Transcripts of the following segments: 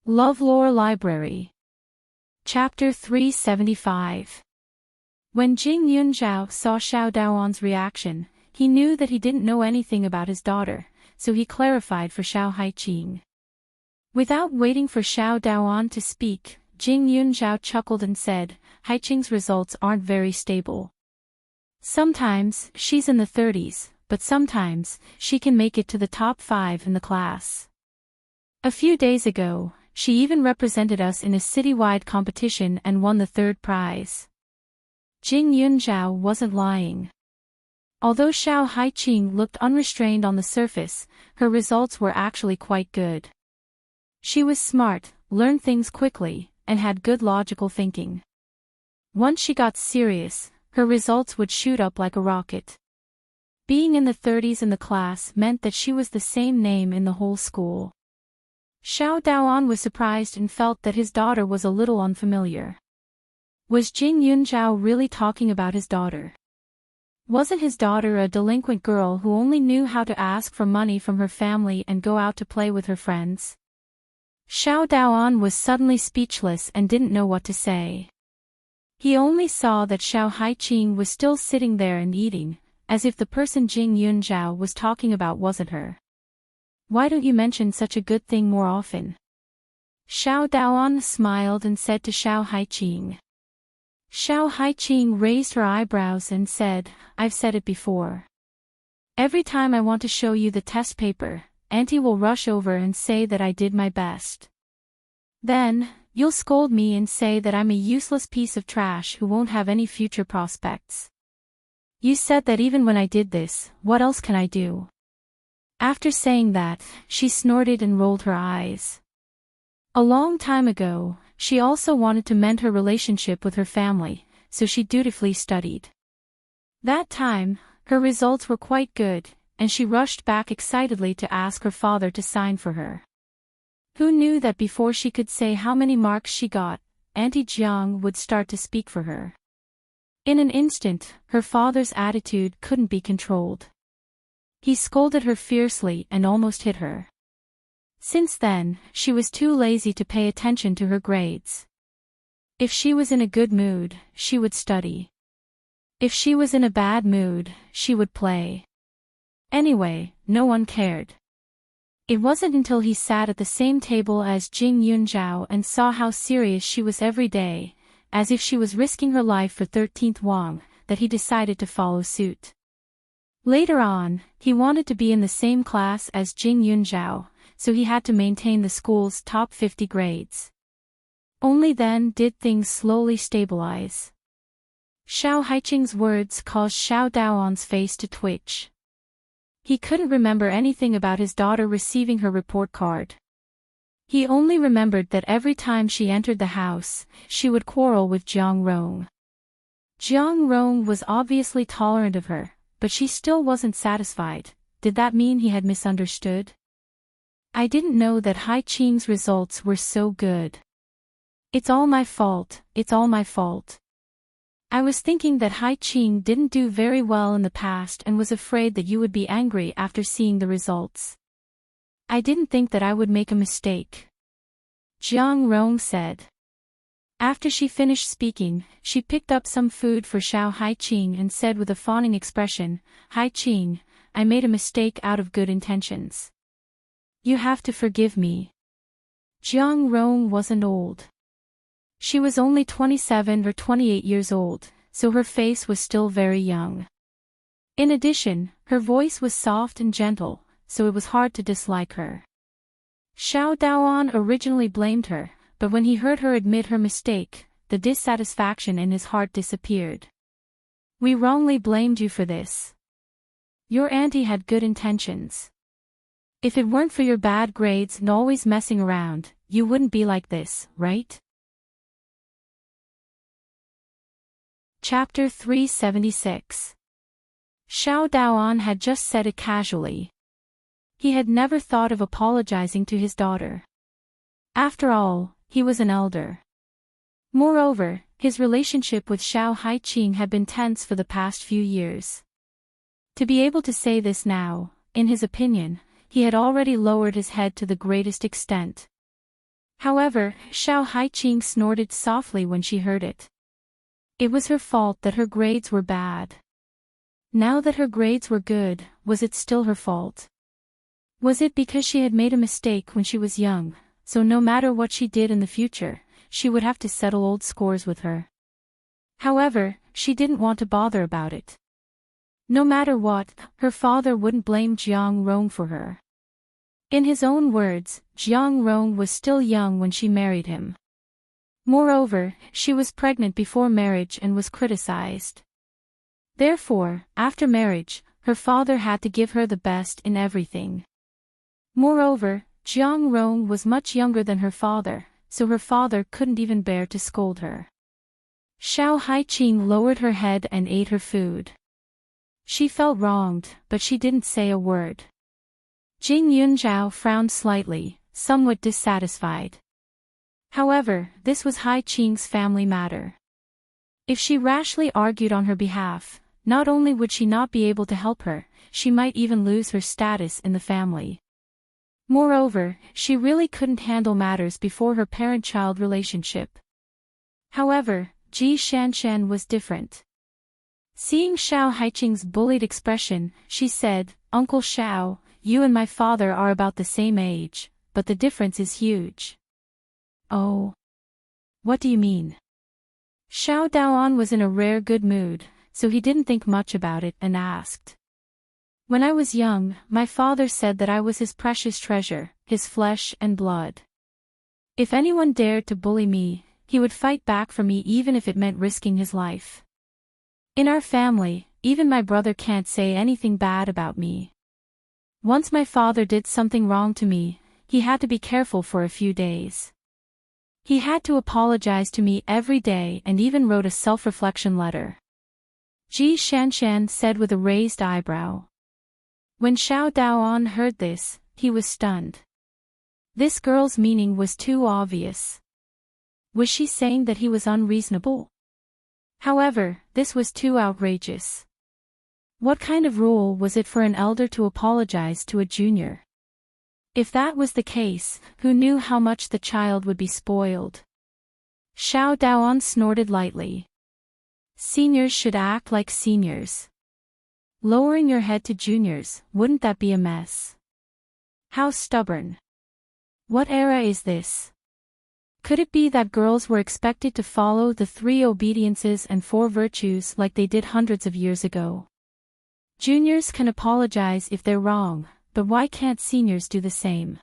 LoveLore Library. Chapter 375. When Jing Yunzhao saw Xiao Daoan's reaction, he knew that he didn't know anything about his daughter, so he clarified for Xiao Haiqing. Without waiting for Xiao Daoan to speak, Jing Yunzhao chuckled and said, Haiqing's results aren't very stable. Sometimes, she's in the 30s, but sometimes, she can make it to the top 5 in the class. A few days ago, she even represented us in a citywide competition and won the 3rd prize. Jing Yunzhao wasn't lying. Although Xiao Haiqing looked unrestrained on the surface, her results were actually quite good. She was smart, learned things quickly, and had good logical thinking. Once she got serious, her results would shoot up like a rocket. Being in the 30s in the class meant that she was the same name in the whole school. Xiao Daoan was surprised and felt that his daughter was a little unfamiliar. Was Jing Yunzhao really talking about his daughter? Wasn't his daughter a delinquent girl who only knew how to ask for money from her family and go out to play with her friends? Xiao Daoan was suddenly speechless and didn't know what to say. He only saw that Xiao Haiqing was still sitting there and eating, as if the person Jing Yunzhao was talking about wasn't her. Why don't you mention such a good thing more often? Xiao Daoan smiled and said to Xiao Haiqing. Xiao Haiqing raised her eyebrows and said, I've said it before. Every time I want to show you the test paper, Auntie will rush over and say that I did my best. Then, you'll scold me and say that I'm a useless piece of trash who won't have any future prospects. You said that even when I did this, what else can I do? After saying that, she snorted and rolled her eyes. A long time ago, she also wanted to mend her relationship with her family, so she dutifully studied. That time, her results were quite good, and she rushed back excitedly to ask her father to sign for her. Who knew that before she could say how many marks she got, Auntie Jiang would start to speak for her. In an instant, her father's attitude couldn't be controlled. He scolded her fiercely and almost hit her. Since then, she was too lazy to pay attention to her grades. If she was in a good mood, she would study. If she was in a bad mood, she would play. Anyway, no one cared. It wasn't until he sat at the same table as Jing Yunzhao and saw how serious she was every day, as if she was risking her life for 13th Wang, that he decided to follow suit. Later on, he wanted to be in the same class as Jing Yunzhao, so he had to maintain the school's top 50 grades. Only then did things slowly stabilize. Xiao Haiqing's words caused Xiao Daoan's face to twitch. He couldn't remember anything about his daughter receiving her report card. He only remembered that every time she entered the house, she would quarrel with Jiang Rong. Jiang Rong was obviously tolerant of her, but she still wasn't satisfied. Did that mean he had misunderstood? I didn't know that Haiqing's results were so good. It's all my fault, it's all my fault. I was thinking that Haiqing didn't do very well in the past and was afraid that you would be angry after seeing the results. I didn't think that I would make a mistake. Jiang Rong said. After she finished speaking, she picked up some food for Xiao Haiqing and said with a fawning expression, Haiqing, I made a mistake out of good intentions. You have to forgive me. Jiang Rong wasn't old. She was only 27 or 28 years old, so her face was still very young. In addition, her voice was soft and gentle, so it was hard to dislike her. Xiao Daoan originally blamed her, but when he heard her admit her mistake, the dissatisfaction in his heart disappeared. We wrongly blamed you for this. Your auntie had good intentions. If it weren't for your bad grades and always messing around, you wouldn't be like this, right? Chapter 376. Xiao Daoan had just said it casually. He had never thought of apologizing to his daughter. After all, he was an elder. Moreover, his relationship with Xiao Haiqing had been tense for the past few years. To be able to say this now, in his opinion, he had already lowered his head to the greatest extent. However, Xiao Haiqing snorted softly when she heard it. It was her fault that her grades were bad. Now that her grades were good, was it still her fault? Was it because she had made a mistake when she was young, so no matter what she did in the future, she would have to settle old scores with her? However, she didn't want to bother about it. No matter what, her father wouldn't blame Jiang Rong for her. In his own words, Jiang Rong was still young when she married him. Moreover, she was pregnant before marriage and was criticized. Therefore, after marriage, her father had to give her the best in everything. Moreover, Jiang Rong was much younger than her father, so her father couldn't even bear to scold her. Xiao Haiqing lowered her head and ate her food. She felt wronged, but she didn't say a word. Jing Yunzhao frowned slightly, somewhat dissatisfied. However, this was Haiqing's family matter. If she rashly argued on her behalf, not only would she not be able to help her, she might even lose her status in the family. Moreover, she really couldn't handle matters before her parent-child relationship. However, Ji Shanshan was different. Seeing Xiao Haiqing's bullied expression, she said, "Uncle Xiao, you and my father are about the same age, but the difference is huge." "Oh? What do you mean?" Xiao Daoan was in a rare good mood, so he didn't think much about it and asked. "When I was young, my father said that I was his precious treasure, his flesh and blood. If anyone dared to bully me, he would fight back for me even if it meant risking his life. In our family, even my brother can't say anything bad about me. Once my father did something wrong to me, he had to be careful for a few days. He had to apologize to me every day and even wrote a self-reflection letter." Ji Shanshan said with a raised eyebrow. When Xiao Daoan heard this, he was stunned. This girl's meaning was too obvious. Was she saying that he was unreasonable? However, this was too outrageous. What kind of rule was it for an elder to apologize to a junior? If that was the case, who knew how much the child would be spoiled? Xiao Daoan snorted lightly. Seniors should act like seniors. Lowering your head to juniors, wouldn't that be a mess? How stubborn. What era is this? Could it be that girls were expected to follow the 3 obediences and 4 virtues like they did hundreds of years ago? Juniors can apologize if they're wrong, but why can't seniors do the same?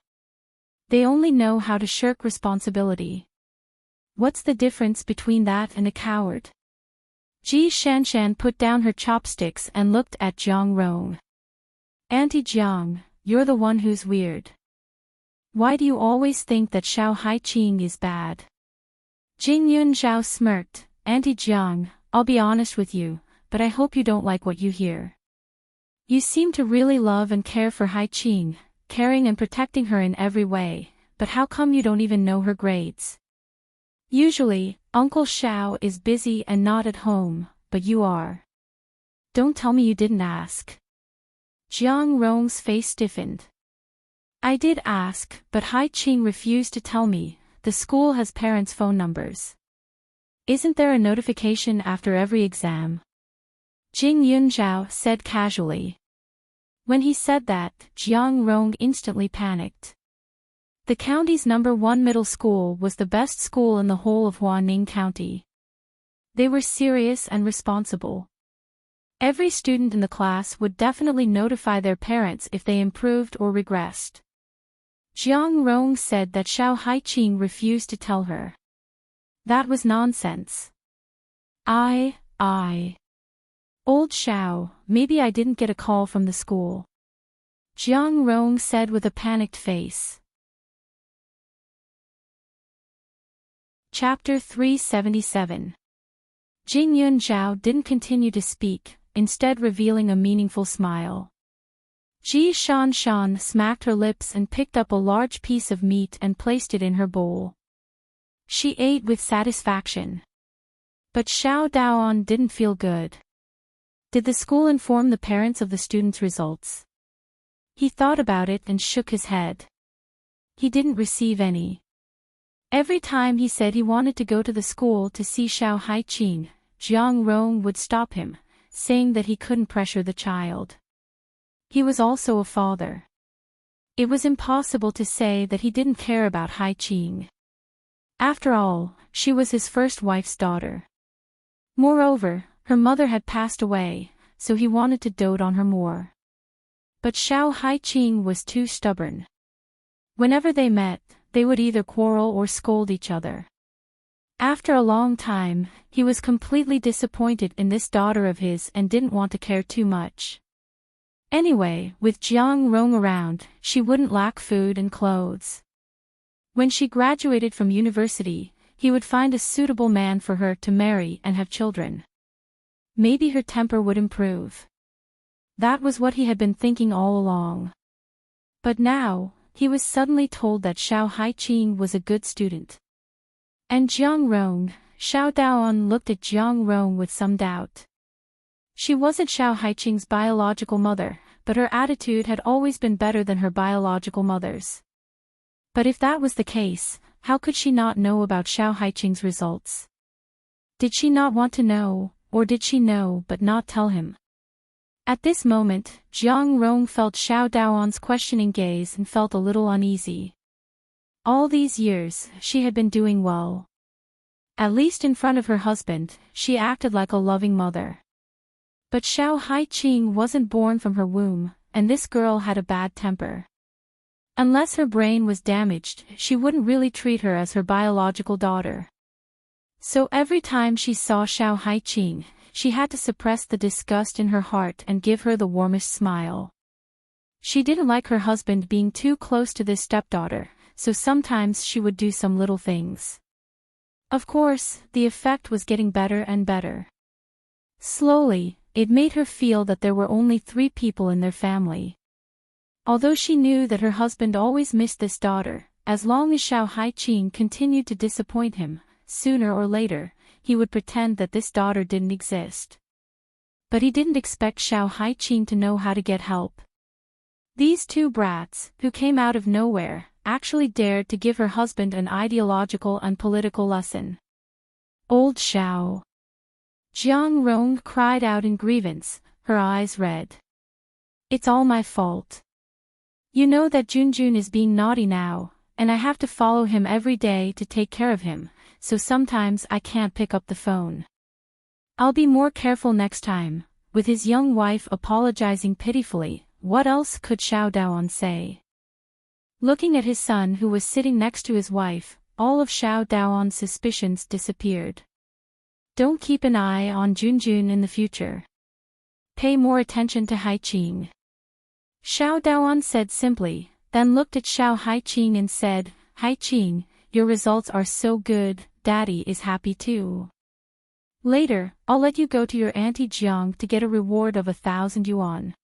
They only know how to shirk responsibility. What's the difference between that and a coward? Ji Shanshan put down her chopsticks and looked at Jiang Rong. "Auntie Jiang, you're the one who's weird. Why do you always think that Xiao Haiqing is bad?" Jing Yunzhao smirked. "Auntie Jiang, I'll be honest with you, but I hope you don't like what you hear. You seem to really love and care for Haiqing, caring and protecting her in every way, but how come you don't even know her grades? Usually, Uncle Xiao is busy and not at home, but you are. Don't tell me you didn't ask." Jiang Rong's face stiffened. "I did ask, but Haiqing refused to tell me. The school has parents' phone numbers. Isn't there a notification after every exam?" Jing Yunzhao said casually. When he said that, Jiang Rong instantly panicked. The county's #1 middle school was the best school in the whole of Huaning County. They were serious and responsible. Every student in the class would definitely notify their parents if they improved or regressed. Jiang Rong said that Xiao Haiqing refused to tell her. That was nonsense. Old Xiao, maybe I didn't get a call from the school," Jiang Rong said with a panicked face. Chapter 377. Jing Yunzhao didn't continue to speak, instead revealing a meaningful smile. Ji Shanshan smacked her lips and picked up a large piece of meat and placed it in her bowl. She ate with satisfaction. But Xiao Daoan didn't feel good. Did the school inform the parents of the students' results? He thought about it and shook his head. He didn't receive any. Every time he said he wanted to go to the school to see Xiao Haiqing, Jiang Rong would stop him, saying that he couldn't pressure the child. He was also a father. It was impossible to say that he didn't care about Haiqing. After all, she was his first wife's daughter. Moreover, her mother had passed away, so he wanted to dote on her more. But Xiao Haiqing was too stubborn. Whenever they met, they would either quarrel or scold each other. After a long time, he was completely disappointed in this daughter of his and didn't want to care too much. Anyway, with Jiang Rong around, she wouldn't lack food and clothes. When she graduated from university, he would find a suitable man for her to marry and have children. Maybe her temper would improve. That was what he had been thinking all along. But now, he was suddenly told that Xiao Haiqing was a good student. And Jiang Rong, Xiao Daoan looked at Jiang Rong with some doubt. She wasn't Xiao Haiqing's biological mother, but her attitude had always been better than her biological mother's. But if that was the case, how could she not know about Xiao Haiqing's results? Did she not want to know, or did she know but not tell him? At this moment, Jiang Rong felt Xiao Daoan's questioning gaze and felt a little uneasy. All these years, she had been doing well. At least in front of her husband, she acted like a loving mother. But Xiao Haiqing wasn't born from her womb, and this girl had a bad temper. Unless her brain was damaged, she wouldn't really treat her as her biological daughter. So every time she saw Xiao Haiqing, she had to suppress the disgust in her heart and give her the warmest smile. She didn't like her husband being too close to this stepdaughter, so sometimes she would do some little things. Of course, the effect was getting better and better. Slowly, it made her feel that there were only 3 people in their family. Although she knew that her husband always missed this daughter, as long as Xiao Haiqing continued to disappoint him, sooner or later, he would pretend that this daughter didn't exist. But he didn't expect Xiao Haiqing to know how to get help. These 2 brats, who came out of nowhere, actually dared to give her husband an ideological and political lesson. Old Xiao! Jiang Rong cried out in grievance, her eyes red. It's all my fault. You know that Junjun is being naughty now, and I have to follow him every day to take care of him, so sometimes I can't pick up the phone. I'll be more careful next time. With his young wife apologizing pitifully, what else could Xiao Daoan say? Looking at his son who was sitting next to his wife, all of Xiao Daoan's suspicions disappeared. Don't keep an eye on Junjun in the future. Pay more attention to Haiqing. Xiao Daoan said simply, then looked at Xiao Haiqing and said, Haiqing, your results are so good, Daddy is happy too. Later, I'll let you go to your Auntie Jiang to get a reward of 1,000 yuan.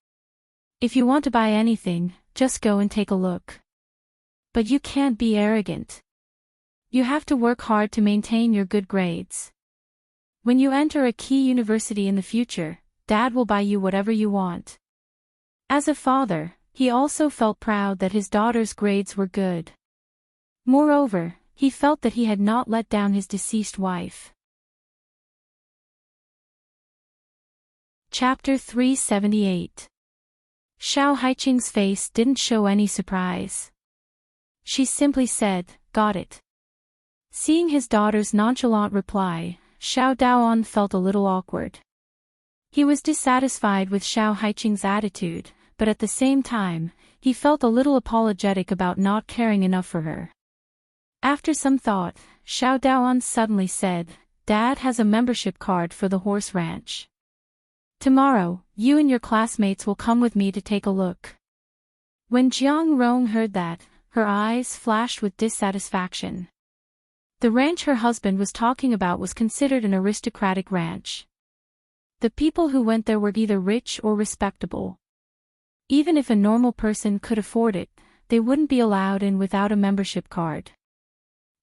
If you want to buy anything, just go and take a look. But you can't be arrogant. You have to work hard to maintain your good grades. When you enter a key university in the future, Dad will buy you whatever you want. As a father, he also felt proud that his daughter's grades were good. Moreover, he felt that he had not let down his deceased wife. Chapter 378. Xiao Haiqing's face didn't show any surprise. She simply said, got it. Seeing his daughter's nonchalant reply, Xiao Daoan felt a little awkward. He was dissatisfied with Xiao Haiqing's attitude, but at the same time, he felt a little apologetic about not caring enough for her. After some thought, Xiao Daoan suddenly said, Dad has a membership card for the horse ranch. Tomorrow, you and your classmates will come with me to take a look. When Jiang Rong heard that, her eyes flashed with dissatisfaction. The ranch her husband was talking about was considered an aristocratic ranch. The people who went there were either rich or respectable. Even if a normal person could afford it, they wouldn't be allowed in without a membership card.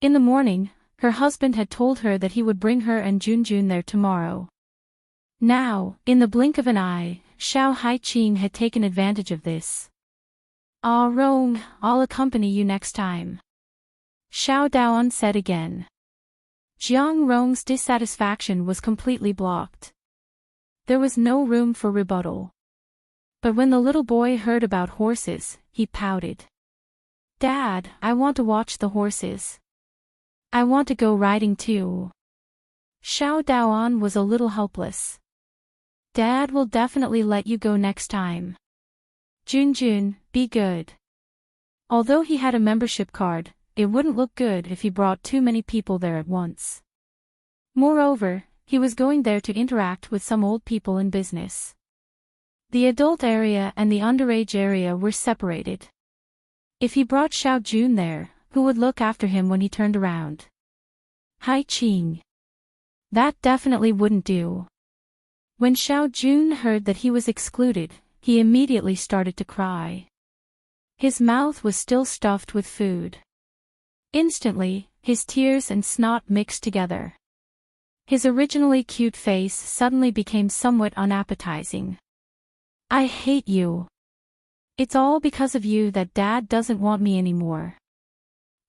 In the morning, her husband had told her that he would bring her and Junjun there tomorrow. Now, in the blink of an eye, Xiao Haiqing had taken advantage of this. Ah, Rong, I'll accompany you next time. Xiao Daoan said again. Jiang Rong's dissatisfaction was completely blocked. There was no room for rebuttal. But when the little boy heard about horses, he pouted. Dad, I want to watch the horses. I want to go riding too. Xiao Daoan was a little helpless. Dad will definitely let you go next time. Junjun, be good. Although he had a membership card, it wouldn't look good if he brought too many people there at once. Moreover, he was going there to interact with some old people in business. The adult area and the underage area were separated. If he brought Xiao Jun there, who would look after him when he turned around? Hai Qing. That definitely wouldn't do. When Xiao Jun heard that he was excluded, he immediately started to cry. His mouth was still stuffed with food. Instantly, his tears and snot mixed together. His originally cute face suddenly became somewhat unappetizing. I hate you. It's all because of you that Dad doesn't want me anymore.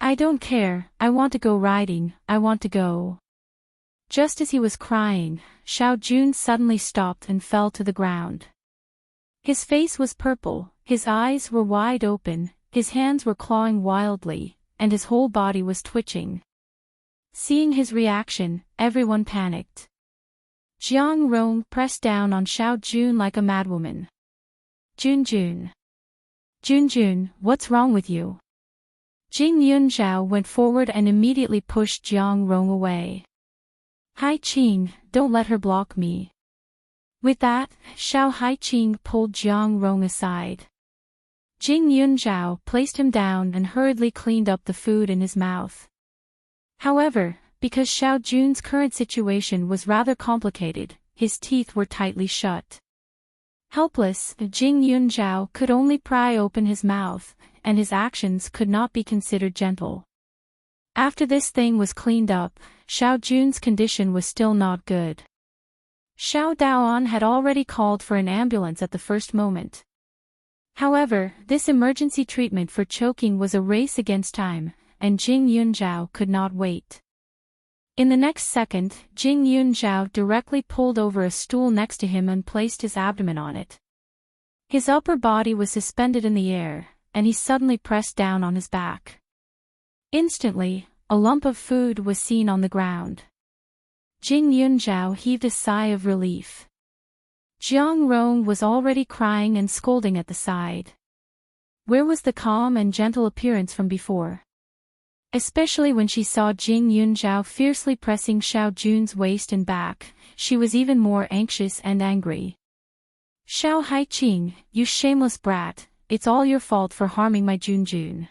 I don't care, I want to go riding, I want to go. Just as he was crying, Xiao Jun suddenly stopped and fell to the ground. His face was purple, his eyes were wide open, his hands were clawing wildly, and his whole body was twitching. Seeing his reaction, everyone panicked. Jiang Rong pressed down on Xiao Jun like a madwoman. Junjun. Junjun, what's wrong with you? Jing Yunzhao went forward and immediately pushed Jiang Rong away. Hai Qing, don't let her block me. With that, Xiao Haiqing pulled Jiang Rong aside. Jing Yunzhao placed him down and hurriedly cleaned up the food in his mouth. However, because Xiao Jun's current situation was rather complicated, his teeth were tightly shut. Helpless, Jing Yunzhao could only pry open his mouth, and his actions could not be considered gentle. After this thing was cleaned up, Xiao Jun's condition was still not good. Xiao Daoan had already called for an ambulance at the first moment. However, this emergency treatment for choking was a race against time, and Jing Yunzhao could not wait. In the next second, Jing Yunzhao directly pulled over a stool next to him and placed his abdomen on it. His upper body was suspended in the air, and he suddenly pressed down on his back. Instantly, a lump of food was seen on the ground. Jing Yunzhao heaved a sigh of relief. Jiang Rong was already crying and scolding at the side. Where was the calm and gentle appearance from before? Especially when she saw Jing Yunzhao fiercely pressing Xiao Jun's waist and back, she was even more anxious and angry. Xiao Haiqing, you shameless brat, it's all your fault for harming my Junjun.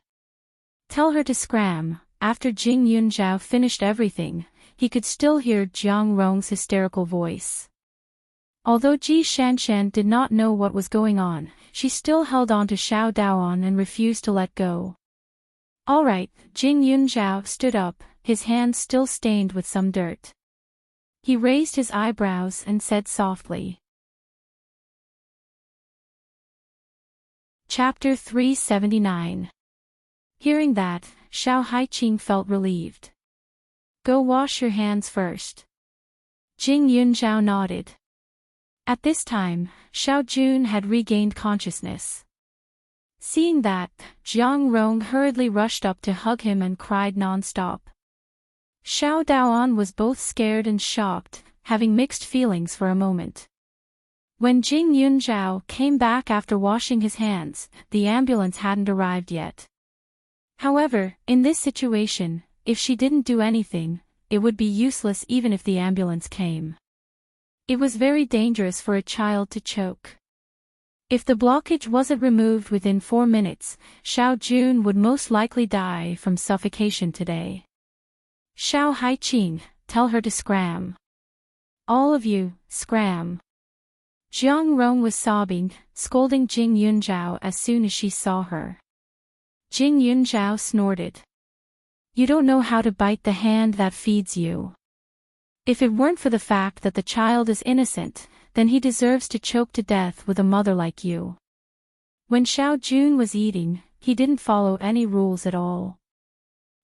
Tell her to scram. After Jing Yunzhao finished everything, he could still hear Jiang Rong's hysterical voice. Although Ji Shanshan did not know what was going on, she still held on to Xiao Daoan and refused to let go. All right, Jing Yunzhao stood up, his hands still stained with some dirt. He raised his eyebrows and said softly. Chapter 379. Hearing that, Xiao Haiqing felt relieved. Go wash your hands first. Jing Yunzhao nodded. At this time, Xiao Jun had regained consciousness. Seeing that, Jiang Rong hurriedly rushed up to hug him and cried non-stop. Xiao Daoan was both scared and shocked, having mixed feelings for a moment. When Jing Yunzhao came back after washing his hands, the ambulance hadn't arrived yet. However, in this situation, if she didn't do anything, it would be useless even if the ambulance came. It was very dangerous for a child to choke. If the blockage wasn't removed within 4 minutes, Xiao Jun would most likely die from suffocation today. Xiao Haiqing, tell her to scram. All of you, scram. Jiang Rong was sobbing, scolding Jing Yunzhao as soon as she saw her. Jing Yunzhao snorted. You don't know how to bite the hand that feeds you. If it weren't for the fact that the child is innocent, then he deserves to choke to death with a mother like you. When Xiao Jun was eating, he didn't follow any rules at all.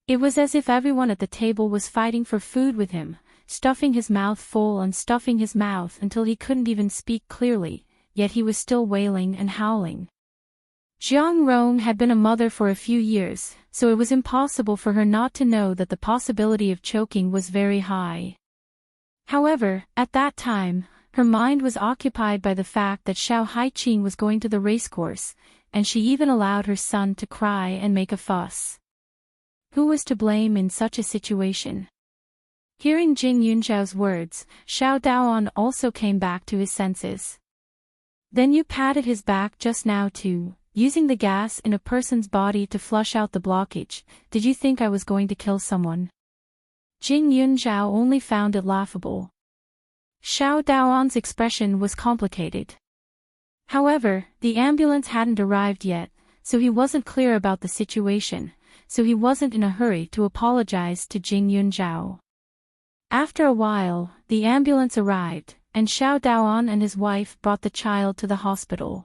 It was as if everyone at the table was fighting for food with him, stuffing his mouth full and stuffing his mouth until he couldn't even speak clearly, yet he was still wailing and howling. Jiang Rong had been a mother for a few years, so it was impossible for her not to know that the possibility of choking was very high. However, at that time, her mind was occupied by the fact that Xiao Haiqing was going to the racecourse, and she even allowed her son to cry and make a fuss. Who was to blame in such a situation? Hearing Jing Yunzhao's words, Xiao Daoan also came back to his senses. Then you patted his back just now too, using the gas in a person's body to flush out the blockage. Did you think I was going to kill someone? Jing Yunzhao only found it laughable. Xiao Daoan's expression was complicated. However, the ambulance hadn't arrived yet, so he wasn't clear about the situation, so he wasn't in a hurry to apologize to Jing Yunzhao. After a while, the ambulance arrived, and Xiao Daoan and his wife brought the child to the hospital.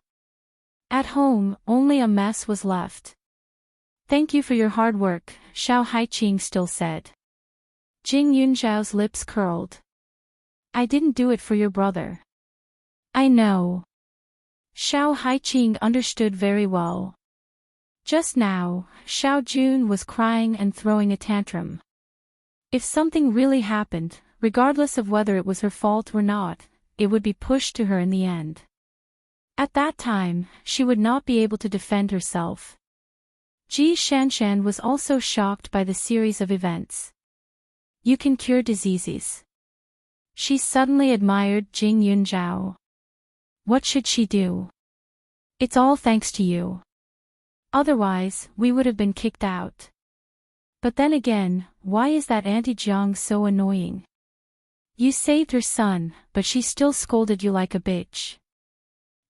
At home, only a mess was left. Thank you for your hard work, Xiao Haiqing still said. Jing Yunzhao's lips curled. I didn't do it for your brother. I know. Xiao Haiqing understood very well. Just now, Xiao Jun was crying and throwing a tantrum. If something really happened, regardless of whether it was her fault or not, it would be pushed to her in the end. At that time, she would not be able to defend herself. Ji Shanshan was also shocked by the series of events. You can cure diseases. She suddenly admired Jing Yunzhao. What should she do? It's all thanks to you. Otherwise, we would have been kicked out. But then again, why is that Auntie Jiang so annoying? You saved her son, but she still scolded you like a bitch.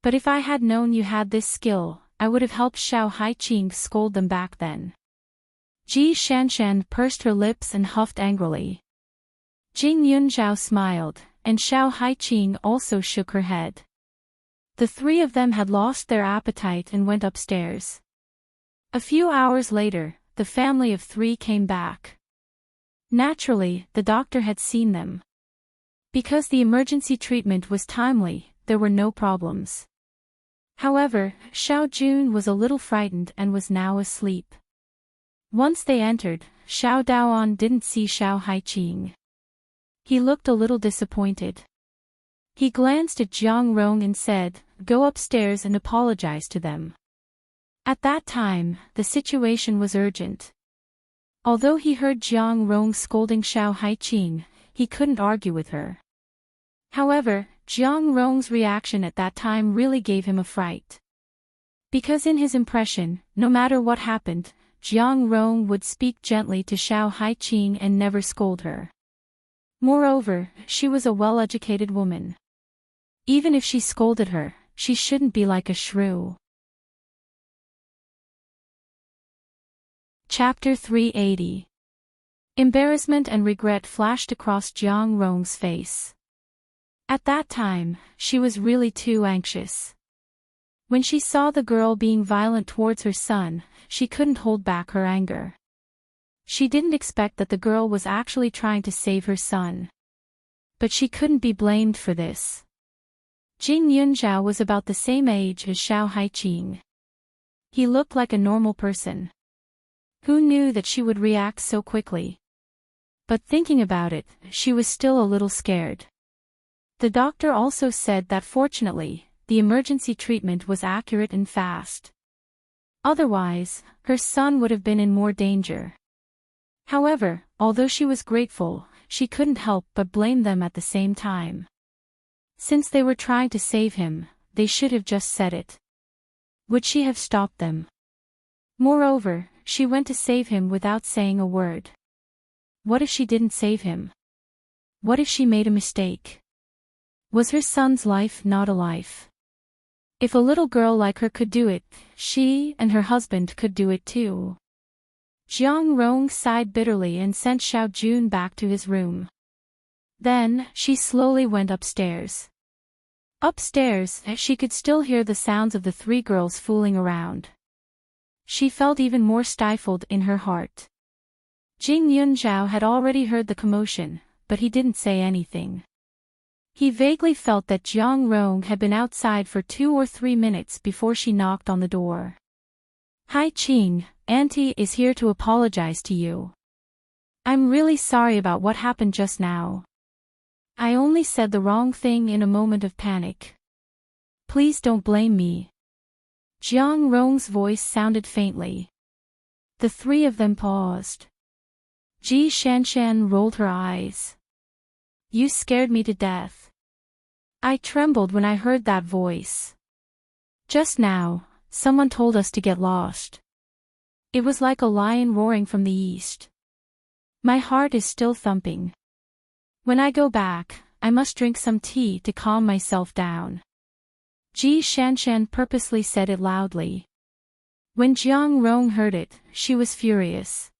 But if I had known you had this skill, I would have helped Xiao Haiqing scold them back then. Ji Shanshan pursed her lips and huffed angrily. Jing Yunzhao smiled, and Xiao Haiqing also shook her head. The three of them had lost their appetite and went upstairs. A few hours later, the family of three came back. Naturally, the doctor had seen them. Because the emergency treatment was timely, there were no problems. However, Xiao Jun was a little frightened and was now asleep. Once they entered, Xiao Daoan didn't see Xiao Haiqing. He looked a little disappointed. He glanced at Jiang Rong and said, "Go upstairs and apologize to them." At that time, the situation was urgent. Although he heard Jiang Rong scolding Xiao Haiqing, he couldn't argue with her. However, Jiang Rong's reaction at that time really gave him a fright. Because in his impression, no matter what happened, Jiang Rong would speak gently to Xiao Haiqing and never scold her. Moreover, she was a well-educated woman. Even if she scolded her, she shouldn't be like a shrew. Chapter 380. Embarrassment and regret flashed across Jiang Rong's face. At that time, she was really too anxious. When she saw the girl being violent towards her son, she couldn't hold back her anger. She didn't expect that the girl was actually trying to save her son. But she couldn't be blamed for this. Jing Yunzhao was about the same age as Xiao Haiqing. He looked like a normal person. Who knew that she would react so quickly? But thinking about it, she was still a little scared. The doctor also said that fortunately, the emergency treatment was accurate and fast. Otherwise, her son would have been in more danger. However, although she was grateful, she couldn't help but blame them at the same time. Since they were trying to save him, they should have just said it. Would she have stopped them? Moreover, she went to save him without saying a word. What if she didn't save him? What if she made a mistake? Was her son's life not a life? If a little girl like her could do it, she and her husband could do it too. Jiang Rong sighed bitterly and sent Xiao Jun back to his room. Then, she slowly went upstairs. Upstairs, she could still hear the sounds of the three girls fooling around. She felt even more stifled in her heart. Jing Yunzhao had already heard the commotion, but he didn't say anything. He vaguely felt that Jiang Rong had been outside for 2 or 3 minutes before she knocked on the door. "Hi Qing, Auntie is here to apologize to you. I'm really sorry about what happened just now. I only said the wrong thing in a moment of panic. Please don't blame me." Jiang Rong's voice sounded faintly. The three of them paused. Ji Shanshan rolled her eyes. "You scared me to death. I trembled when I heard that voice. Just now, someone told us to get lost. It was like a lion roaring from the east. My heart is still thumping. When I go back, I must drink some tea to calm myself down." Ji Shanshan purposely said it loudly. When Jiang Rong heard it, she was furious.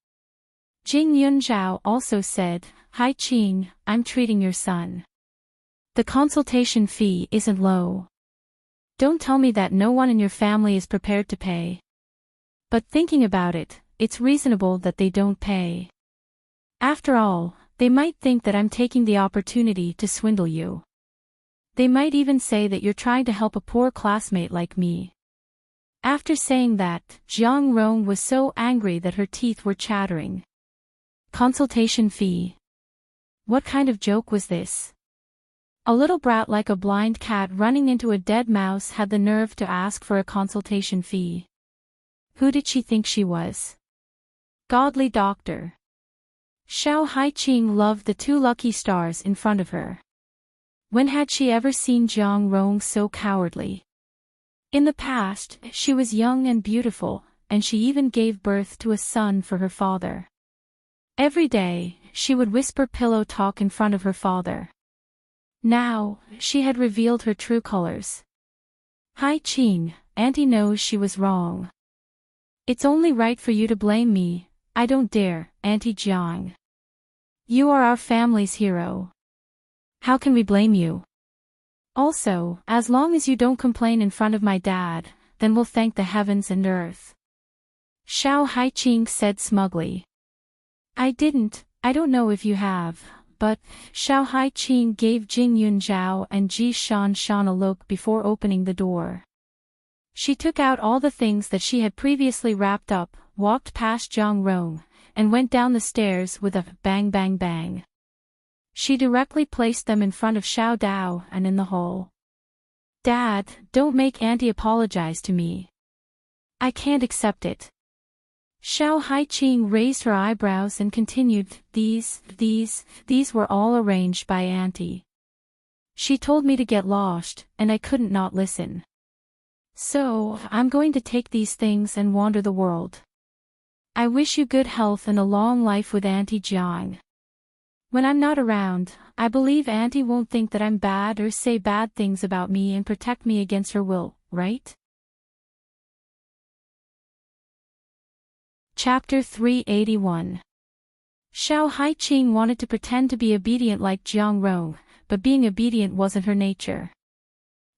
Jing Yunzhao also said, "Hi Qing, I'm treating your son. The consultation fee isn't low. Don't tell me that no one in your family is prepared to pay. But thinking about it, it's reasonable that they don't pay. After all, they might think that I'm taking the opportunity to swindle you. They might even say that you're trying to help a poor classmate like me." After saying that, Jiang Rong was so angry that her teeth were chattering. Consultation fee. What kind of joke was this? A little brat like a blind cat running into a dead mouse had the nerve to ask for a consultation fee. Who did she think she was? Godly doctor. Xiao Haiqing loved the 2 lucky stars in front of her. When had she ever seen Jiang Rong so cowardly? In the past, she was young and beautiful, and she even gave birth to a son for her father. Every day, she would whisper pillow talk in front of her father. Now, she had revealed her true colors. "Hi Qing, Auntie knows she was wrong. It's only right for you to blame me. I don't dare, Auntie Jiang. You are our family's hero. How can we blame you? Also, as long as you don't complain in front of my dad, then we'll thank the heavens and earth." Xiao Haiqing said smugly. "I don't know if you have, but..." Xiao Haiqing gave Jing Yunzhao and Ji Shanshan a look before opening the door. She took out all the things that she had previously wrapped up, walked past Jiang Rong, and went down the stairs with a bang bang bang. She directly placed them in front of Xiao Dao and in the hall. "Dad, don't make Auntie apologize to me. I can't accept it." Xiao Haiqing raised her eyebrows and continued, These were all arranged by Auntie. She told me to get lost, and I couldn't not listen. So, I'm going to take these things and wander the world. I wish you good health and a long life with Auntie Jiang. When I'm not around, I believe Auntie won't think that I'm bad or say bad things about me and protect me against her will, right? Chapter 381. Xiao Haiqing wanted to pretend to be obedient like Jiang Rong, but being obedient wasn't her nature.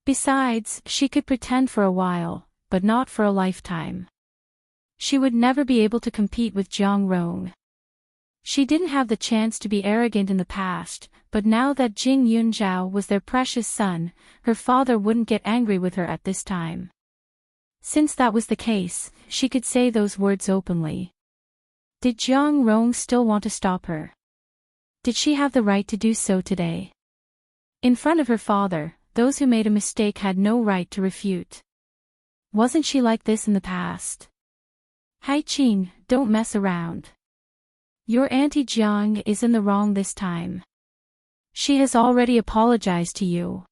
Besides, she could pretend for a while, but not for a lifetime. She would never be able to compete with Jiang Rong. She didn't have the chance to be arrogant in the past, but now that Jing Yunzhao was their precious son, her father wouldn't get angry with her at this time. Since that was the case, she could say those words openly. Did Jiang Rong still want to stop her? Did she have the right to do so today? In front of her father, those who made a mistake had no right to refute. Wasn't she like this in the past? Haiqing, don't mess around. Your Auntie Jiang is in the wrong this time. She has already apologized to you.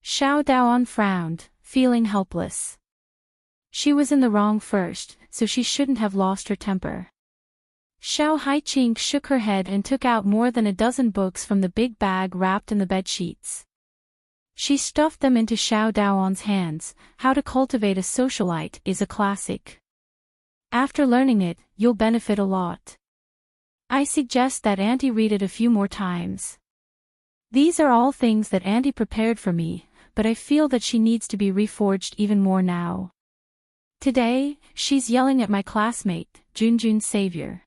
Xiao Daoan frowned, feeling helpless. She was in the wrong first, so she shouldn't have lost her temper. Xiao Haiqing shook her head and took out more than a dozen books from the big bag wrapped in the bedsheets. She stuffed them into Xiao Daoan's hands. How to Cultivate a Socialite is a classic. After learning it, you'll benefit a lot. I suggest that Auntie read it a few more times. These are all things that Auntie prepared for me, but I feel that she needs to be reforged even more now. Today, she's yelling at my classmate, Junjun's savior.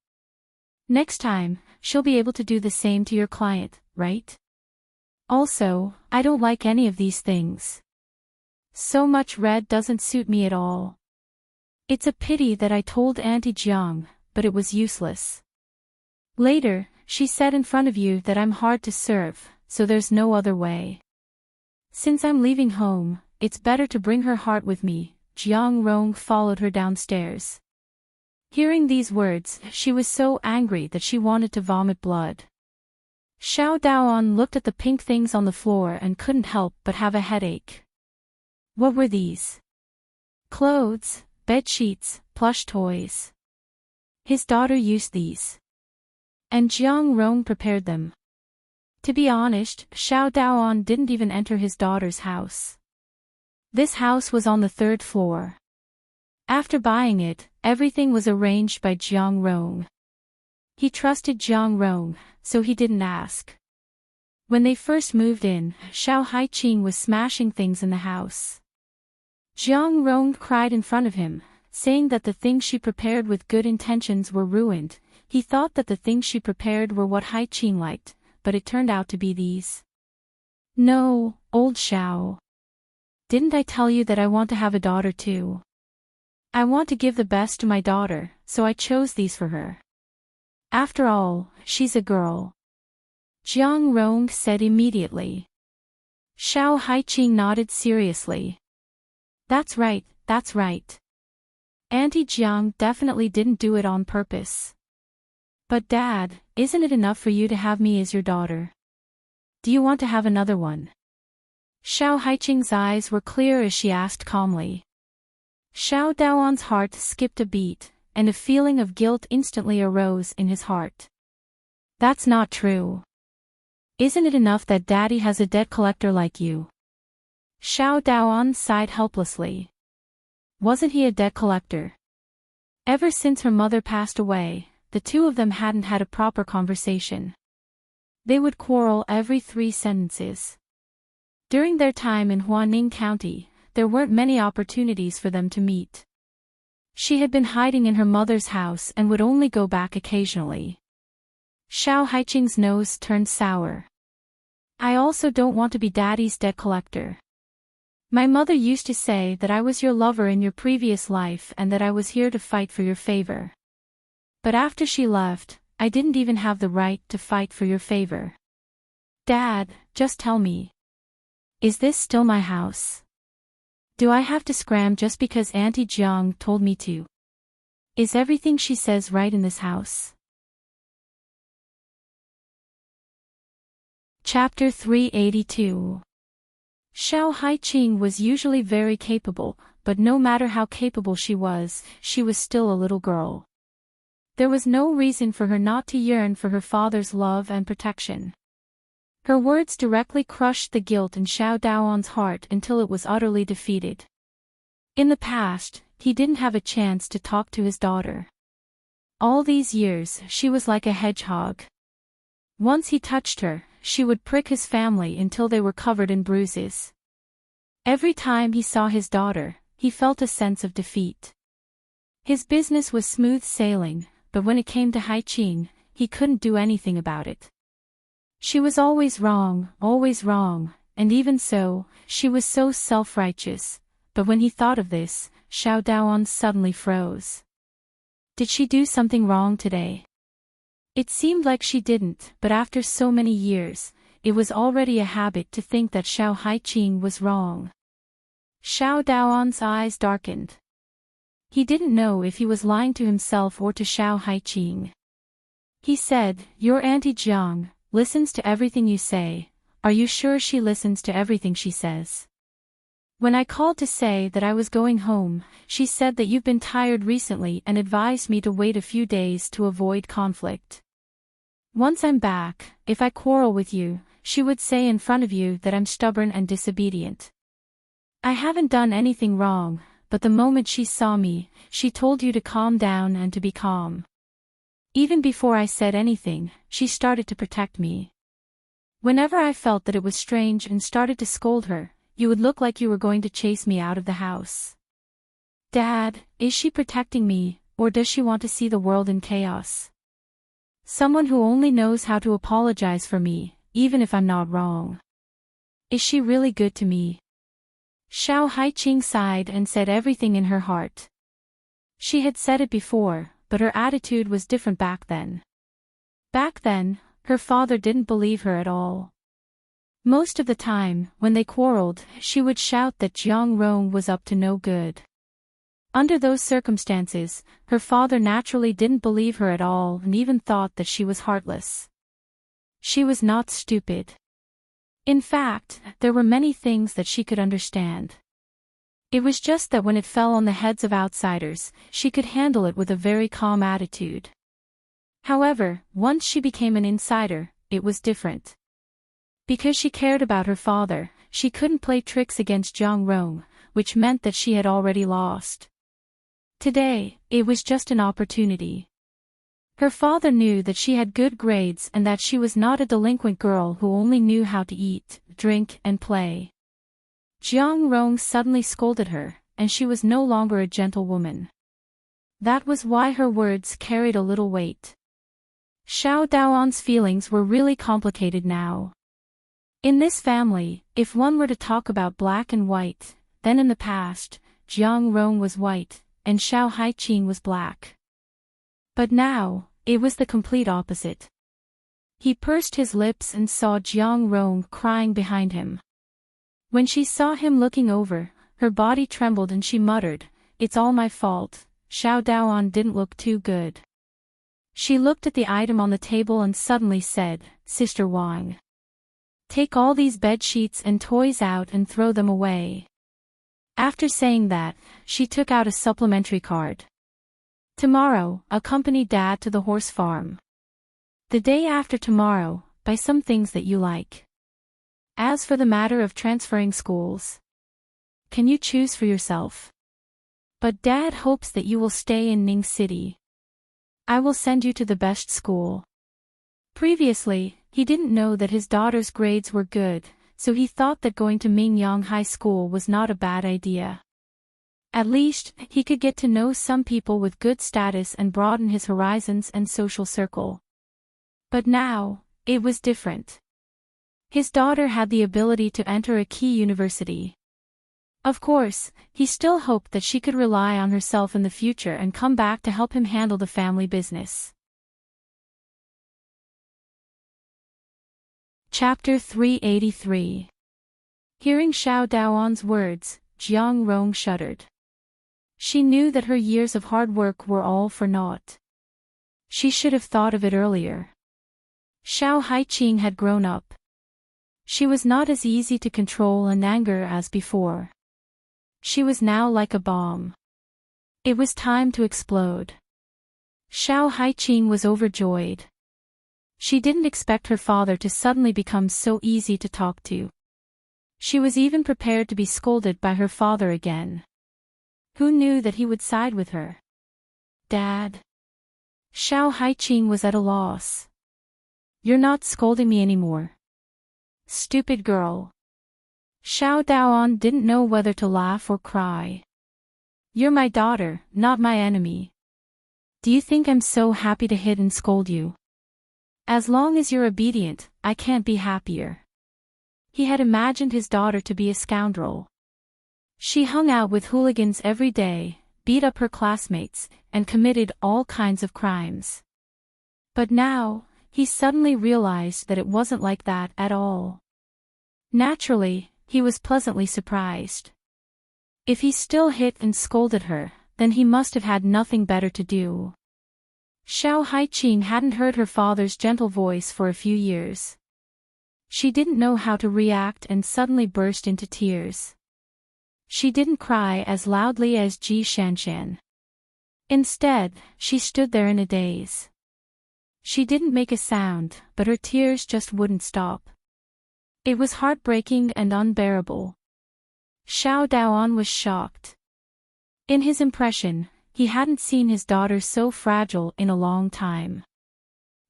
Next time, she'll be able to do the same to your client, right? Also, I don't like any of these things. So much red doesn't suit me at all. It's a pity that I told Auntie Jiang, but it was useless. Later, she said in front of you that I'm hard to serve, so there's no other way. Since I'm leaving home, it's better to bring her heart with me. Jiang Rong followed her downstairs. Hearing these words, she was so angry that she wanted to vomit blood. Xiao Daoan looked at the pink things on the floor and couldn't help but have a headache. What were these? Clothes, bed sheets, plush toys. His daughter used these. And Jiang Rong prepared them. To be honest, Xiao Daoan didn't even enter his daughter's house. This house was on the 3rd floor. After buying it, everything was arranged by Jiang Rong. He trusted Jiang Rong, so he didn't ask. When they first moved in, Xiao Haiqing was smashing things in the house. Jiang Rong cried in front of him, saying that the things she prepared with good intentions were ruined. He thought that the things she prepared were what Haiqing liked, but it turned out to be these. No, old Xiao. Didn't I tell you that I want to have a daughter too? I want to give the best to my daughter, so I chose these for her. After all, she's a girl. Jiang Rong said immediately. Xiao Haiqing nodded seriously. That's right, that's right. Auntie Jiang definitely didn't do it on purpose. But Dad, isn't it enough for you to have me as your daughter? Do you want to have another one? Xiao Haiqing's eyes were clear as she asked calmly. Xiao Daoan's heart skipped a beat, and a feeling of guilt instantly arose in his heart. That's not true. Isn't it enough that Daddy has a debt collector like you? Xiao Daoan sighed helplessly. Wasn't he a debt collector? Ever since her mother passed away, the two of them hadn't had a proper conversation. They would quarrel every 3 sentences. During their time in Huaning County, there weren't many opportunities for them to meet. She had been hiding in her mother's house and would only go back occasionally. Xiao Haiqing's nose turned sour. I also don't want to be Daddy's debt collector. My mother used to say that I was your lover in your previous life and that I was here to fight for your favor. But after she left, I didn't even have the right to fight for your favor. Dad, just tell me. Is this still my house? Do I have to scram just because Auntie Jiang told me to? Is everything she says right in this house? Chapter 382. Xiao Haiqing was usually very capable, but no matter how capable she was still a little girl. There was no reason for her not to yearn for her father's love and protection. Her words directly crushed the guilt in Xiao Daoan's heart until it was utterly defeated. In the past, he didn't have a chance to talk to his daughter. All these years she was like a hedgehog. Once he touched her, she would prick his family until they were covered in bruises. Every time he saw his daughter, he felt a sense of defeat. His business was smooth sailing, but when it came to Haiqing, he couldn't do anything about it. She was always wrong, and even so, she was so self-righteous. But when he thought of this, Xiao Daoan suddenly froze. Did she do something wrong today? It seemed like she didn't, but after so many years, it was already a habit to think that Xiao Haiqing was wrong. Xiao Daoan's eyes darkened. He didn't know if he was lying to himself or to Xiao Haiqing. He said, Your Auntie Jiang listens to everything you say. Are you sure she listens to everything she says? When I called to say that I was going home, she said that you've been tired recently and advised me to wait a few days to avoid conflict. Once I'm back, if I quarrel with you, she would say in front of you that I'm stubborn and disobedient. I haven't done anything wrong, but the moment she saw me, she told you to calm down and to be calm. Even before I said anything, she started to protect me. Whenever I felt that it was strange and started to scold her, you would look like you were going to chase me out of the house. Dad, is she protecting me, or does she want to see the world in chaos? Someone who only knows how to apologize for me, even if I'm not wrong. Is she really good to me? Xiao Haiqing sighed and said everything in her heart. She had said it before, but her attitude was different back then. Back then, her father didn't believe her at all. Most of the time, when they quarreled, she would shout that Jiang Rong was up to no good. Under those circumstances, her father naturally didn't believe her at all and even thought that she was heartless. She was not stupid. In fact, there were many things that she could understand. It was just that when it fell on the heads of outsiders, she could handle it with a very calm attitude. However, once she became an insider, it was different. Because she cared about her father, she couldn't play tricks against Jiang Rong, which meant that she had already lost. Today, it was just an opportunity. Her father knew that she had good grades and that she was not a delinquent girl who only knew how to eat, drink, and play. Jiang Rong suddenly scolded her, and she was no longer a gentle woman. That was why her words carried a little weight. Xiao Daoan's feelings were really complicated now. In this family, if one were to talk about black and white, then in the past, Jiang Rong was white, and Xiao Haiqing was black. But now, it was the complete opposite. He pursed his lips and saw Jiang Rong crying behind him. When she saw him looking over, her body trembled and she muttered, "It's all my fault, Xiao Daoan didn't look too good." She looked at the item on the table and suddenly said, "Sister Wang, take all these bed sheets and toys out and throw them away." After saying that, she took out a supplementary card. Tomorrow, accompany Dad to the horse farm. The day after tomorrow, buy some things that you like. As for the matter of transferring schools, can you choose for yourself? But Dad hopes that you will stay in Ning City. I will send you to the best school. Previously, he didn't know that his daughter's grades were good, so he thought that going to Mingyang High School was not a bad idea. At least, he could get to know some people with good status and broaden his horizons and social circle. But now, it was different. His daughter had the ability to enter a key university. Of course, he still hoped that she could rely on herself in the future and come back to help him handle the family business. Chapter 383. Hearing Xiao Daoan's words, Jiang Rong shuddered. She knew that her years of hard work were all for naught. She should have thought of it earlier. Xiao Haiqing had grown up. She was not as easy to control and anger as before. She was now like a bomb. It was time to explode. Xiao Haiqing was overjoyed. She didn't expect her father to suddenly become so easy to talk to. She was even prepared to be scolded by her father again. Who knew that he would side with her? Dad? Xiao Haiqing was at a loss. You're not scolding me anymore. Stupid girl. Xiao Daoan didn't know whether to laugh or cry. You're my daughter, not my enemy. Do you think I'm so happy to hit and scold you? As long as you're obedient, I can't be happier. He had imagined his daughter to be a scoundrel. She hung out with hooligans every day, beat up her classmates, and committed all kinds of crimes. But now, he suddenly realized that it wasn't like that at all. Naturally, he was pleasantly surprised. If he still hit and scolded her, then he must have had nothing better to do. Xiao Haiqing hadn't heard her father's gentle voice for a few years. She didn't know how to react and suddenly burst into tears. She didn't cry as loudly as Ji Shanshan. Instead, she stood there in a daze. She didn't make a sound, but her tears just wouldn't stop. It was heartbreaking and unbearable. Xiao Daoan was shocked. In his impression, he hadn't seen his daughter so fragile in a long time.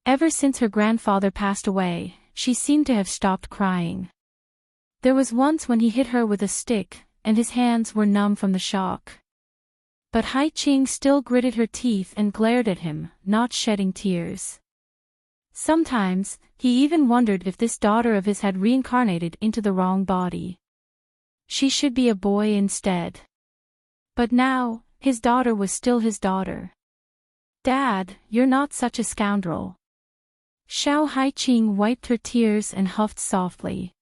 Ever since her grandfather passed away, she seemed to have stopped crying. There was once when he hit her with a stick, and his hands were numb from the shock. But Haiqing still gritted her teeth and glared at him, not shedding tears. Sometimes, he even wondered if this daughter of his had reincarnated into the wrong body. She should be a boy instead. But now, his daughter was still his daughter. Dad, you're not such a scoundrel. Xiao Haiqing wiped her tears and huffed softly.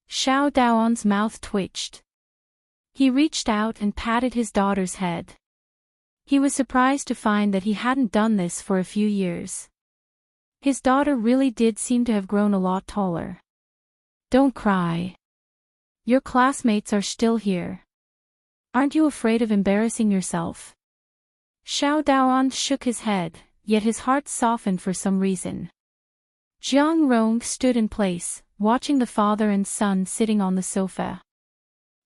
Xiao Daoan's mouth twitched. He reached out and patted his daughter's head. He was surprised to find that he hadn't done this for a few years. His daughter really did seem to have grown a lot taller. Don't cry. Your classmates are still here. Aren't you afraid of embarrassing yourself? Xiao Daoan shook his head, yet his heart softened for some reason. Jiang Rong stood in place, watching the father and son sitting on the sofa.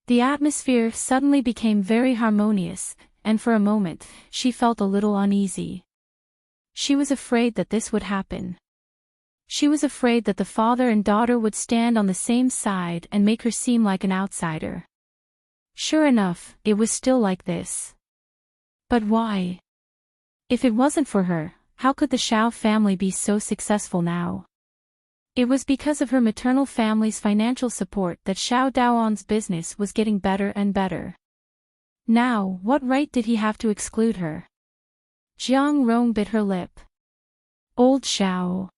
The atmosphere suddenly became very harmonious, and for a moment, she felt a little uneasy. She was afraid that this would happen. She was afraid that the father and daughter would stand on the same side and make her seem like an outsider. Sure enough, it was still like this. But why? If it wasn't for her, how could the Xiao family be so successful now? It was because of her maternal family's financial support that Xiao Daoan's business was getting better and better. Now, what right did he have to exclude her? Jiang Rong bit her lip. Old Xiao.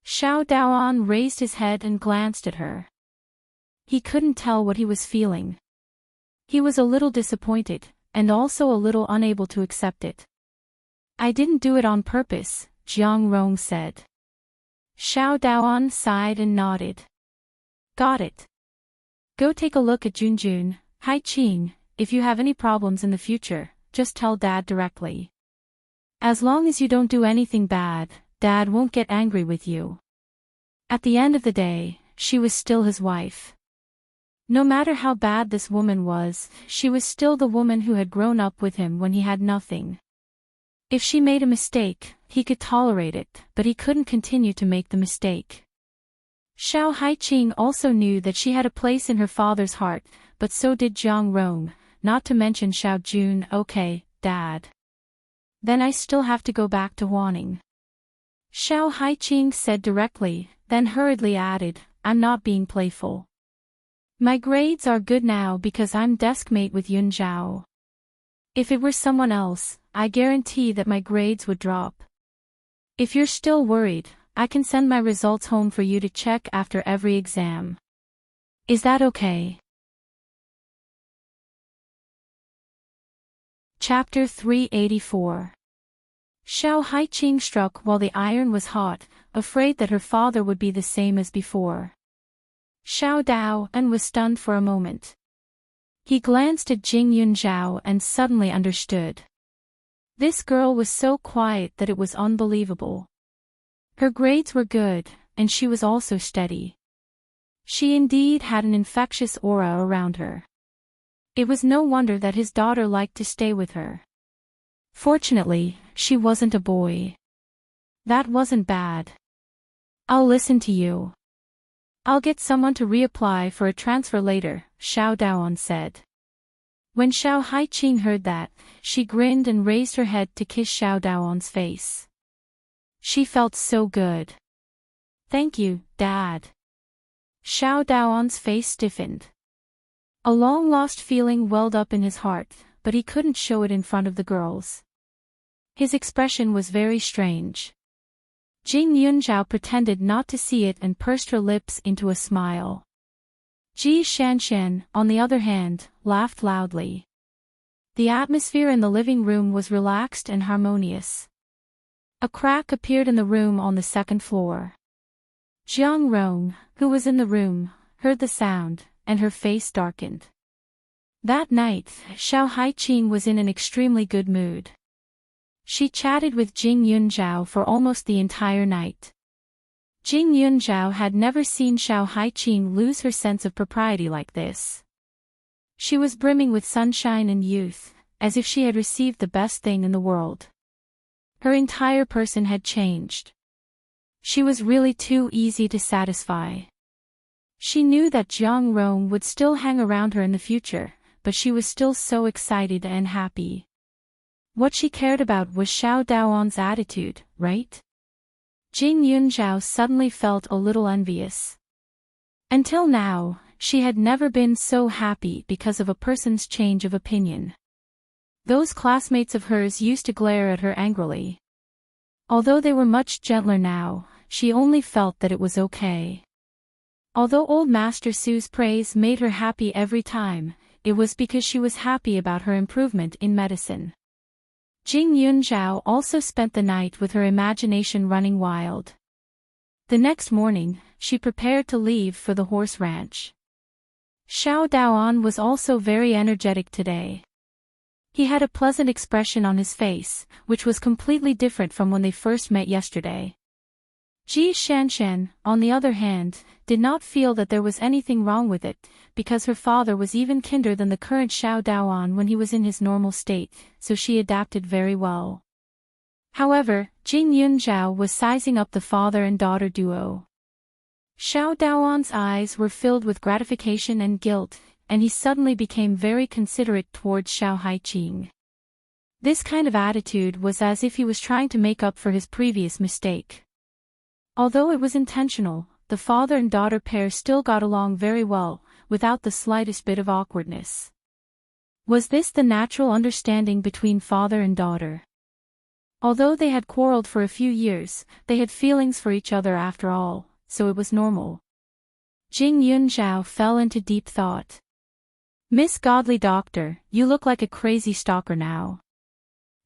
Xiao Daoan raised his head and glanced at her. He couldn't tell what he was feeling. He was a little disappointed, and also a little unable to accept it. I didn't do it on purpose, Jiang Rong said. Xiao Daoan sighed and nodded. Got it. Go take a look at Junjun, Haiqing. If you have any problems in the future, just tell Dad directly. As long as you don't do anything bad, Dad won't get angry with you. At the end of the day, she was still his wife. No matter how bad this woman was, she was still the woman who had grown up with him when he had nothing. If she made a mistake, he could tolerate it, but he couldn't continue to make the mistake. Xiao Haiqing also knew that she had a place in her father's heart, but so did Jiang Rong, not to mention Xiao Jun. Okay, Dad. Then I still have to go back to Huaning. Xiao Haiqing said directly, then hurriedly added, I'm not being playful. My grades are good now because I'm desk mate with Yun Zhao. If it were someone else, I guarantee that my grades would drop. If you're still worried, I can send my results home for you to check after every exam. Is that okay? Chapter 384. Xiao Haiqing struck while the iron was hot, afraid that her father would be the same as before. Xiao Daoan was stunned for a moment. He glanced at Jing Yunzhao and suddenly understood. This girl was so quiet that it was unbelievable. Her grades were good, and she was also steady. She indeed had an infectious aura around her. It was no wonder that his daughter liked to stay with her. Fortunately, she wasn't a boy. That wasn't bad. I'll listen to you. I'll get someone to reapply for a transfer later, Xiao Daoan said. When Xiao Haiqing heard that, she grinned and raised her head to kiss Xiao Daoan's face. She felt so good. Thank you, Dad. Xiao Daoan's face stiffened. A long-lost feeling welled up in his heart, but he couldn't show it in front of the girls. His expression was very strange. Jing Yunzhao pretended not to see it and pursed her lips into a smile. Ji Shanshan, on the other hand, laughed loudly. The atmosphere in the living room was relaxed and harmonious. A crack appeared in the room on the second floor. Jiang Rong, who was in the room, heard the sound, and her face darkened. That night, Xiao Haiqing was in an extremely good mood. She chatted with Jing Yunzhao for almost the entire night. Jing Yunzhao had never seen Xiao Haiqing lose her sense of propriety like this. She was brimming with sunshine and youth, as if she had received the best thing in the world. Her entire person had changed. She was really too easy to satisfy. She knew that Jiang Rong would still hang around her in the future, but she was still so excited and happy. What she cared about was Xiao Daoan's attitude, right? Jing Yunzhao suddenly felt a little envious. Until now, she had never been so happy because of a person's change of opinion. Those classmates of hers used to glare at her angrily. Although they were much gentler now, she only felt that it was okay. Although old Master Su's praise made her happy every time, it was because she was happy about her improvement in medicine. Jing Yunzhao also spent the night with her imagination running wild. The next morning, she prepared to leave for the horse ranch. Xiao Daoan was also very energetic today. He had a pleasant expression on his face, which was completely different from when they first met yesterday. Ji Shanshan, on the other hand, did not feel that there was anything wrong with it, because her father was even kinder than the current Xiao Daoan when he was in his normal state, so she adapted very well. However, Jing Yunzhao was sizing up the father and daughter duo. Xiao Daoan's eyes were filled with gratification and guilt, and he suddenly became very considerate towards Xiao Haiqing. This kind of attitude was as if he was trying to make up for his previous mistake. Although it was intentional, the father and daughter pair still got along very well, without the slightest bit of awkwardness. Was this the natural understanding between father and daughter? Although they had quarreled for a few years, they had feelings for each other after all, so it was normal. Jing Yunzhao fell into deep thought. Miss Godly Doctor, you look like a crazy stalker now.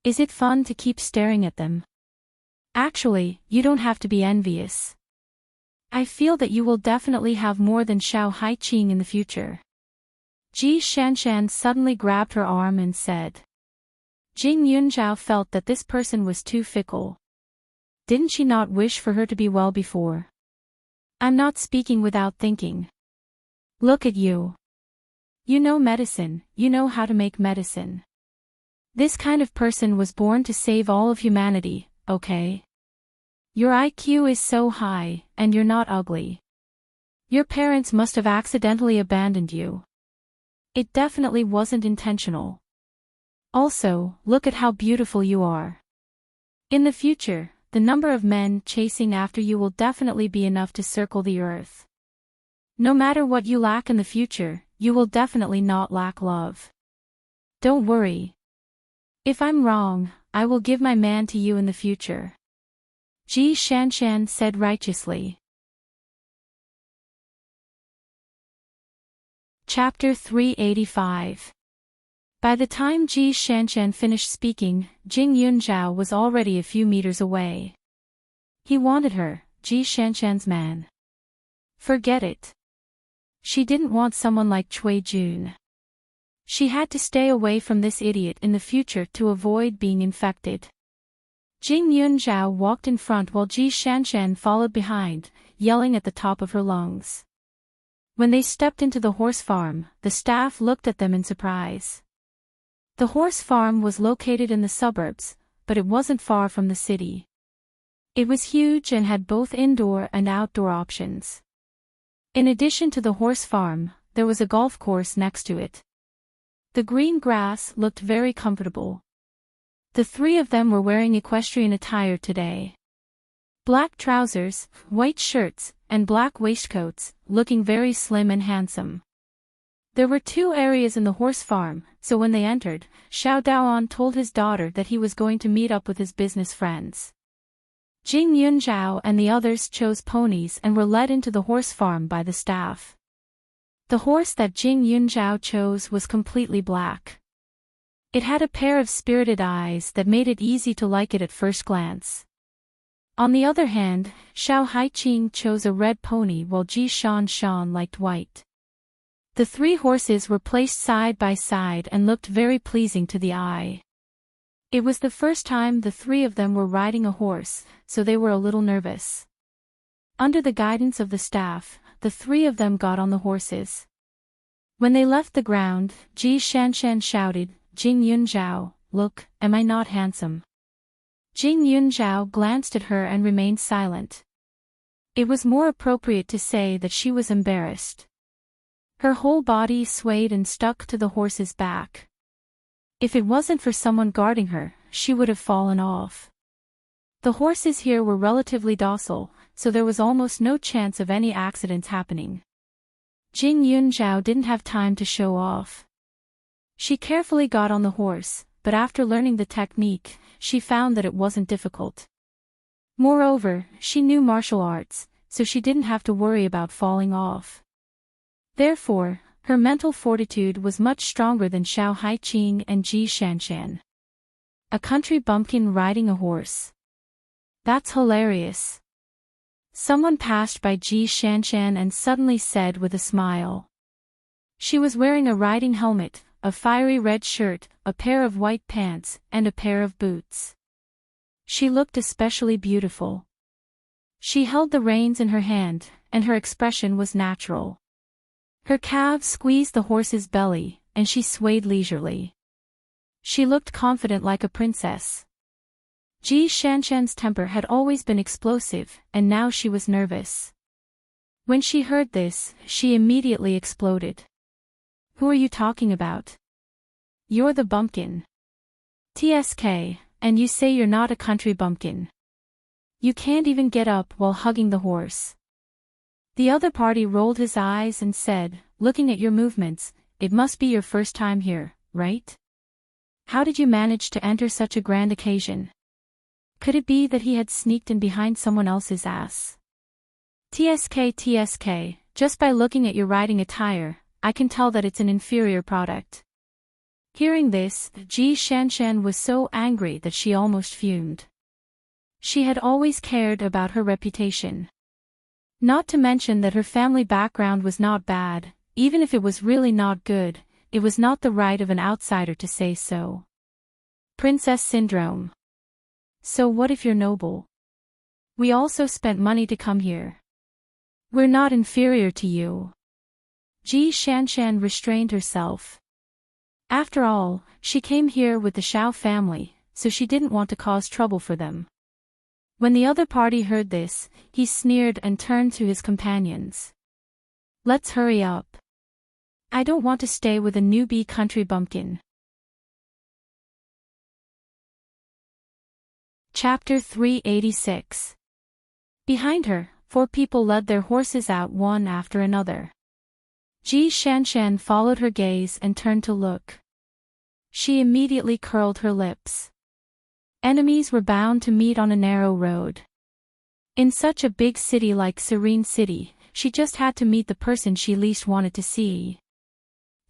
Is it fun to keep staring at them? Actually, you don't have to be envious. I feel that you will definitely have more than Xiao Haiqing in the future. Ji Shanshan suddenly grabbed her arm and said. Jing Yunzhao felt that this person was too fickle. Didn't she not wish for her to be well before? I'm not speaking without thinking. Look at you. You know medicine, you know how to make medicine. This kind of person was born to save all of humanity, okay? Your IQ is so high, and you're not ugly. Your parents must have accidentally abandoned you. It definitely wasn't intentional. Also, look at how beautiful you are. In the future, the number of men chasing after you will definitely be enough to circle the earth. No matter what you lack in the future, you will definitely not lack love. Don't worry. If I'm wrong, I will give my man to you in the future. Ji Shanshan said righteously. Chapter 385. By the time Ji Shanshan finished speaking, Jing Yunzhao was already a few meters away. He wanted her, Ji Shanshan's man. Forget it. She didn't want someone like Cui Jun. She had to stay away from this idiot in the future to avoid being infected. Jing Yunzhao walked in front while Ji Shanshan followed behind, yelling at the top of her lungs. When they stepped into the horse farm, the staff looked at them in surprise. The horse farm was located in the suburbs, but it wasn't far from the city. It was huge and had both indoor and outdoor options. In addition to the horse farm, there was a golf course next to it. The green grass looked very comfortable. The three of them were wearing equestrian attire today. Black trousers, white shirts, and black waistcoats, looking very slim and handsome. There were 2 areas in the horse farm, so when they entered, Xiao Daoan told his daughter that he was going to meet up with his business friends. Jing Yunzhao and the others chose ponies and were led into the horse farm by the staff. The horse that Jing Yunzhao chose was completely black. It had a pair of spirited eyes that made it easy to like it at first glance. On the other hand, Xiao Haiqing chose a red pony while Ji Shanshan liked white. The 3 horses were placed side by side and looked very pleasing to the eye. It was the first time the 3 of them were riding a horse, so they were a little nervous. Under the guidance of the staff, the 3 of them got on the horses. When they left the ground, Ji Shanshan shouted, Jing Yunzhao, look, am I not handsome? Jing Yunzhao glanced at her and remained silent. It was more appropriate to say that she was embarrassed. Her whole body swayed and stuck to the horse's back. If it wasn't for someone guarding her, she would have fallen off. The horses here were relatively docile, so there was almost no chance of any accidents happening. Jing Yunzhao didn't have time to show off. She carefully got on the horse, but after learning the technique, she found that it wasn't difficult. Moreover, she knew martial arts, so she didn't have to worry about falling off. Therefore, her mental fortitude was much stronger than Xiao Haiqing and Ji Shanshan. A country bumpkin riding a horse. That's hilarious. Someone passed by Ji Shanshan and suddenly said with a smile. She was wearing a riding helmet, a fiery red shirt, a pair of white pants, and a pair of boots. She looked especially beautiful. She held the reins in her hand, and her expression was natural. Her calves squeezed the horse's belly, and she swayed leisurely. She looked confident like a princess. Ji Shanshan's temper had always been explosive, and now she was nervous. When she heard this, she immediately exploded. Who are you talking about? You're the bumpkin. TSK, and you say you're not a country bumpkin. You can't even get up while hugging the horse. The other party rolled his eyes and said, looking at your movements, it must be your first time here, right? How did you manage to enter such a grand occasion? Could it be that he had sneaked in behind someone else's ass? TSK, just by looking at your riding attire, I can tell that it's an inferior product. Hearing this, Ji Shanshan was so angry that she almost fumed. She had always cared about her reputation. Not to mention that her family background was not bad, even if it was really not good, it was not the right of an outsider to say so. Princess syndrome. So what if you're noble? We also spent money to come here. We're not inferior to you. Ji Shanshan restrained herself. After all, she came here with the Xiao family, so she didn't want to cause trouble for them. When the other party heard this, he sneered and turned to his companions. Let's hurry up. I don't want to stay with a newbie country bumpkin. Chapter 386. Behind her, 4 people led their horses out one after another. Ji Shanshan followed her gaze and turned to look. She immediately curled her lips. Enemies were bound to meet on a narrow road. In such a big city like Serene City, she just had to meet the person she least wanted to see.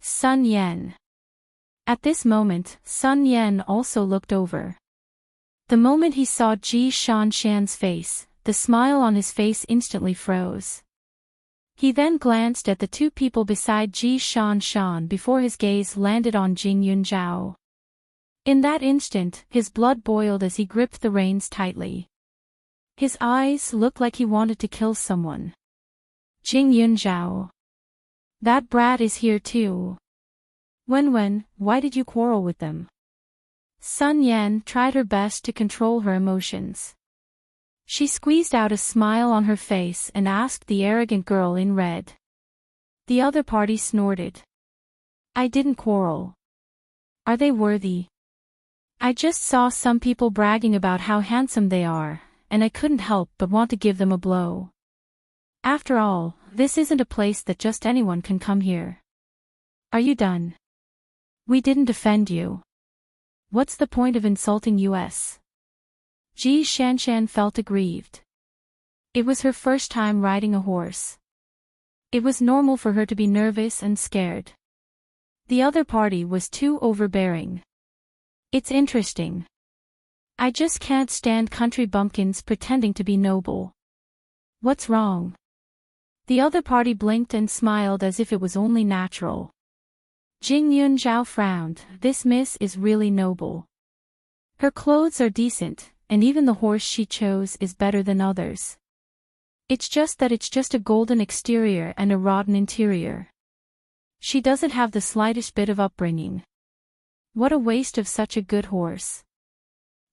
Sun Yan. At this moment, Sun Yan also looked over. The moment he saw Ji Shanshan's face, the smile on his face instantly froze. He then glanced at the 2 people beside Ji Shanshan before his gaze landed on Jing Yunzhao. In that instant, his blood boiled as he gripped the reins tightly. His eyes looked like he wanted to kill someone. Jing Yunzhao. That brat is here too. Wen, why did you quarrel with them? Sun Yan tried her best to control her emotions. She squeezed out a smile on her face and asked the arrogant girl in red. The other party snorted. I didn't quarrel. Are they worthy? I just saw some people bragging about how handsome they are, and I couldn't help but want to give them a blow. After all, this isn't a place that just anyone can come here. Are you done? We didn't offend you. What's the point of insulting us? Ji Shanshan felt aggrieved. It was her first time riding a horse. It was normal for her to be nervous and scared. The other party was too overbearing. It's interesting. I just can't stand country bumpkins pretending to be noble. What's wrong? The other party blinked and smiled as if it was only natural. Jing Yunzhao frowned. This miss is really noble. Her clothes are decent, and even the horse she chose is better than others. It's just that it's just a golden exterior and a rotten interior. She doesn't have the slightest bit of upbringing. What a waste of such a good horse.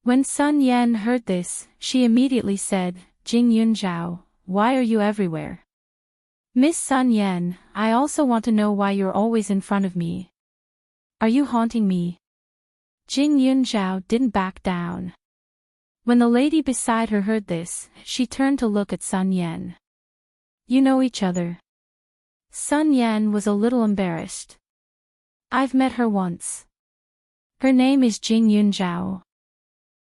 When Sun Yan heard this, she immediately said, Jing Yunzhao, why are you everywhere? Miss Sun Yan, I also want to know why you're always in front of me. Are you haunting me? Jing Yunzhao didn't back down. When the lady beside her heard this, she turned to look at Sun Yan. You know each other? Sun Yan was a little embarrassed. I've met her once. Her name is Jing Yunzhao.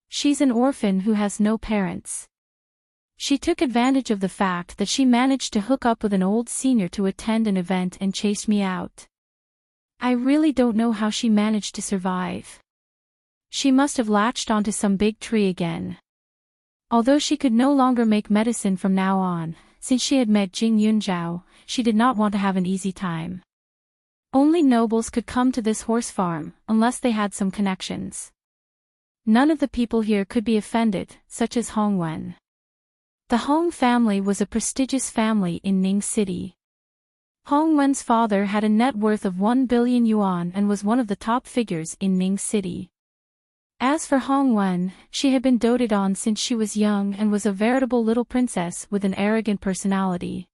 She's an orphan who has no parents. She took advantage of the fact that she managed to hook up with an old senior to attend an event and chased me out. I really don't know how she managed to survive. She must have latched onto some big tree again. Although she could no longer make medicine from now on, since she had met Jing Yunzhao, she did not want to have an easy time. Only nobles could come to this horse farm, unless they had some connections. None of the people here could be offended, such as Hong Wen. The Hong family was a prestigious family in Ning City. Hong Wen's father had a net worth of 1 billion yuan and was one of the top figures in Ning City. As for Hong Wen, she had been doted on since she was young and was a veritable little princess with an arrogant personality.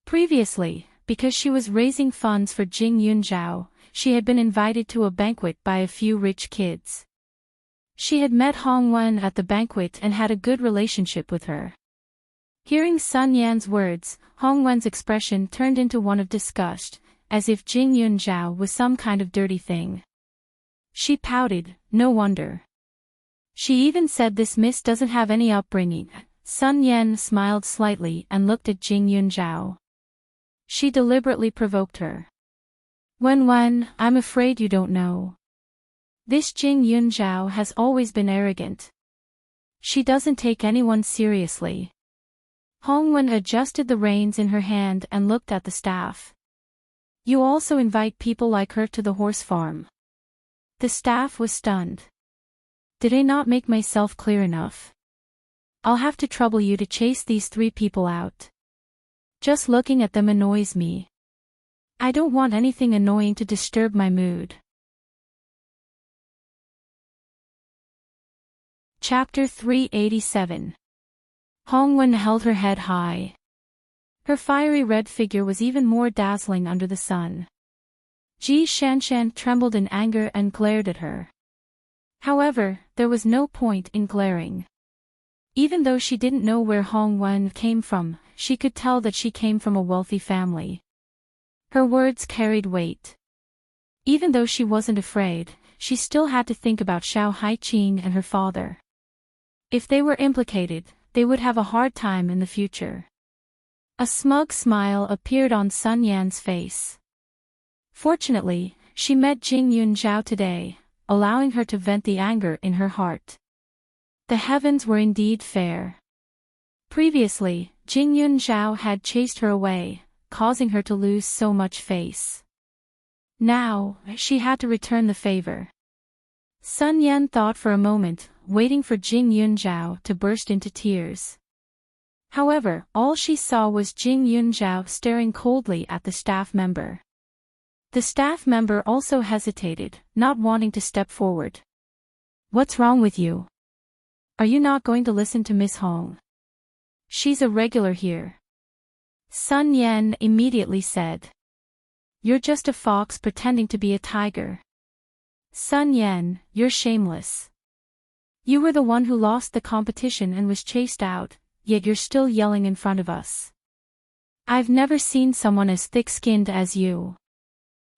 Previously, because she was raising funds for Jing Yunzhao, she had been invited to a banquet by a few rich kids. She had met Hong Wen at the banquet and had a good relationship with her. Hearing Sun Yan's words, Hong Wen's expression turned into one of disgust, as if Jing Yunzhao was some kind of dirty thing. She pouted, no wonder. She even said this miss doesn't have any upbringing. Sun Yan smiled slightly and looked at Jing Yunzhao. She deliberately provoked her. Wen, I'm afraid you don't know. This Jing Yunzhao has always been arrogant. She doesn't take anyone seriously. Hong Wen adjusted the reins in her hand and looked at the staff. You also invite people like her to the horse farm. The staff was stunned. Did I not make myself clear enough? I'll have to trouble you to chase these 3 people out. Just looking at them annoys me. I don't want anything annoying to disturb my mood. Chapter 387. Hong Wen held her head high. Her fiery red figure was even more dazzling under the sun. Ji Shanshan trembled in anger and glared at her. However, there was no point in glaring. Even though she didn't know where Hong Wen came from, she could tell that she came from a wealthy family. Her words carried weight. Even though she wasn't afraid, she still had to think about Xiao Haiqing and her father. If they were implicated, they would have a hard time in the future. A smug smile appeared on Sun Yan's face. Fortunately, she met Jing Yunzhao today, allowing her to vent the anger in her heart. The heavens were indeed fair. Previously, Jing Yunzhao had chased her away, causing her to lose so much face. Now, she had to return the favor. Sun Yan thought for a moment, waiting for Jing Yunzhao to burst into tears. However, all she saw was Jing Yunzhao staring coldly at the staff member. The staff member also hesitated, not wanting to step forward. What's wrong with you? Are you not going to listen to Miss Hong? She's a regular here. Sun Yan immediately said. You're just a fox pretending to be a tiger. Sun Yan, you're shameless. You were the one who lost the competition and was chased out, yet you're still yelling in front of us. I've never seen someone as thick-skinned as you.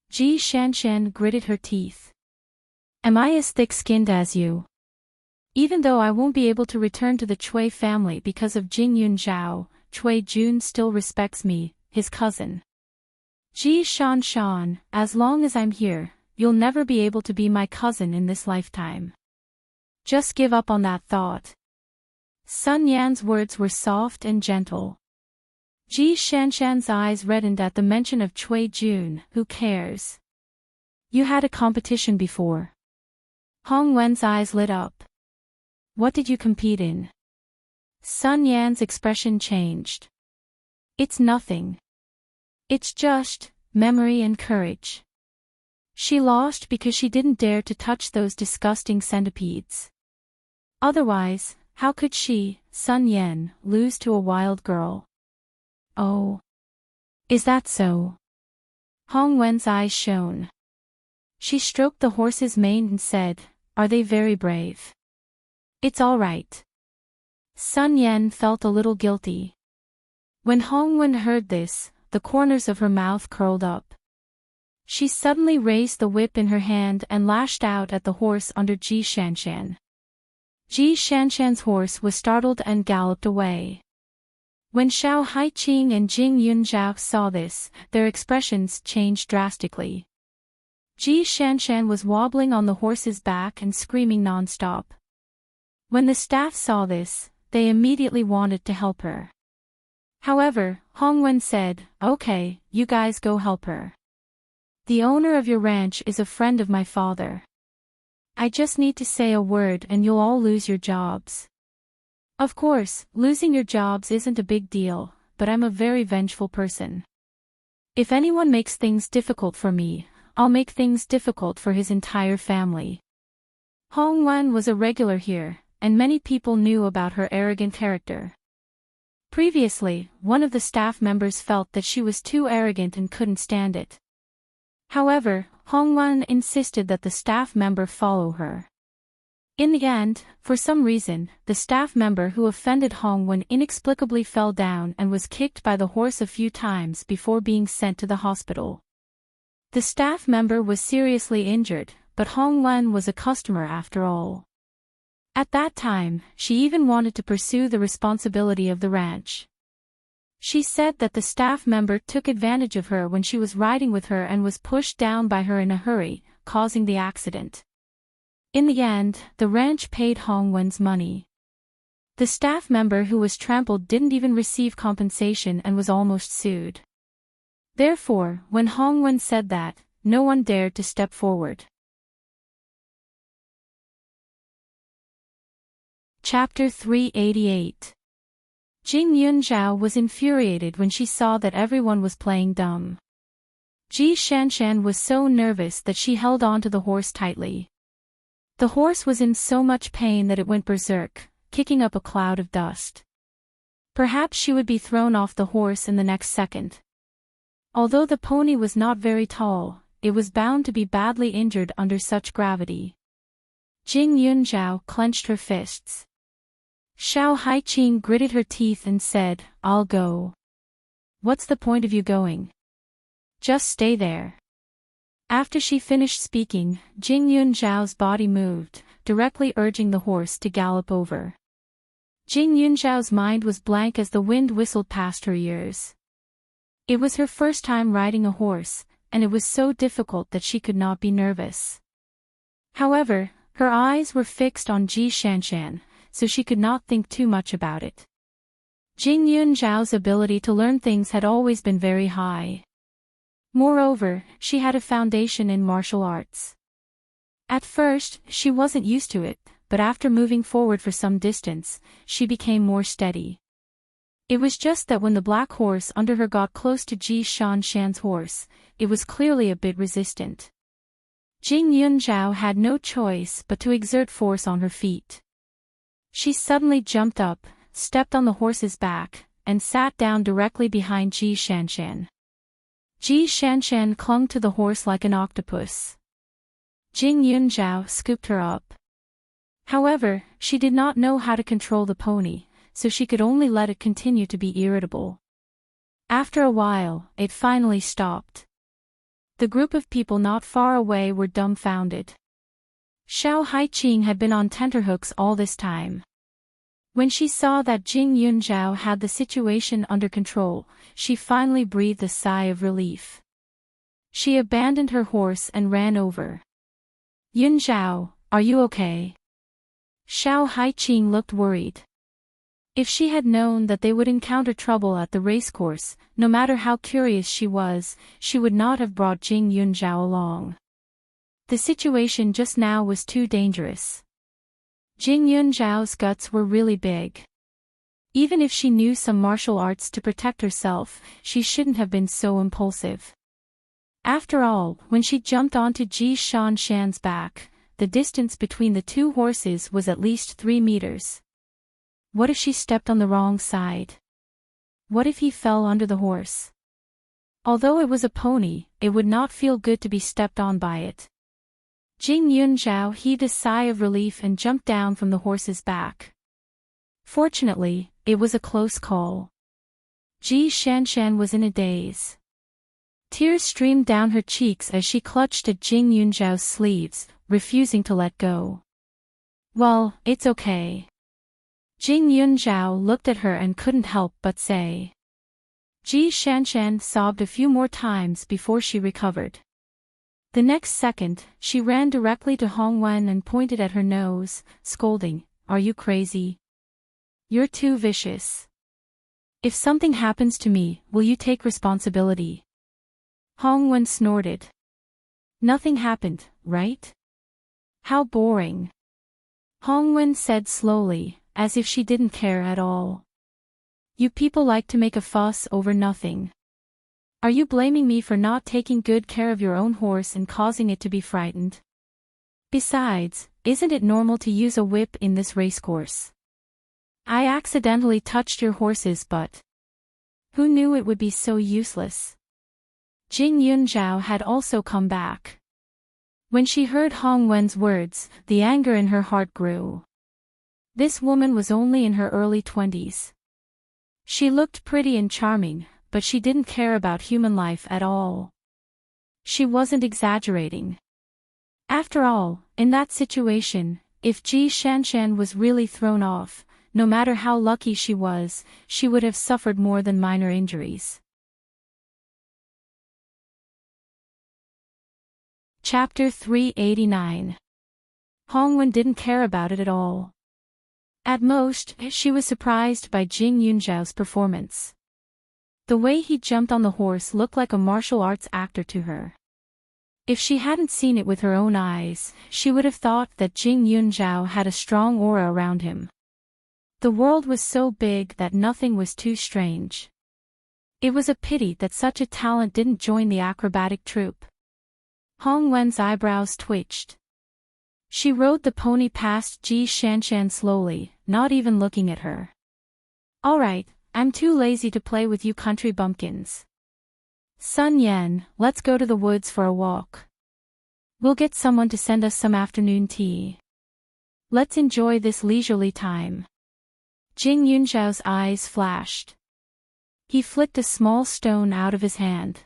Ji Shanshan gritted her teeth. Am I as thick-skinned as you? Even though I won't be able to return to the Cui family because of Jing Yunzhao, Cui Jun still respects me, his cousin. Ji Shanshan, as long as I'm here, you'll never be able to be my cousin in this lifetime. Just give up on that thought. Sun Yan's words were soft and gentle. Ji Shanshan's eyes reddened at the mention of Cui Jun. Who cares? You had a competition before. Hong Wen's eyes lit up. What did you compete in? Sun Yan's expression changed. It's nothing. It's just memory and courage. She lost because she didn't dare to touch those disgusting centipedes. Otherwise, how could she, Sun Yan, lose to a wild girl? Oh. Is that so? Hong Wen's eyes shone. She stroked the horse's mane and said, Are they very brave? It's all right. Sun Yan felt a little guilty. When Hongwen heard this, the corners of her mouth curled up. She suddenly raised the whip in her hand and lashed out at the horse under Ji Shanshan. Ji Shanshan's horse was startled and galloped away. When Xiao Haiqing and Jing Yunzhao saw this, their expressions changed drastically. Ji Shanshan was wobbling on the horse's back and screaming non-stop. When the staff saw this, they immediately wanted to help her. However, Hongwen said, "Okay, you guys go help her. The owner of your ranch is a friend of my father. I just need to say a word and you'll all lose your jobs." Of course, losing your jobs isn't a big deal, but I'm a very vengeful person. If anyone makes things difficult for me, I'll make things difficult for his entire family. Hongwen was a regular here, and many people knew about her arrogant character. Previously, one of the staff members felt that she was too arrogant and couldn't stand it. However, Hongwen insisted that the staff member follow her. In the end, for some reason, the staff member who offended Hongwen inexplicably fell down and was kicked by the horse a few times before being sent to the hospital. The staff member was seriously injured, but Hongwen was a customer after all. At that time, she even wanted to pursue the responsibility of the ranch. She said that the staff member took advantage of her when she was riding with her and was pushed down by her in a hurry, causing the accident. In the end, the ranch paid Hongwen's money. The staff member who was trampled didn't even receive compensation and was almost sued. Therefore, when Hongwen said that, no one dared to step forward. Chapter 388. Jing Yunzhao was infuriated when she saw that everyone was playing dumb. Ji Shanshan was so nervous that she held on to the horse tightly. The horse was in so much pain that it went berserk, kicking up a cloud of dust. Perhaps she would be thrown off the horse in the next second. Although the pony was not very tall, it was bound to be badly injured under such gravity. Jing Yunzhao clenched her fists. Xiao Haiqing gritted her teeth and said, "I'll go." "What's the point of you going? Just stay there." After she finished speaking, Jing Yunzhao's body moved, directly urging the horse to gallop over. Jing Yunzhao's mind was blank as the wind whistled past her ears. It was her first time riding a horse, and it was so difficult that she could not be nervous. However, her eyes were fixed on Ji Shanshan, so she could not think too much about it. Jing Yunzhao's ability to learn things had always been very high. Moreover, she had a foundation in martial arts. At first, she wasn't used to it, but after moving forward for some distance, she became more steady. It was just that when the black horse under her got close to Ji Shanshan's horse, it was clearly a bit resistant. Jing Yunzhao had no choice but to exert force on her feet. She suddenly jumped up, stepped on the horse's back, and sat down directly behind Ji Shanshan. Ji Shanshan clung to the horse like an octopus. Jing Yunzhao scooped her up. However, she did not know how to control the pony, so she could only let it continue to be irritable. After a while, it finally stopped. The group of people not far away were dumbfounded. Xiao Haiqing had been on tenterhooks all this time. When she saw that Jing Yunzhao had the situation under control, she finally breathed a sigh of relief. She abandoned her horse and ran over. "Yunzhao, are you okay?" Xiao Haiqing looked worried. If she had known that they would encounter trouble at the racecourse, no matter how curious she was, she would not have brought Jing Yunzhao along. The situation just now was too dangerous. Jing Yunzhao's guts were really big. Even if she knew some martial arts to protect herself, she shouldn't have been so impulsive. After all, when she jumped onto Ji Shanshan's back, the distance between the two horses was at least 3 meters. What if she stepped on the wrong side? What if he fell under the horse? Although it was a pony, it would not feel good to be stepped on by it. Jing Yunzhao heaved a sigh of relief and jumped down from the horse's back. Fortunately, it was a close call. Ji Shanshan was in a daze. Tears streamed down her cheeks as she clutched at Jing Yunzhao's sleeves, refusing to let go. "Well, it's okay." Jing Yunzhao looked at her and couldn't help but say. Ji Shanshan sobbed a few more times before she recovered. The next second, she ran directly to Hongwen and pointed at her nose, scolding, "Are you crazy? You're too vicious. If something happens to me, will you take responsibility?" Hongwen snorted. "Nothing happened, right? How boring." Hongwen said slowly, as if she didn't care at all. "You people like to make a fuss over nothing. Are you blaming me for not taking good care of your own horse and causing it to be frightened? Besides, isn't it normal to use a whip in this racecourse? I accidentally touched your horse's butt. Who knew it would be so useless?" Jing Yunzhao had also come back. When she heard Hongwen's words, the anger in her heart grew. This woman was only in her early 20s. She looked pretty and charming, but she didn't care about human life at all. She wasn't exaggerating. After all, in that situation, if Ji Shanshan was really thrown off, no matter how lucky she was, she would have suffered more than minor injuries. Chapter 389. Hongwen didn't care about it at all. At most, she was surprised by Jing Yunzhao's performance. The way he jumped on the horse looked like a martial arts actor to her. If she hadn't seen it with her own eyes, she would have thought that Jing Yunzhao had a strong aura around him. The world was so big that nothing was too strange. It was a pity that such a talent didn't join the acrobatic troupe. Hongwen's eyebrows twitched. She rode the pony past Ji Shanshan slowly, not even looking at her. "All right, I'm too lazy to play with you country bumpkins. Sun Yan, let's go to the woods for a walk. We'll get someone to send us some afternoon tea. Let's enjoy this leisurely time." Jing Yunzhao's eyes flashed. He flicked a small stone out of his hand.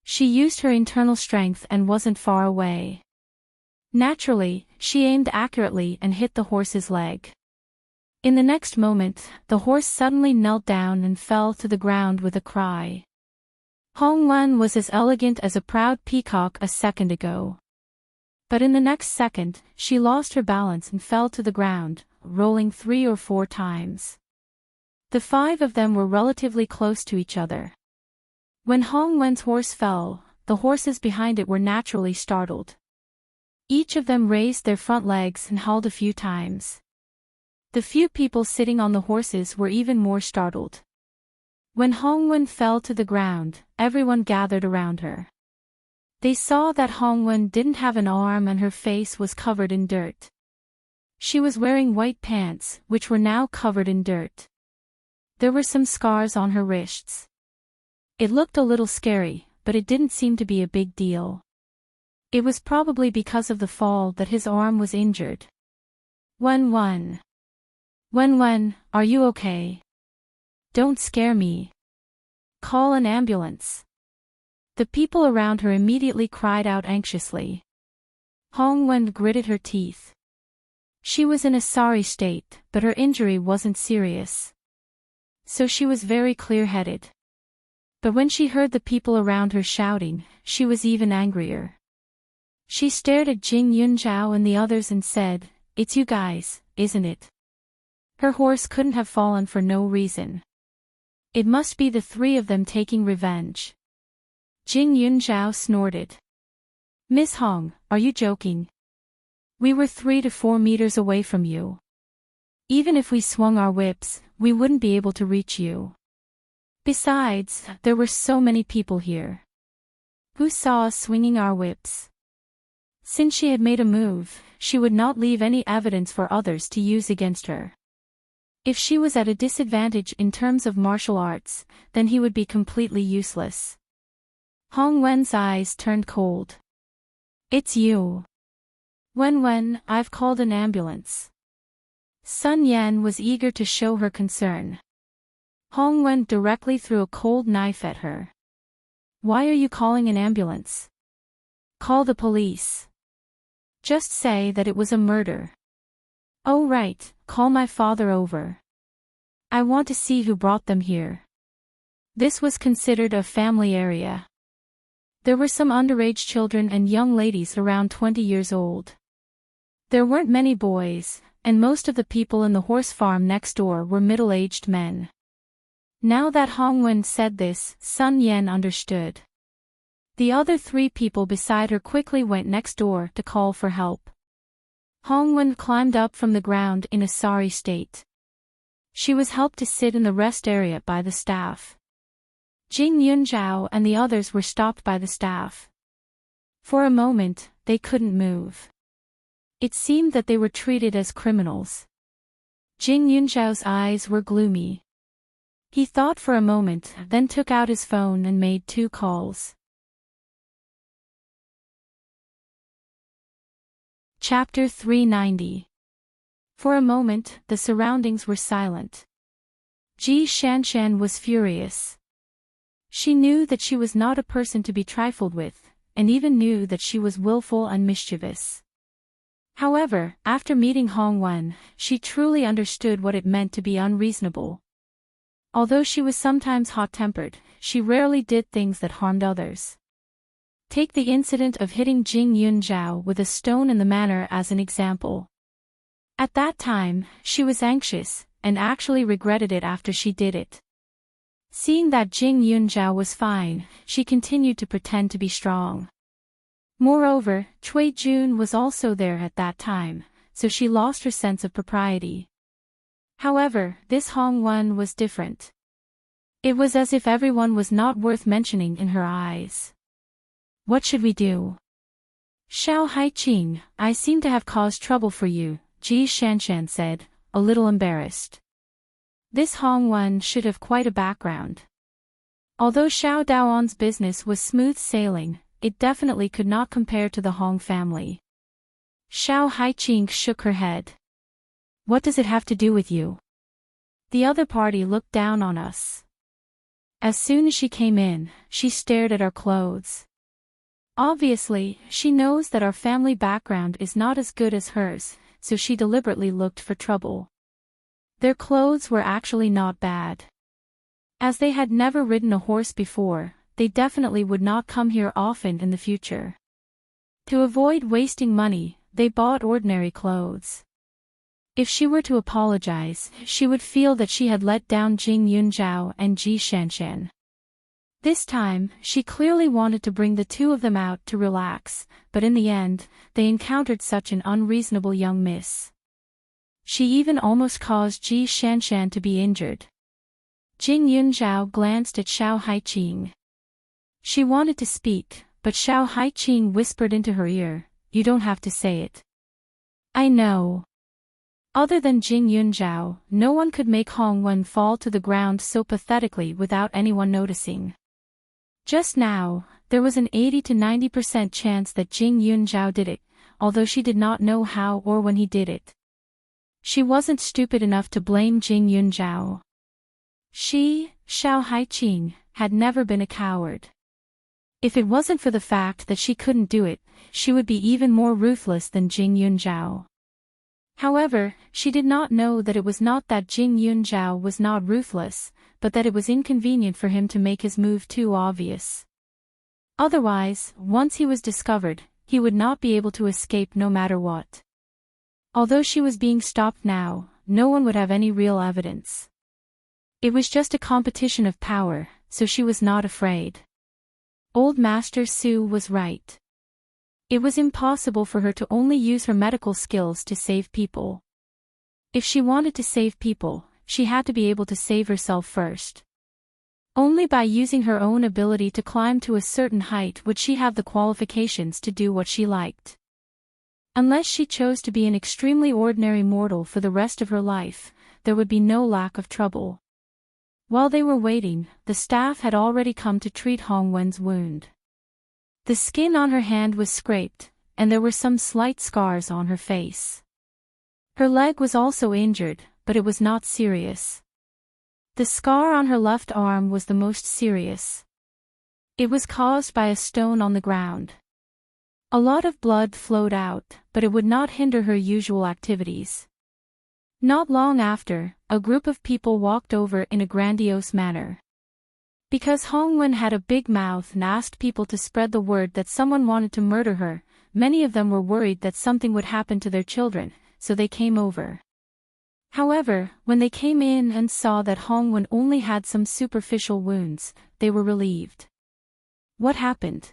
She used her internal strength and wasn't far away. Naturally, she aimed accurately and hit the horse's leg. In the next moment, the horse suddenly knelt down and fell to the ground with a cry. Hongwen was as elegant as a proud peacock a second ago. But in the next second, she lost her balance and fell to the ground, rolling 3 or 4 times. The 5 of them were relatively close to each other. When Hongwen's horse fell, the horses behind it were naturally startled. Each of them raised their front legs and howled a few times. The few people sitting on the horses were even more startled. When Hongwen fell to the ground, everyone gathered around her. They saw that Hongwen didn't have an arm and her face was covered in dirt. She was wearing white pants, which were now covered in dirt. There were some scars on her wrists. It looked a little scary, but it didn't seem to be a big deal. It was probably because of the fall that his arm was injured. Wen, are you okay? Don't scare me. Call an ambulance. The people around her immediately cried out anxiously. Hongwen gritted her teeth. She was in a sorry state, but her injury wasn't serious. So she was very clear-headed. But when she heard the people around her shouting, she was even angrier. She stared at Jing Yunzhao and the others and said, "It's you guys, isn't it?" Her horse couldn't have fallen for no reason. It must be the 3 of them taking revenge. Jing Yunzhao snorted. "Miss Hong, are you joking? We were 3 to 4 meters away from you. Even if we swung our whips, we wouldn't be able to reach you. Besides, there were so many people here. Who saw us swinging our whips?" Since she had made a move, she would not leave any evidence for others to use against her. If she was at a disadvantage in terms of martial arts, then he would be completely useless. Hongwen's eyes turned cold. "It's you. When, I've called an ambulance. Sun Yan was eager to show her concern. Hong Wen directly threw a cold knife at her. Why are you calling an ambulance? Call the police. Just say that it was a murder. Oh right, call my father over. I want to see who brought them here. This was considered a family area. There were some underage children and young ladies around 20 years old. There weren't many boys, and most of the people in the horse farm next door were middle-aged men. Now that Hong Wen said this, Sun Yan understood. The other 3 people beside her quickly went next door to call for help. Hong Wen climbed up from the ground in a sorry state. She was helped to sit in the rest area by the staff. Jing Yunzhao and the others were stopped by the staff. For a moment, they couldn't move. It seemed that they were treated as criminals. Jing Yunzhao's eyes were gloomy. He thought for a moment, then took out his phone and made 2 calls. Chapter 390. For a moment, the surroundings were silent. Ji Shanshan was furious. She knew that she was not a person to be trifled with, and even knew that she was willful and mischievous. However, after meeting Hong Wen, she truly understood what it meant to be unreasonable. Although she was sometimes hot-tempered, she rarely did things that harmed others. Take the incident of hitting Jing Yunzhao with a stone in the manor as an example. At that time, she was anxious, and actually regretted it after she did it. Seeing that Jing Yunzhao was fine, she continued to pretend to be strong. Moreover, Cui Jun was also there at that time, so she lost her sense of propriety. However, this Hong Wen was different. It was as if everyone was not worth mentioning in her eyes. What should we do? Xiao Haiqing, I seem to have caused trouble for you, Ji Shanshan said, a little embarrassed. This Hong Wen should have quite a background. Although Xiao Daoan's business was smooth sailing, it definitely could not compare to the Hong family. Xiao Haiqing shook her head. What does it have to do with you? The other party looked down on us. As soon as she came in, she stared at our clothes. Obviously, she knows that our family background is not as good as hers, so she deliberately looked for trouble. Their clothes were actually not bad. As they had never ridden a horse before, they definitely would not come here often in the future. To avoid wasting money, they bought ordinary clothes. If she were to apologize, she would feel that she had let down Jing Yunzhao and Ji Shanshan. This time, she clearly wanted to bring the 2 of them out to relax, but in the end, they encountered such an unreasonable young miss. She even almost caused Ji Shanshan to be injured. Jing Yunzhao glanced at Xiao Haiqing. She wanted to speak, but Xiao Haiqing whispered into her ear, "You don't have to say it." I know. Other than Jing Yunzhao, no one could make Hong Wen fall to the ground so pathetically without anyone noticing. Just now, there was an 80 to 90% chance that Jing Yunzhao did it, although she did not know how or when he did it. She wasn't stupid enough to blame Jing Yunzhao. She, Xiao Haiqing, had never been a coward. If it wasn't for the fact that she couldn't do it, she would be even more ruthless than Jing Yunzhao. However, she did not know that it was not that Jing Yunzhao was not ruthless, but that it was inconvenient for him to make his move too obvious. Otherwise, once he was discovered, he would not be able to escape no matter what. Although she was being stopped now, no one would have any real evidence. It was just a competition of power, so she was not afraid. Old Master Su was right. It was impossible for her to only use her medical skills to save people. If she wanted to save people, she had to be able to save herself first. Only by using her own ability to climb to a certain height would she have the qualifications to do what she liked. Unless she chose to be an extremely ordinary mortal for the rest of her life, there would be no lack of trouble. While they were waiting, the staff had already come to treat Hong Wen's wound. The skin on her hand was scraped, and there were some slight scars on her face. Her leg was also injured, but it was not serious. The scar on her left arm was the most serious. It was caused by a stone on the ground. A lot of blood flowed out, but it would not hinder her usual activities. Not long after, a group of people walked over in a grandiose manner. Because Hongwen had a big mouth and asked people to spread the word that someone wanted to murder her, many of them were worried that something would happen to their children, so they came over. However, when they came in and saw that Hongwen only had some superficial wounds, they were relieved. What happened?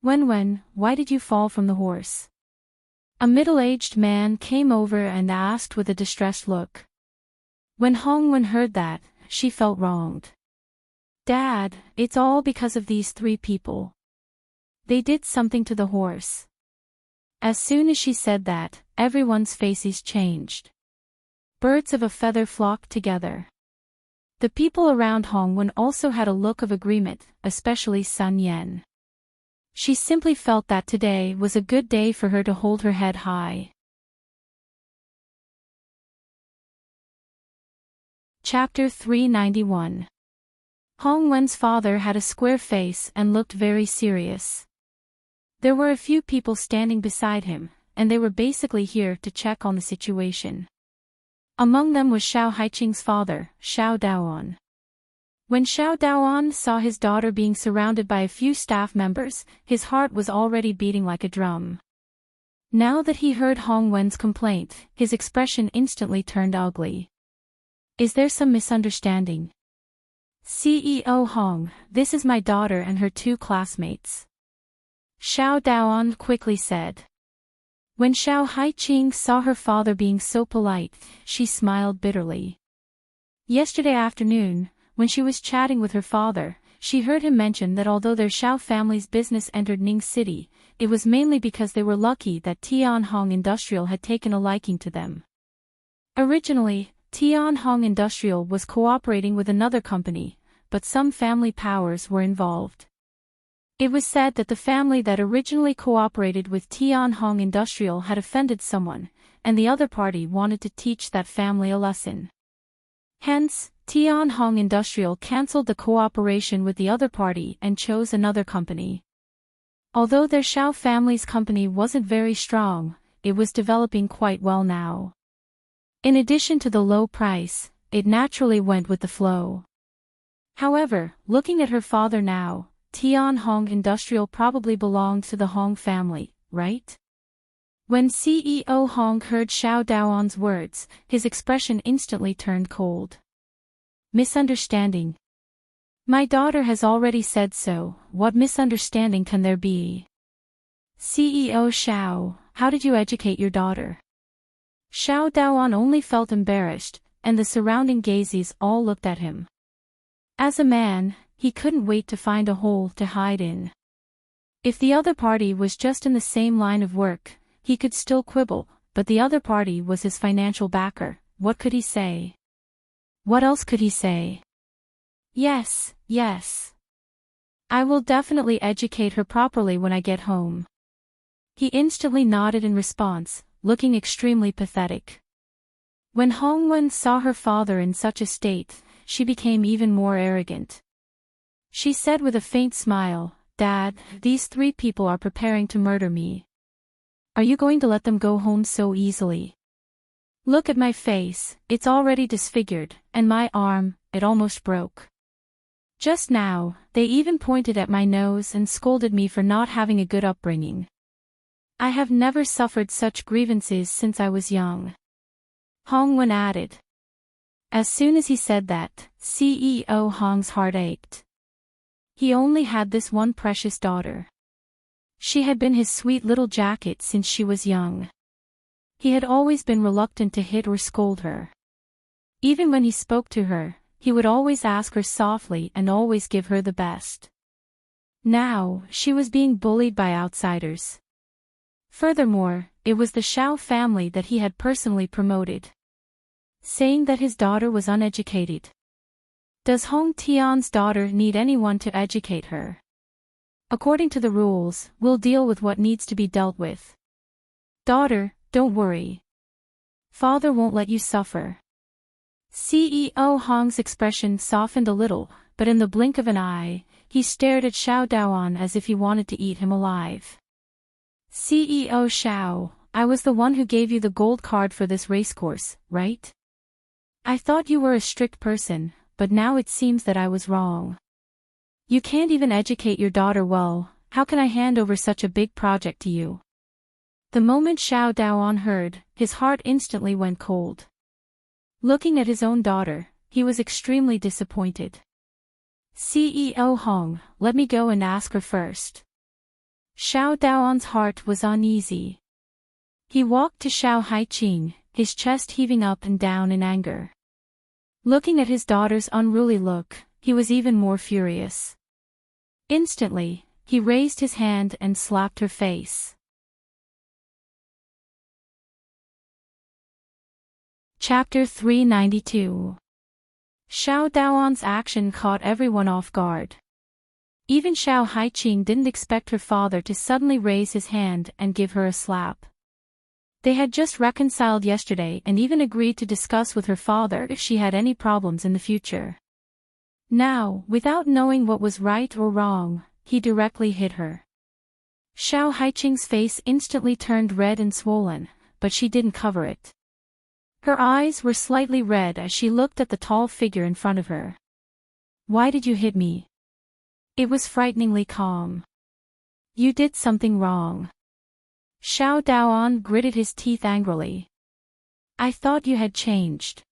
Wenwen, why did you fall from the horse? A middle-aged man came over and asked with a distressed look. When Hongwen heard that, she felt wronged. Dad, it's all because of these 3 people. They did something to the horse. As soon as she said that, everyone's faces changed. Birds of a feather flocked together. The people around Hongwen also had a look of agreement, especially Sun Yen. She simply felt that today was a good day for her to hold her head high. Chapter 391. Hongwen's father had a square face and looked very serious. There were a few people standing beside him, and they were basically here to check on the situation. Among them was Xiao Haiqing's father, Xiao Daoan. When Xiao Daoan saw his daughter being surrounded by a few staff members, his heart was already beating like a drum. Now that he heard Hongwen's complaint, his expression instantly turned ugly. Is there some misunderstanding? CEO Hong, this is my daughter and her 2 classmates. Xiao Daoan quickly said. When Xiao Haiqing saw her father being so polite, she smiled bitterly. Yesterday afternoon, when she was chatting with her father, she heard him mention that although their Xiao family's business entered Ning City, it was mainly because they were lucky that Tianhong Industrial had taken a liking to them. Originally, Tianhong Industrial was cooperating with another company, but some family powers were involved. It was said that the family that originally cooperated with Tianhong Industrial had offended someone, and the other party wanted to teach that family a lesson. Hence, Tianhong Industrial cancelled the cooperation with the other party and chose another company. Although their Xiao family's company wasn't very strong, it was developing quite well now. In addition to the low price, it naturally went with the flow. However, looking at her father now, Tianhong Industrial probably belonged to the Hong family, right? When CEO Hong heard Xiao Daoan's words, his expression instantly turned cold. Misunderstanding. My daughter has already said so, what misunderstanding can there be? CEO Xiao, how did you educate your daughter? Xiao Daoan only felt embarrassed, and the surrounding gazes all looked at him. As a man, he couldn't wait to find a hole to hide in. If the other party was just in the same line of work, he could still quibble, but the other party was his financial backer. What could he say? What else could he say? Yes, yes. I will definitely educate her properly when I get home. He instantly nodded in response, looking extremely pathetic. When Hongwen saw her father in such a state, she became even more arrogant. She said with a faint smile, Dad, these 3 people are preparing to murder me. Are you going to let them go home so easily? Look at my face, it's already disfigured, and my arm, it almost broke. Just now, they even pointed at my nose and scolded me for not having a good upbringing. I have never suffered such grievances since I was young. Hongwen added. As soon as he said that, CEO Hong's heart ached. He only had this one precious daughter. She had been his sweet little jacket since she was young. He had always been reluctant to hit or scold her. Even when he spoke to her, he would always ask her softly and always give her the best. Now, she was being bullied by outsiders. Furthermore, it was the Xiao family that he had personally promoted, saying that his daughter was uneducated. Does Hong Tian's daughter need anyone to educate her? According to the rules, we'll deal with what needs to be dealt with. Daughter, don't worry. Father won't let you suffer. CEO Hong's expression softened a little, but in the blink of an eye, he stared at Xiao Daoan as if he wanted to eat him alive. CEO Xiao, I was the one who gave you the gold card for this racecourse, right? I thought you were a strict person, but now it seems that I was wrong. You can't even educate your daughter well, how can I hand over such a big project to you? The moment Xiao Daoan heard, his heart instantly went cold. Looking at his own daughter, he was extremely disappointed. CEO Hong, let me go and ask her first. Xiao Daoan's heart was uneasy. He walked to Xiao Haiqing, his chest heaving up and down in anger. Looking at his daughter's unruly look, he was even more furious. Instantly, he raised his hand and slapped her face. Chapter 392. Xiao Daoan's action caught everyone off guard. Even Xiao Haiqing didn't expect her father to suddenly raise his hand and give her a slap. They had just reconciled yesterday and even agreed to discuss with her father if she had any problems in the future. Now, without knowing what was right or wrong, he directly hit her. Xiao Haiqing's face instantly turned red and swollen, but she didn't cover it. Her eyes were slightly red as she looked at the tall figure in front of her. Why did you hit me? It was frighteningly calm. You did something wrong. Xiao Daoan gritted his teeth angrily. I thought you had changed.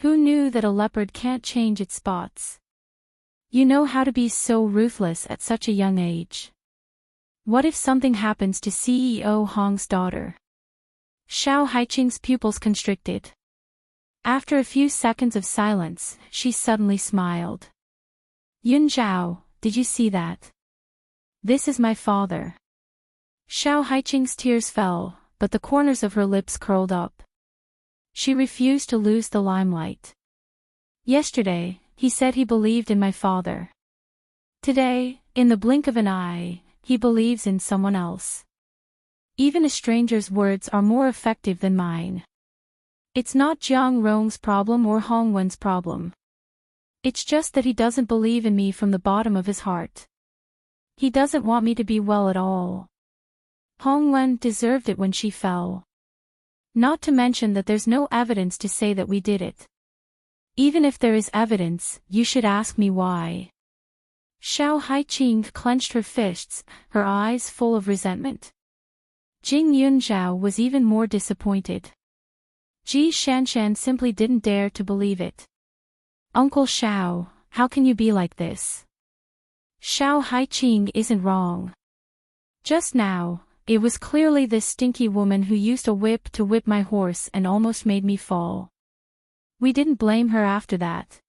Who knew that a leopard can't change its spots? You know how to be so ruthless at such a young age. What if something happens to CEO Hong's daughter? Xiao Haiqing's pupils constricted. After a few seconds of silence, she suddenly smiled. Yun Zhao, did you see that? This is my father. Xiao Haiqing's tears fell, but the corners of her lips curled up. She refused to lose the limelight. Yesterday, he said he believed in my father. Today, in the blink of an eye, he believes in someone else. Even a stranger's words are more effective than mine. It's not Jiang Rong's problem or Hong Wen's problem. It's just that he doesn't believe in me from the bottom of his heart. He doesn't want me to be well at all. Hong Wen deserved it when she fell. Not to mention that there's no evidence to say that we did it. Even if there is evidence, you should ask me why. Xiao Haiqing clenched her fists, her eyes full of resentment. Jing Yunzhao was even more disappointed. Ji Shanshan simply didn't dare to believe it. Uncle Xiao, how can you be like this? Xiao Haiqing isn't wrong. Just now, it was clearly this stinky woman who used a whip to whip my horse and almost made me fall. We didn't blame her after that.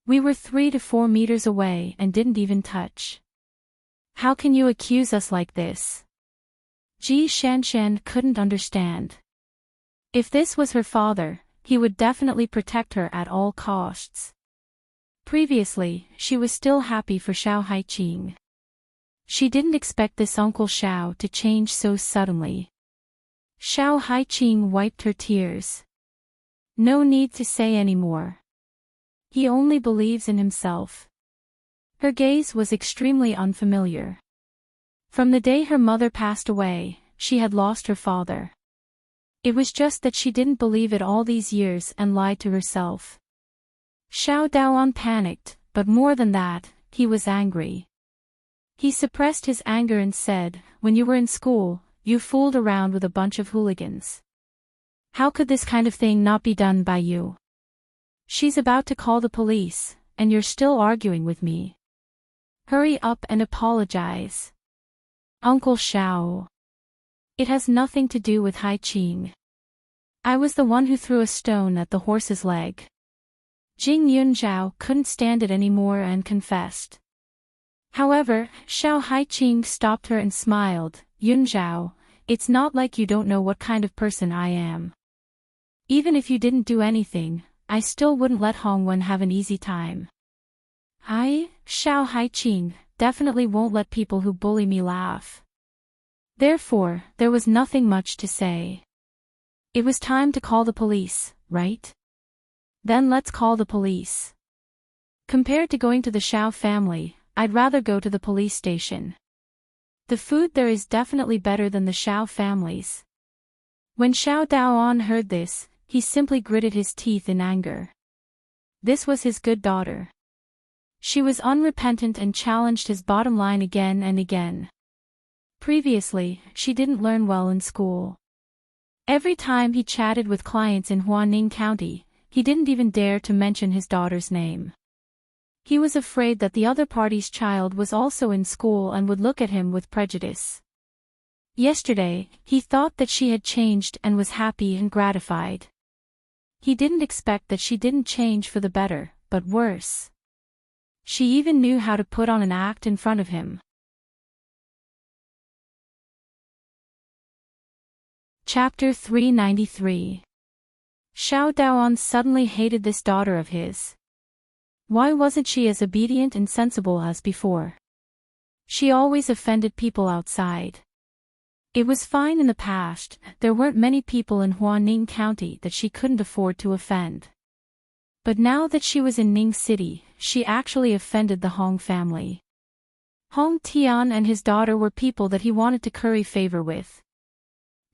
We were 3 to 4 meters away and didn't even touch. How can you accuse us like this? Ji Shanshan couldn't understand. If this was her father, he would definitely protect her at all costs. Previously, she was still happy for Xiao Haiqing. She didn't expect this Uncle Xiao to change so suddenly. Xiao Haiqing wiped her tears. No need to say any more. He only believes in himself. Her gaze was extremely unfamiliar. From the day her mother passed away, she had lost her father. It was just that she didn't believe it all these years and lied to herself. Xiao Daoan panicked, but more than that, he was angry. He suppressed his anger and said, when you were in school, you fooled around with a bunch of hooligans. How could this kind of thing not be done by you? She's about to call the police, and you're still arguing with me. Hurry up and apologize. Uncle Xiao. It has nothing to do with Haiqing. I was the one who threw a stone at the horse's leg. Jing Yunzhao couldn't stand it anymore and confessed. However, Xiao Haiqing stopped her and smiled. Yunzhao, it's not like you don't know what kind of person I am. Even if you didn't do anything, I still wouldn't let Hong Wen have an easy time. Xiao Haiqing, definitely won't let people who bully me laugh. Therefore, there was nothing much to say. It was time to call the police, right? Then let's call the police. Compared to going to the Xiao family, I'd rather go to the police station. The food there is definitely better than the Xiao family's. When Xiao Daoan heard this, he simply gritted his teeth in anger. This was his good daughter. She was unrepentant and challenged his bottom line again and again. Previously, she didn't learn well in school. Every time he chatted with clients in Huaning County, he didn't even dare to mention his daughter's name. He was afraid that the other party's child was also in school and would look at him with prejudice. Yesterday, he thought that she had changed and was happy and gratified. He didn't expect that she didn't change for the better, but worse. She even knew how to put on an act in front of him. Chapter 393. Xiao Daoan suddenly hated this daughter of his. Why wasn't she as obedient and sensible as before? She always offended people outside. It was fine in the past, there weren't many people in Huaning County that she couldn't afford to offend. But now that she was in Ning City, she actually offended the Hong family. Hong Tian and his daughter were people that he wanted to curry favor with.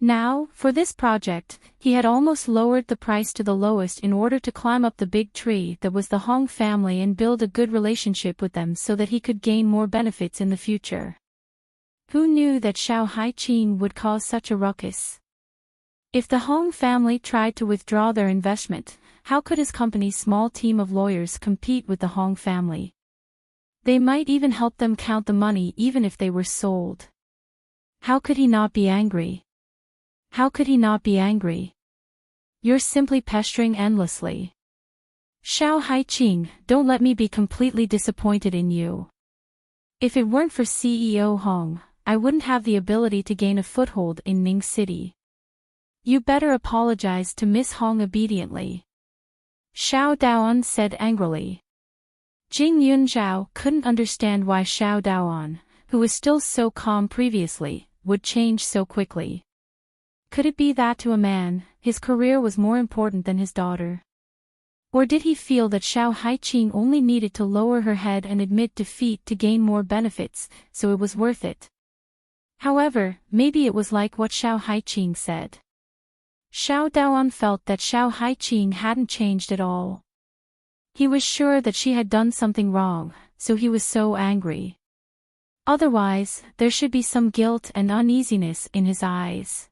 Now, for this project, he had almost lowered the price to the lowest in order to climb up the big tree that was the Hong family and build a good relationship with them so that he could gain more benefits in the future. Who knew that Xiao Haiqing would cause such a ruckus? If the Hong family tried to withdraw their investment, how could his company's small team of lawyers compete with the Hong family? They might even help them count the money even if they were sold. How could he not be angry? How could he not be angry? You're simply pestering endlessly. Xiao Haiqing, don't let me be completely disappointed in you. If it weren't for CEO Hong, I wouldn't have the ability to gain a foothold in Ning City. You better apologize to Miss Hong obediently. Xiao Daoan said angrily. Jing Yunzhao couldn't understand why Xiao Daoan, who was still so calm previously, would change so quickly. Could it be that to a man, his career was more important than his daughter? Or did he feel that Xiao Haiqing only needed to lower her head and admit defeat to gain more benefits, so it was worth it? However, maybe it was like what Xiao Haiqing said. Xiao Daoan felt that Xiao Haiqing hadn't changed at all. He was sure that she had done something wrong, so he was so angry. Otherwise, there should be some guilt and uneasiness in his eyes.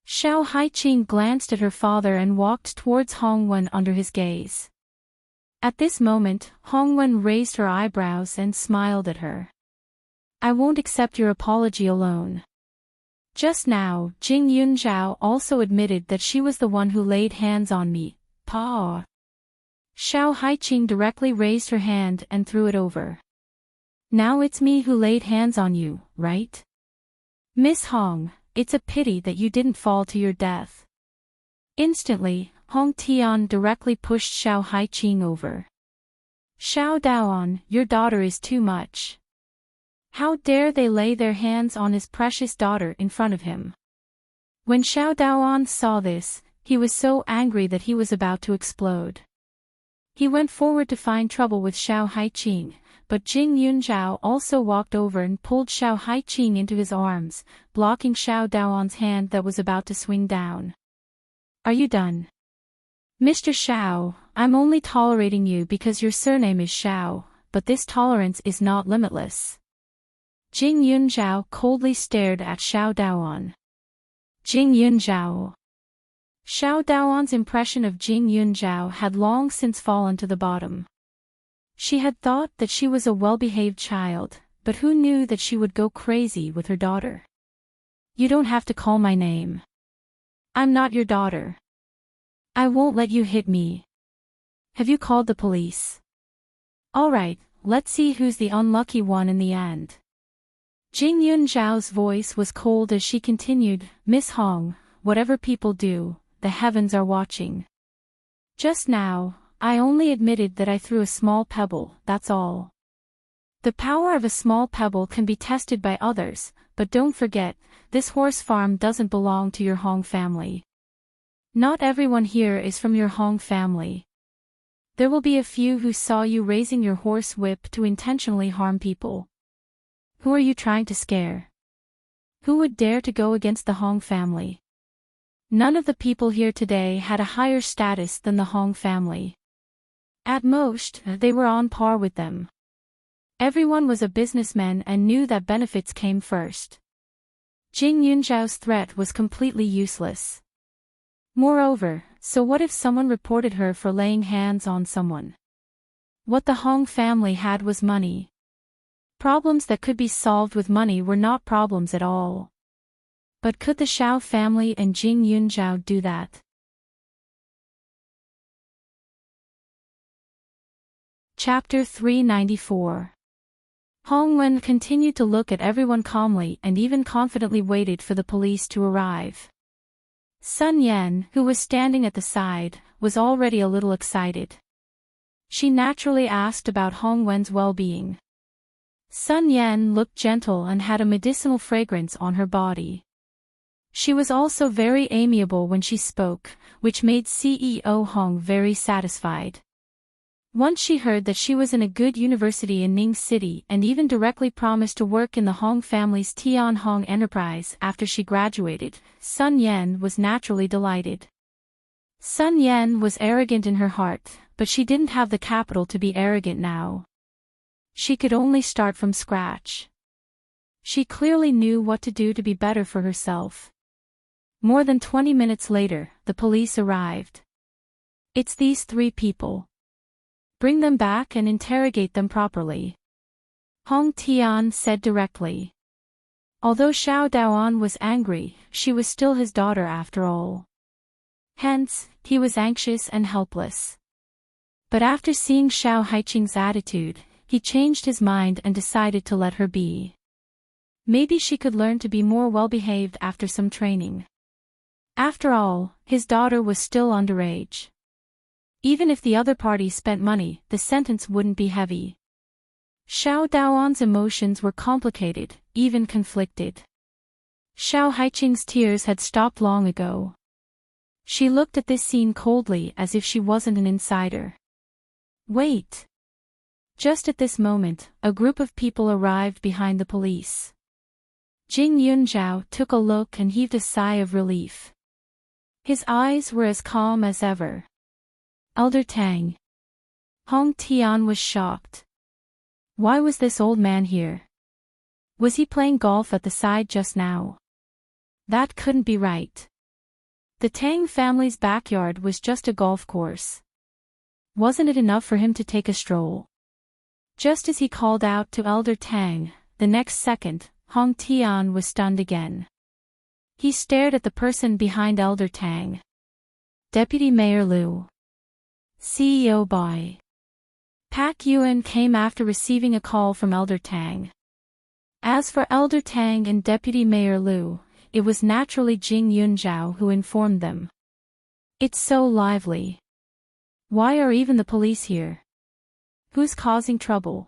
Xiao Haiqing glanced at her father and walked towards Hongwen under his gaze. At this moment, Hongwen raised her eyebrows and smiled at her. I won't accept your apology alone. Just now, Jing Yunzhao also admitted that she was the one who laid hands on me, Pa. Xiao Haiqing directly raised her hand and threw it over. Now it's me who laid hands on you, right? Miss Hong, it's a pity that you didn't fall to your death. Instantly, Hong Tian directly pushed Xiao Haiqing over. Xiao Daoan, your daughter is too much. How dare they lay their hands on his precious daughter in front of him? When Xiao Daoan saw this, he was so angry that he was about to explode. He went forward to find trouble with Xiao Haiqing, but Jing Yunzhao also walked over and pulled Xiao Haiqing into his arms, blocking Xiao Daoan's hand that was about to swing down. Are you done? Mr. Xiao, I'm only tolerating you because your surname is Xiao, but this tolerance is not limitless. Jing Yunzhao coldly stared at Xiao Daoan. Jing Yunzhao. Xiao Daoan's impression of Jing Yunzhao had long since fallen to the bottom. She had thought that she was a well-behaved child, but who knew that she would go crazy with her daughter? You don't have to call my name. I'm not your daughter. I won't let you hit me. Have you called the police? All right, let's see who's the unlucky one in the end. Jing Yunzhao's voice was cold as she continued, Miss Hong, whatever people do, the heavens are watching. Just now, I only admitted that I threw a small pebble, that's all. The power of a small pebble can be tested by others, but don't forget, this horse farm doesn't belong to your Hong family. Not everyone here is from your Hong family. There will be a few who saw you raising your horse whip to intentionally harm people. Who are you trying to scare? Who would dare to go against the Hong family? None of the people here today had a higher status than the Hong family. At most, they were on par with them. Everyone was a businessman and knew that benefits came first. Jing Yunzhao's threat was completely useless. Moreover, so what if someone reported her for laying hands on someone? What the Hong family had was money. Problems that could be solved with money were not problems at all. But could the Xiao family and Jing Yunzhao do that? Chapter 394. Hong Wen continued to look at everyone calmly and even confidently waited for the police to arrive. Sun Yan, who was standing at the side, was already a little excited. She naturally asked about Hong Wen's well-being. Sun Yan looked gentle and had a medicinal fragrance on her body. She was also very amiable when she spoke, which made CEO Hong very satisfied. Once she heard that she was in a good university in Ning City and even directly promised to work in the Hong family's Tian Hong enterprise after she graduated, Sun Yan was naturally delighted. Sun Yan was arrogant in her heart, but she didn't have the capital to be arrogant now. She could only start from scratch. She clearly knew what to do to be better for herself. More than 20 minutes later, the police arrived. It's these 3 people. Bring them back and interrogate them properly. Hong Tian said directly. Although Xiao Daoan was angry, she was still his daughter after all. Hence, he was anxious and helpless. But after seeing Xiao Haiqing's attitude, he changed his mind and decided to let her be. Maybe she could learn to be more well-behaved after some training. After all, his daughter was still underage. Even if the other party spent money, the sentence wouldn't be heavy. Xiao Daoan's emotions were complicated, even conflicted. Xiao Haiqing's tears had stopped long ago. She looked at this scene coldly as if she wasn't an insider. Wait. Just at this moment, a group of people arrived behind the police. Jing Yunzhao took a look and heaved a sigh of relief. His eyes were as calm as ever. Elder Tang. Hong Tian was shocked. Why was this old man here? Was he playing golf at the side just now? That couldn't be right. The Tang family's backyard was just a golf course. Wasn't it enough for him to take a stroll? Just as he called out to Elder Tang, the next second, Hong Tian was stunned again. He stared at the person behind Elder Tang. Deputy Mayor Liu. CEO Bai. Pak Yuan came after receiving a call from Elder Tang. As for Elder Tang and Deputy Mayor Liu, it was naturally Jing Yunzhao who informed them. It's so lively. Why are even the police here? Who's causing trouble?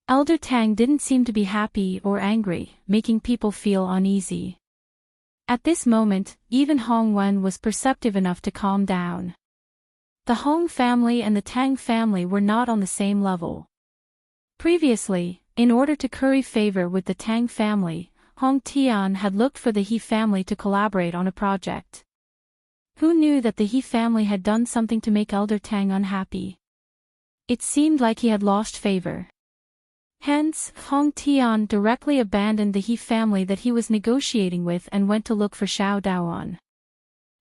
Elder Tang didn't seem to be happy or angry, making people feel uneasy. At this moment, even Hong Wen was perceptive enough to calm down. The Hong family and the Tang family were not on the same level. Previously, in order to curry favor with the Tang family, Hong Tian had looked for the He family to collaborate on a project. Who knew that the He family had done something to make Elder Tang unhappy? It seemed like he had lost favor. Hence, Hong Tian directly abandoned the He family that he was negotiating with and went to look for Xiao Daoan.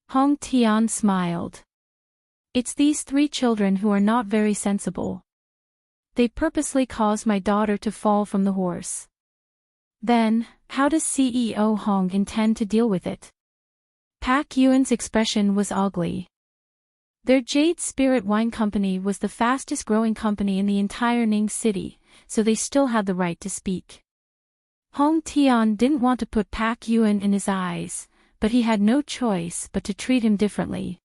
Hong Tian smiled. It's these 3 children who are not very sensible. They purposely caused my daughter to fall from the horse. Then, how does CEO Hong intend to deal with it? Pak Yuan's expression was ugly. Their Jade Spirit Wine Company was the fastest growing company in the entire Ning City, so they still had the right to speak. Hong Tian didn't want to put Pak Yuan in his eyes, but he had no choice but to treat him differently.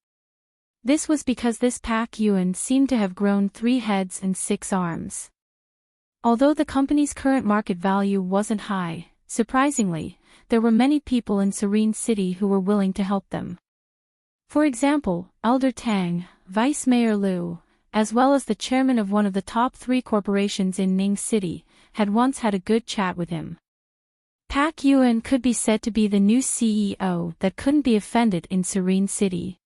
This was because this Pak Yuan seemed to have grown 3 heads and 6 arms. Although the company's current market value wasn't high, surprisingly, there were many people in Serene City who were willing to help them. For example, Elder Tang, Vice Mayor Liu, as well as the chairman of one of the top 3 corporations in Ning City, had once had a good chat with him. Pak Yuan could be said to be the new CEO that couldn't be offended in Serene City.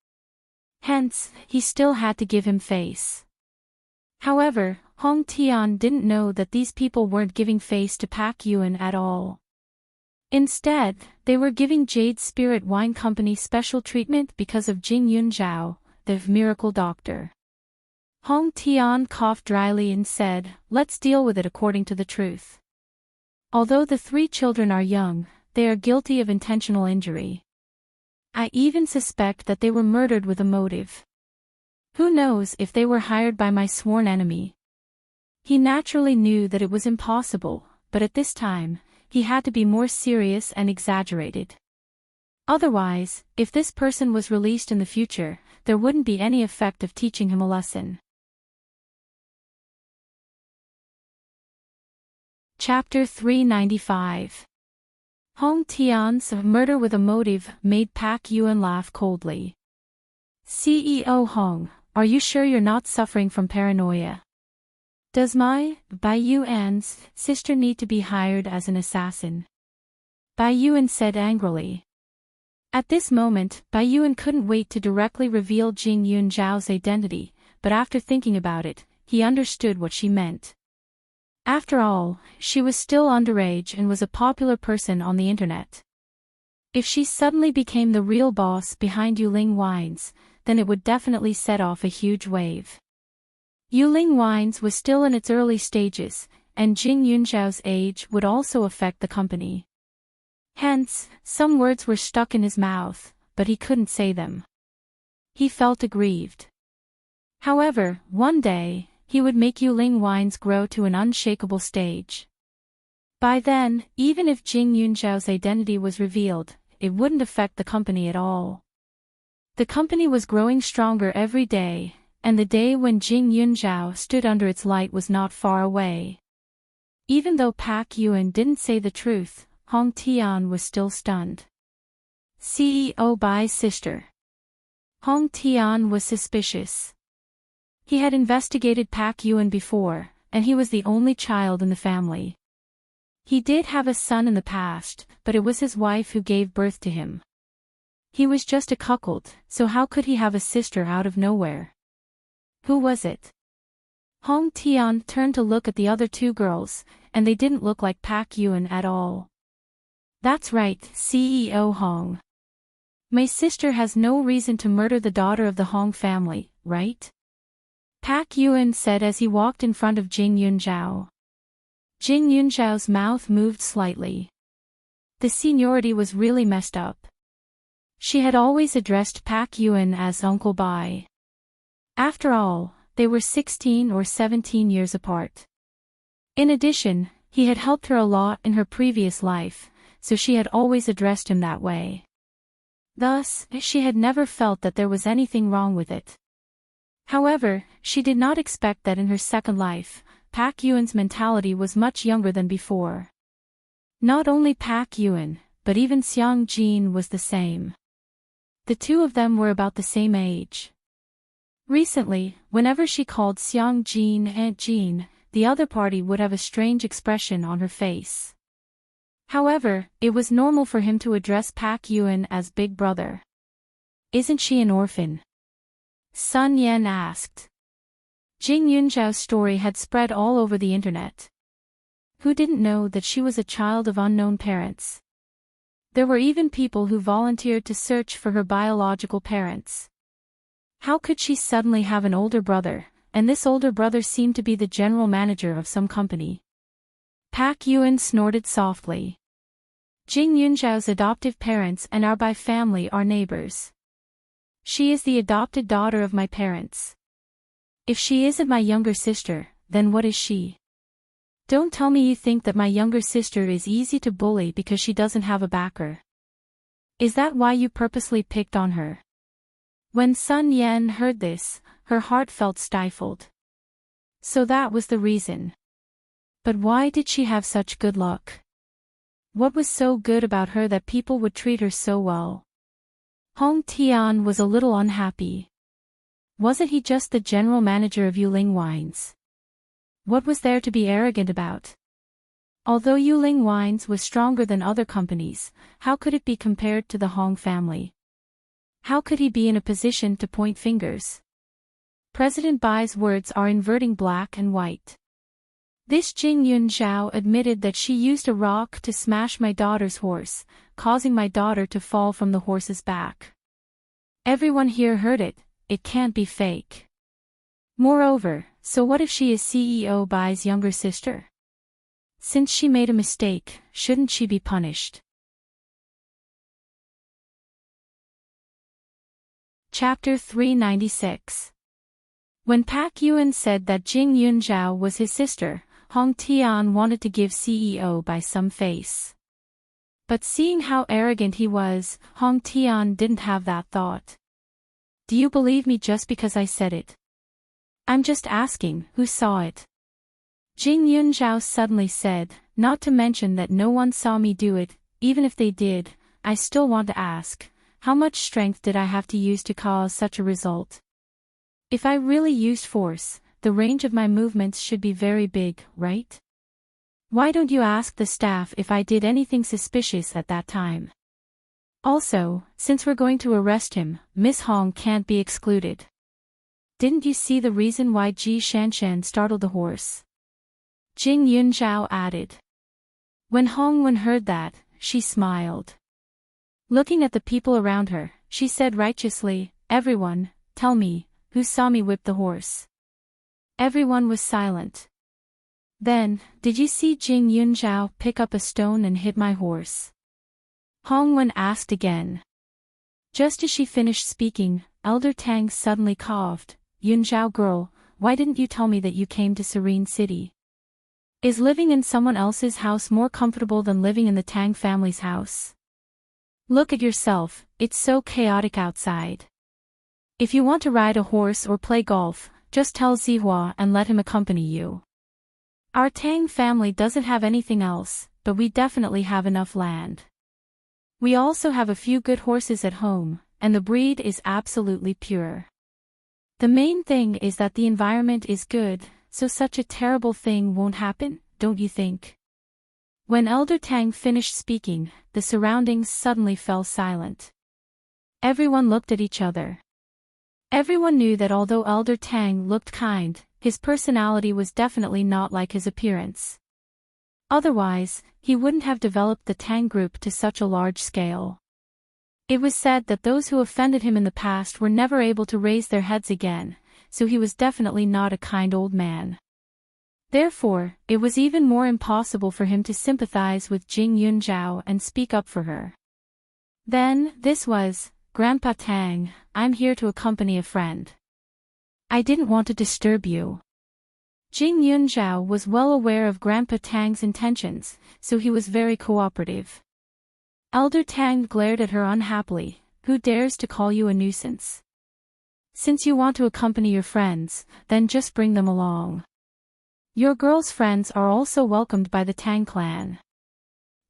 Hence, he still had to give him face. However, Hong Tian didn't know that these people weren't giving face to Pak Yuan at all. Instead, they were giving Jade Spirit Wine Company special treatment because of Jing Yunzhao, the miracle doctor. Hong Tian coughed dryly and said, "Let's deal with it according to the truth. Although the 3 children are young, they are guilty of intentional injury. I even suspect that they were murdered with a motive. Who knows if they were hired by my sworn enemy?" He naturally knew that it was impossible, but at this time, he had to be more serious and exaggerated. Otherwise, if this person was released in the future, there wouldn't be any effect of teaching him a lesson. Chapter 395. Hong Tian's murder with a motive made Pak Yuan laugh coldly. "CEO Hong, are you sure you're not suffering from paranoia? Does my, Bai Yuan's, sister need to be hired as an assassin?" Bai Yuan said angrily. At this moment, Bai Yuan couldn't wait to directly reveal Jing Yunzhao's identity, but after thinking about it, he understood what she meant. After all, she was still underage and was a popular person on the internet. If she suddenly became the real boss behind Yuling Wines, then it would definitely set off a huge wave. Yuling Wines was still in its early stages, and Jing Yunzhao's age would also affect the company. Hence, some words were stuck in his mouth, but he couldn't say them. He felt aggrieved. However, one day, he would make Yuling Wines grow to an unshakable stage. By then, even if Jing Yunzhao's identity was revealed, it wouldn't affect the company at all. The company was growing stronger every day, and the day when Jing Yunzhao stood under its light was not far away. Even though Pak Yuan didn't say the truth, Hong Tian was still stunned. CEO Bai's sister. Hong Tian was suspicious. He had investigated Pak Yuan before, and he was the only child in the family. He did have a son in the past, but it was his wife who gave birth to him. He was just a cuckold, so how could he have a sister out of nowhere? Who was it? Hong Tian turned to look at the other 2 girls, and they didn't look like Pak Yuan at all. "That's right, CEO Hong. My sister has no reason to murder the daughter of the Hong family, right?" Pak Yuan said as he walked in front of Jing Yunzhao. Jing Yunzhao's mouth moved slightly. The seniority was really messed up. She had always addressed Pak Yuan as Uncle Bai. After all, they were 16 or 17 years apart. In addition, he had helped her a lot in her previous life, so she had always addressed him that way. Thus, she had never felt that there was anything wrong with it. However, she did not expect that in her second life, Pak Yuan's mentality was much younger than before. Not only Pak Yuan, but even Xiang Jin was the same. The 2 of them were about the same age. Recently, whenever she called Xiang Jin Aunt Jean, the other party would have a strange expression on her face. However, it was normal for him to address Pak Yuan as Big Brother. "Isn't she an orphan?" Sun Yan asked. Jing Yunzhao's story had spread all over the internet. Who didn't know that she was a child of unknown parents? There were even people who volunteered to search for her biological parents. How could she suddenly have an older brother, and this older brother seemed to be the general manager of some company? Pak Yuan snorted softly. Jing Yunzhao's adoptive parents and our Bai family are neighbors. She is the adopted daughter of my parents. If she isn't my younger sister, then what is she? Don't tell me you think that my younger sister is easy to bully because she doesn't have a backer. Is that why you purposely picked on her? When Sun Yan heard this, her heart felt stifled. So that was the reason. But why did she have such good luck? What was so good about her that people would treat her so well? Hong Tian was a little unhappy. Wasn't he just the general manager of Yuling Wines? What was there to be arrogant about? Although Yuling Wines was stronger than other companies, how could it be compared to the Hong family? How could he be in a position to point fingers? President Bai's words are inverting black and white. This Jing Yunzhao admitted that she used a rock to smash my daughter's horse, causing my daughter to fall from the horse's back. Everyone here heard it, it can't be fake. Moreover, so what if she is CEO Bai's younger sister? Since she made a mistake, shouldn't she be punished? Chapter 396. When Pak Yuan said that Jing Yunzhao was his sister, Hong Tian wanted to give CEO Bai some face. But seeing how arrogant he was, Hong Tian didn't have that thought. Do you believe me just because I said it? I'm just asking, who saw it? Jing Yunzhao suddenly said, not to mention that no one saw me do it, even if they did, I still want to ask, how much strength did I have to use to cause such a result? If I really used force, the range of my movements should be very big, right? Why don't you ask the staff if I did anything suspicious at that time? Also, since we're going to arrest him, Miss Hong can't be excluded. Didn't you see the reason why Ji Shanshan startled the horse? Jing Yunzhao added. When Hong Wen heard that, she smiled. Looking at the people around her, she said righteously, everyone, tell me, who saw me whip the horse? Everyone was silent. Then, did you see Jing Yunzhao pick up a stone and hit my horse? Hong Wen asked again. Just as she finished speaking, Elder Tang suddenly coughed. Yunzhao girl, why didn't you tell me that you came to Serene City? Is living in someone else's house more comfortable than living in the Tang family's house? Look at yourself, it's so chaotic outside. If you want to ride a horse or play golf, just tell Zihua and let him accompany you. Our Tang family doesn't have anything else, but we definitely have enough land. We also have a few good horses at home, and the breed is absolutely pure. The main thing is that the environment is good, so such a terrible thing won't happen, don't you think? When Elder Tang finished speaking, the surroundings suddenly fell silent. Everyone looked at each other. Everyone knew that although Elder Tang looked kind, his personality was definitely not like his appearance. Otherwise, he wouldn't have developed the Tang group to such a large scale. It was said that those who offended him in the past were never able to raise their heads again, so he was definitely not a kind old man. Therefore, it was even more impossible for him to sympathize with Jing Yunzhao and speak up for her. Then, this was, Grandpa Tang, I'm here to accompany a friend. I didn't want to disturb you. Jing Yunzhao was well aware of Grandpa Tang's intentions, so he was very cooperative. Elder Tang glared at her unhappily, who dares to call you a nuisance? Since you want to accompany your friends, then just bring them along. Your girl's friends are also welcomed by the Tang clan.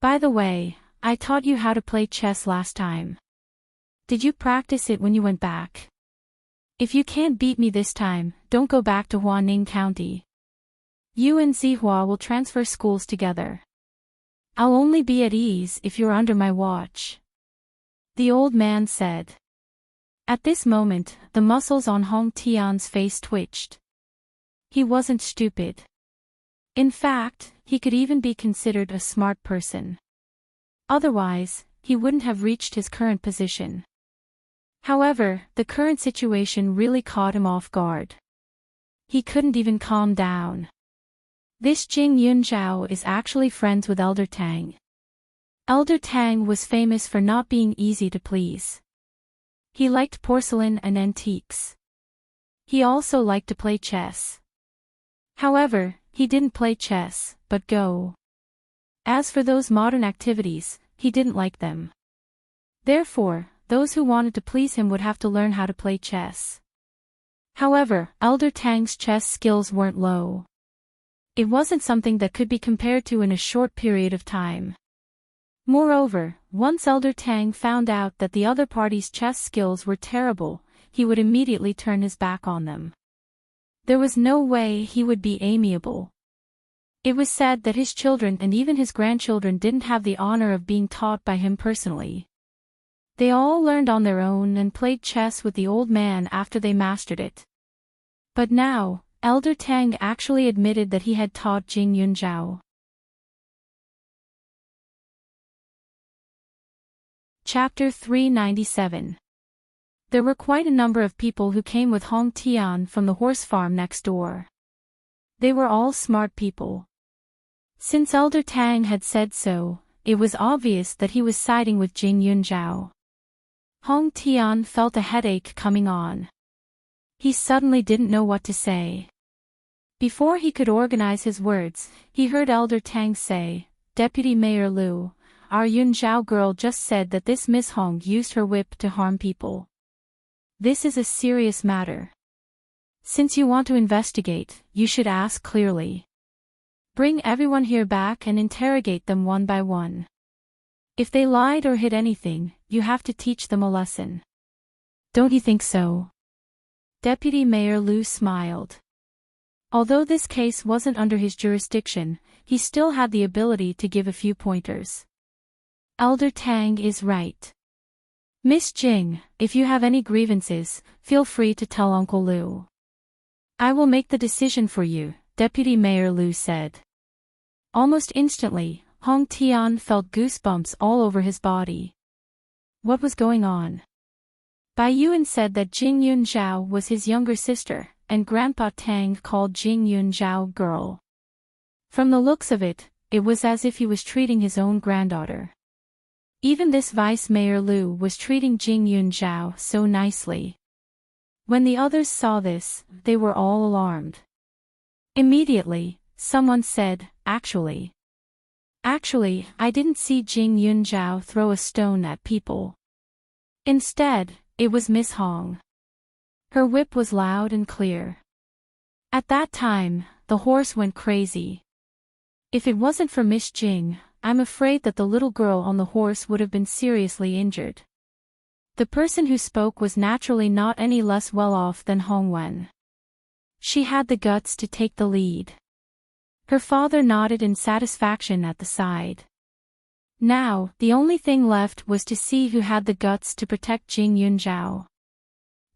By the way, I taught you how to play chess last time. Did you practice it when you went back? If you can't beat me this time, don't go back to Huaning County. You and Zihua will transfer schools together. I'll only be at ease if you're under my watch. The old man said. At this moment, the muscles on Hong Tian's face twitched. He wasn't stupid. In fact, he could even be considered a smart person. Otherwise, he wouldn't have reached his current position. However, the current situation really caught him off guard. He couldn't even calm down. This Jing Yunzhao is actually friends with Elder Tang. Elder Tang was famous for not being easy to please. He liked porcelain and antiques. He also liked to play chess. However, he didn't play chess, but Go. As for those modern activities, he didn't like them. Therefore, those who wanted to please him would have to learn how to play chess. However, Elder Tang's chess skills weren't low. It wasn't something that could be compared to in a short period of time. Moreover, once Elder Tang found out that the other party's chess skills were terrible, he would immediately turn his back on them. There was no way he would be amiable. It was said that his children and even his grandchildren didn't have the honor of being taught by him personally. They all learned on their own and played chess with the old man after they mastered it. But now, Elder Tang actually admitted that he had taught Jing Yunzhao. Chapter 397. There were quite a number of people who came with Hong Tian from the horse farm next door. They were all smart people. Since Elder Tang had said so, it was obvious that he was siding with Jing Yunzhao. Hong Tian felt a headache coming on. He suddenly didn't know what to say. Before he could organize his words, he heard Elder Tang say, "Deputy Mayor Liu, our Yunzhao girl just said that this Miss Hong used her whip to harm people. This is a serious matter. Since you want to investigate, you should ask clearly. Bring everyone here back and interrogate them one by one. If they lied or hid anything, you have to teach them a lesson. Don't you think so?" Deputy Mayor Liu smiled. Although this case wasn't under his jurisdiction, he still had the ability to give a few pointers. Elder Tang is right. Miss Jing, if you have any grievances, feel free to tell Uncle Liu. I will make the decision for you, Deputy Mayor Liu said. Almost instantly, Hong Tian felt goosebumps all over his body. What was going on? Bai Yuan said that Jing Yunzhao was his younger sister, and Grandpa Tang called Jing Yunzhao girl. From the looks of it, it was as if he was treating his own granddaughter. Even this Vice Mayor Liu was treating Jing Yunzhao so nicely. When the others saw this, they were all alarmed. Immediately, someone said, Actually, I didn't see Jing Yunzhao throw a stone at people. Instead, it was Miss Hong. Her whip was loud and clear. At that time, the horse went crazy. If it wasn't for Miss Jing, I'm afraid that the little girl on the horse would have been seriously injured. The person who spoke was naturally not any less well off than Hong Wen. She had the guts to take the lead. Her father nodded in satisfaction at the side. Now, the only thing left was to see who had the guts to protect Jing Yunzhao.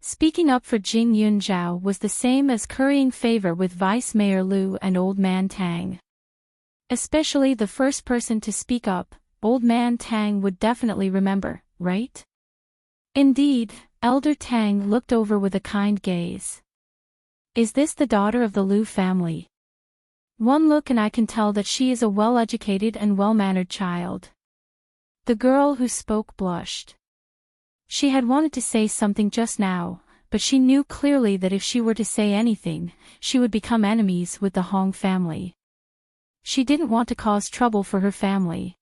Speaking up for Jing Yunzhao was the same as currying favor with Vice Mayor Liu and Old Man Tang. Especially the first person to speak up, Old Man Tang would definitely remember, right? Indeed, Elder Tang looked over with a kind gaze. Is this the daughter of the Liu family? One look and I can tell that she is a well-educated and well-mannered child. The girl who spoke blushed. She had wanted to say something just now, but she knew clearly that if she were to say anything, she would become enemies with the Hong family. She didn't want to cause trouble for her family.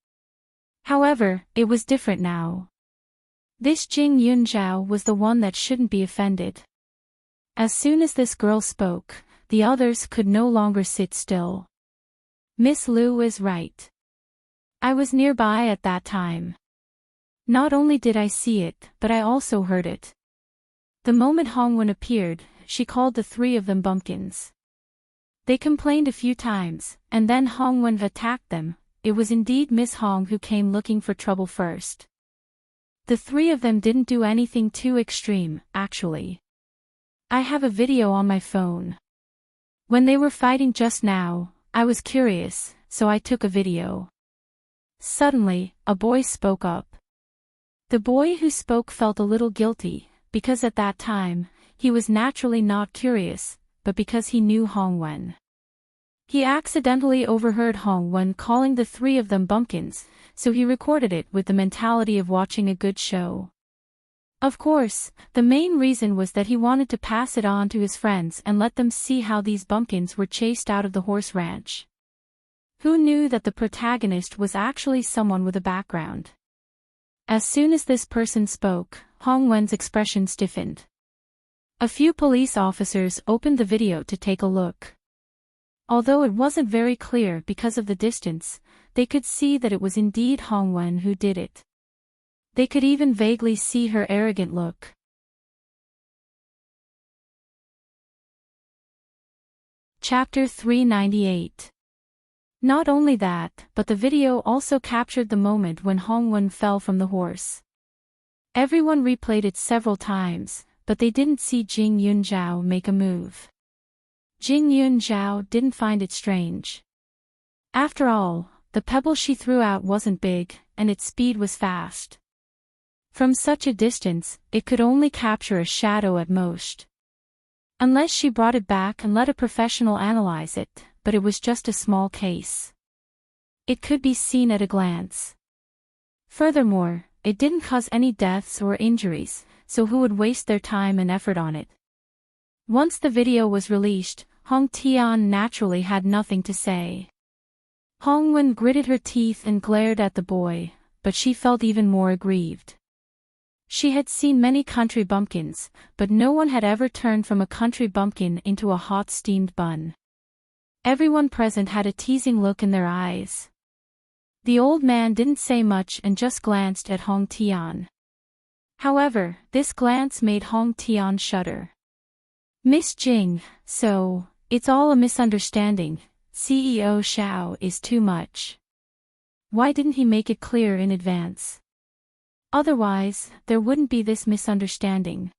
However, it was different now. This Jing Yunzhao was the one that shouldn't be offended. As soon as this girl spoke, the others could no longer sit still. Miss Liu is right. I was nearby at that time. Not only did I see it, but I also heard it. The moment Hong Wen appeared, she called the three of them bumpkins. They complained a few times, and then Hong Wen attacked them. It was indeed Miss Hong who came looking for trouble first. The three of them didn't do anything too extreme, actually. I have a video on my phone. When they were fighting just now, I was curious, so I took a video. Suddenly, a boy spoke up. The boy who spoke felt a little guilty, because at that time, he was naturally not curious, but because he knew Hong Wen. He accidentally overheard Hong Wen calling the three of them bumpkins, so he recorded it with the mentality of watching a good show. Of course, the main reason was that he wanted to pass it on to his friends and let them see how these bumpkins were chased out of the horse ranch. Who knew that the protagonist was actually someone with a background? As soon as this person spoke, Hong Wen's expression stiffened. A few police officers opened the video to take a look. Although it wasn't very clear because of the distance, they could see that it was indeed Hongwen who did it. They could even vaguely see her arrogant look. Chapter 398. Not only that, but the video also captured the moment when Hongwen fell from the horse. Everyone replayed it several times, but they didn't see Jing Yunzhao make a move. Jing Yunzhao didn't find it strange. After all, the pebble she threw out wasn't big, and its speed was fast. From such a distance, it could only capture a shadow at most. Unless she brought it back and let a professional analyze it, but it was just a small case. It could be seen at a glance. Furthermore, it didn't cause any deaths or injuries, so who would waste their time and effort on it? Once the video was released, Hong Tian naturally had nothing to say. Hongwen gritted her teeth and glared at the boy, but she felt even more aggrieved. She had seen many country bumpkins, but no one had ever turned from a country bumpkin into a hot steamed bun. Everyone present had a teasing look in their eyes. The old man didn't say much and just glanced at Hong Tian. However, this glance made Hong Tian shudder. Miss Jing, so, it's all a misunderstanding. CEO Xiao is too much. Why didn't he make it clear in advance? Otherwise, there wouldn't be this misunderstanding.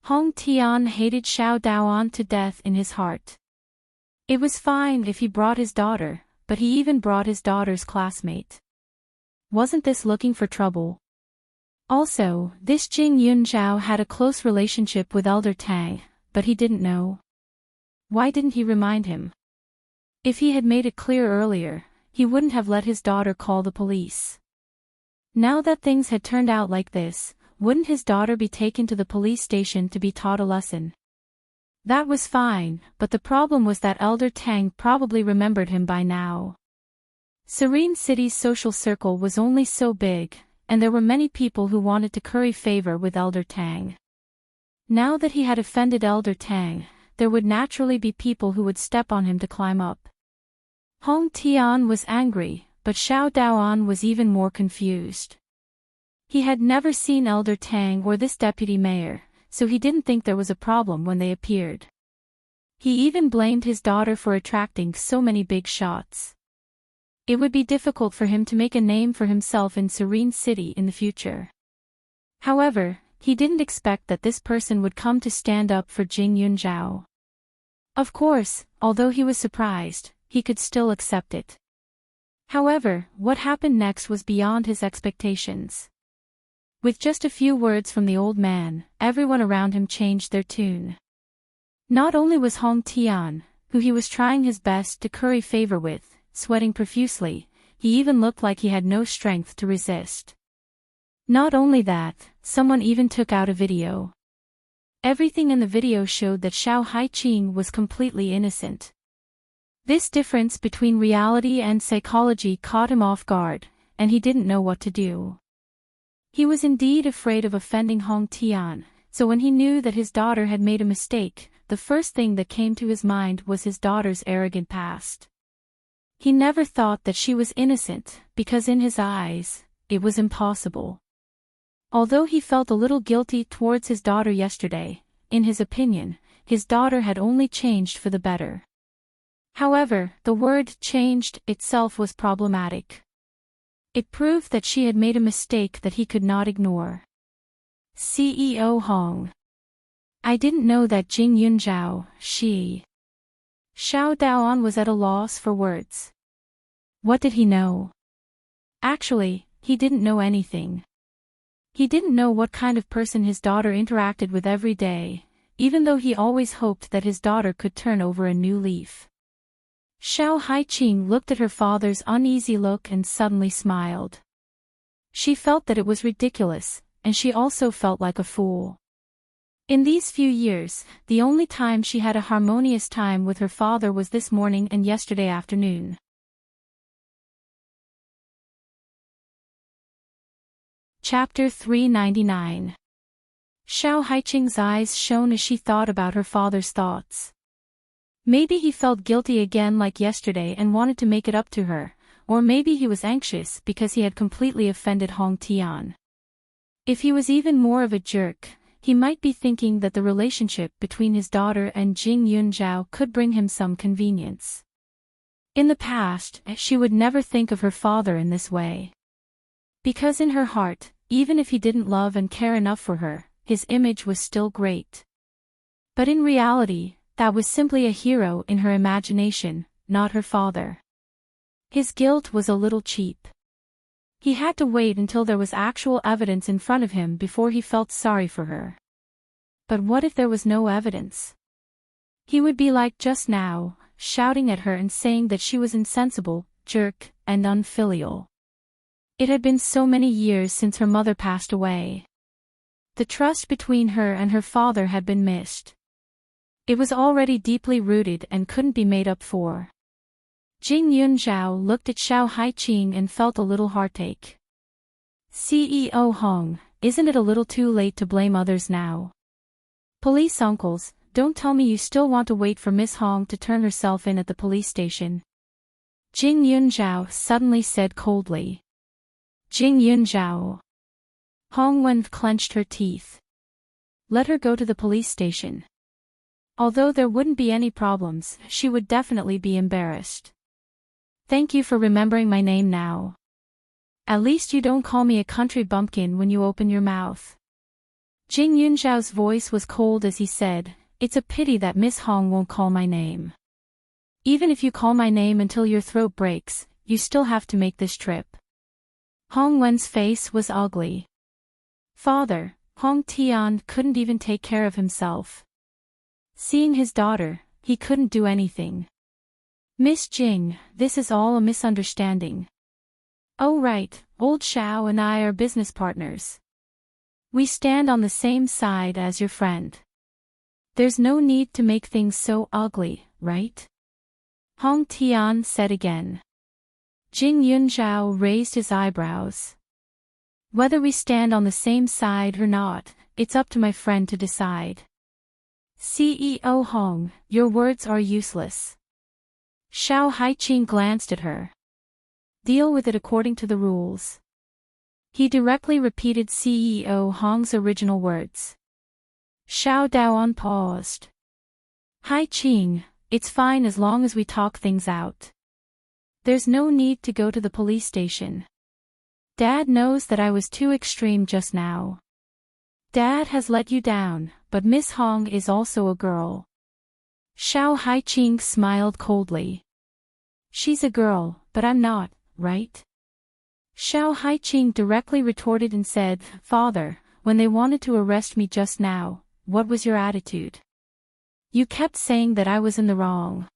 Hong Tian hated Xiao Daoan to death in his heart. It was fine if he brought his daughter, but he even brought his daughter's classmate. Wasn't this looking for trouble? Also, this Jing Yunzhao had a close relationship with Elder Tang, but he didn't know. Why didn't he remind him? If he had made it clear earlier, he wouldn't have let his daughter call the police. Now that things had turned out like this, wouldn't his daughter be taken to the police station to be taught a lesson? That was fine, but the problem was that Elder Tang probably remembered him by now. Serene City's social circle was only so big, and there were many people who wanted to curry favor with Elder Tang. Now that he had offended Elder Tang, there would naturally be people who would step on him to climb up. Hong Tian was angry, but Xiao Daoan was even more confused. He had never seen Elder Tang or this deputy mayor, so he didn't think there was a problem when they appeared. He even blamed his daughter for attracting so many big shots. It would be difficult for him to make a name for himself in Serene City in the future. However, he didn't expect that this person would come to stand up for Jing Yunzhao. Of course, although he was surprised, he could still accept it. However, what happened next was beyond his expectations. With just a few words from the old man, everyone around him changed their tune. Not only was Hong Tian, who he was trying his best to curry favor with, sweating profusely, he even looked like he had no strength to resist. Not only that, someone even took out a video. Everything in the video showed that Xiao Haiqing was completely innocent. This difference between reality and psychology caught him off guard, and he didn't know what to do. He was indeed afraid of offending Hong Tian, so when he knew that his daughter had made a mistake, the first thing that came to his mind was his daughter's arrogant past. He never thought that she was innocent, because in his eyes, it was impossible. Although he felt a little guilty towards his daughter yesterday, in his opinion, his daughter had only changed for the better. However, the word changed itself was problematic. It proved that she had made a mistake that he could not ignore. CEO Hong. I didn't know that Jing Yunzhao, she. Xiao Daoan was at a loss for words. What did he know? Actually, he didn't know anything. He didn't know what kind of person his daughter interacted with every day, even though he always hoped that his daughter could turn over a new leaf. Xiao Haiqing looked at her father's uneasy look and suddenly smiled. She felt that it was ridiculous, and she also felt like a fool. In these few years, the only time she had a harmonious time with her father was this morning and yesterday afternoon. Chapter 399. Xiao Haiqing's eyes shone as she thought about her father's thoughts. Maybe he felt guilty again like yesterday and wanted to make it up to her, or maybe he was anxious because he had completely offended Hong Tian. If he was even more of a jerk, he might be thinking that the relationship between his daughter and Jing Yunzhao could bring him some convenience. In the past, she would never think of her father in this way. Because in her heart, even if he didn't love and care enough for her, his image was still great. But in reality, that was simply a hero in her imagination, not her father. His guilt was a little cheap. He had to wait until there was actual evidence in front of him before he felt sorry for her. But what if there was no evidence? He would be like just now, shouting at her and saying that she was insensible, jerk, and unfilial. It had been so many years since her mother passed away. The trust between her and her father had been missed. It was already deeply rooted and couldn't be made up for. Jing Yunzhao looked at Xiao Haiqing and felt a little heartache. CEO Hong, isn't it a little too late to blame others now? Police uncles, don't tell me you still want to wait for Miss Hong to turn herself in at the police station. Jing Yunzhao suddenly said coldly. Jing Yunzhao. Hong Wen clenched her teeth. Let her go to the police station. Although there wouldn't be any problems, she would definitely be embarrassed. Thank you for remembering my name now. At least you don't call me a country bumpkin when you open your mouth. Jing Yunzhao's voice was cold as he said, it's a pity that Miss Hong won't call my name. Even if you call my name until your throat breaks, you still have to make this trip. Hong Wen's face was ugly. Father, Hong Tian couldn't even take care of himself. Seeing his daughter, he couldn't do anything. Miss Jing, this is all a misunderstanding. Oh right, old Xiao and I are business partners. We stand on the same side as your friend. There's no need to make things so ugly, right? Hong Tian said again. Jing Yunzhao raised his eyebrows. Whether we stand on the same side or not, it's up to my friend to decide. CEO Hong, your words are useless. Xiao Haiqing glanced at her. Deal with it according to the rules. He directly repeated CEO Hong's original words. Xiao Daoan paused. Haiqing, it's fine as long as we talk things out. There's no need to go to the police station. Dad knows that I was too extreme just now. Dad has let you down, but Miss Hong is also a girl. Xiao Haiqing smiled coldly. She's a girl, but I'm not, right? Xiao Haiqing directly retorted and said, Father, when they wanted to arrest me just now, what was your attitude? You kept saying that I was in the wrong.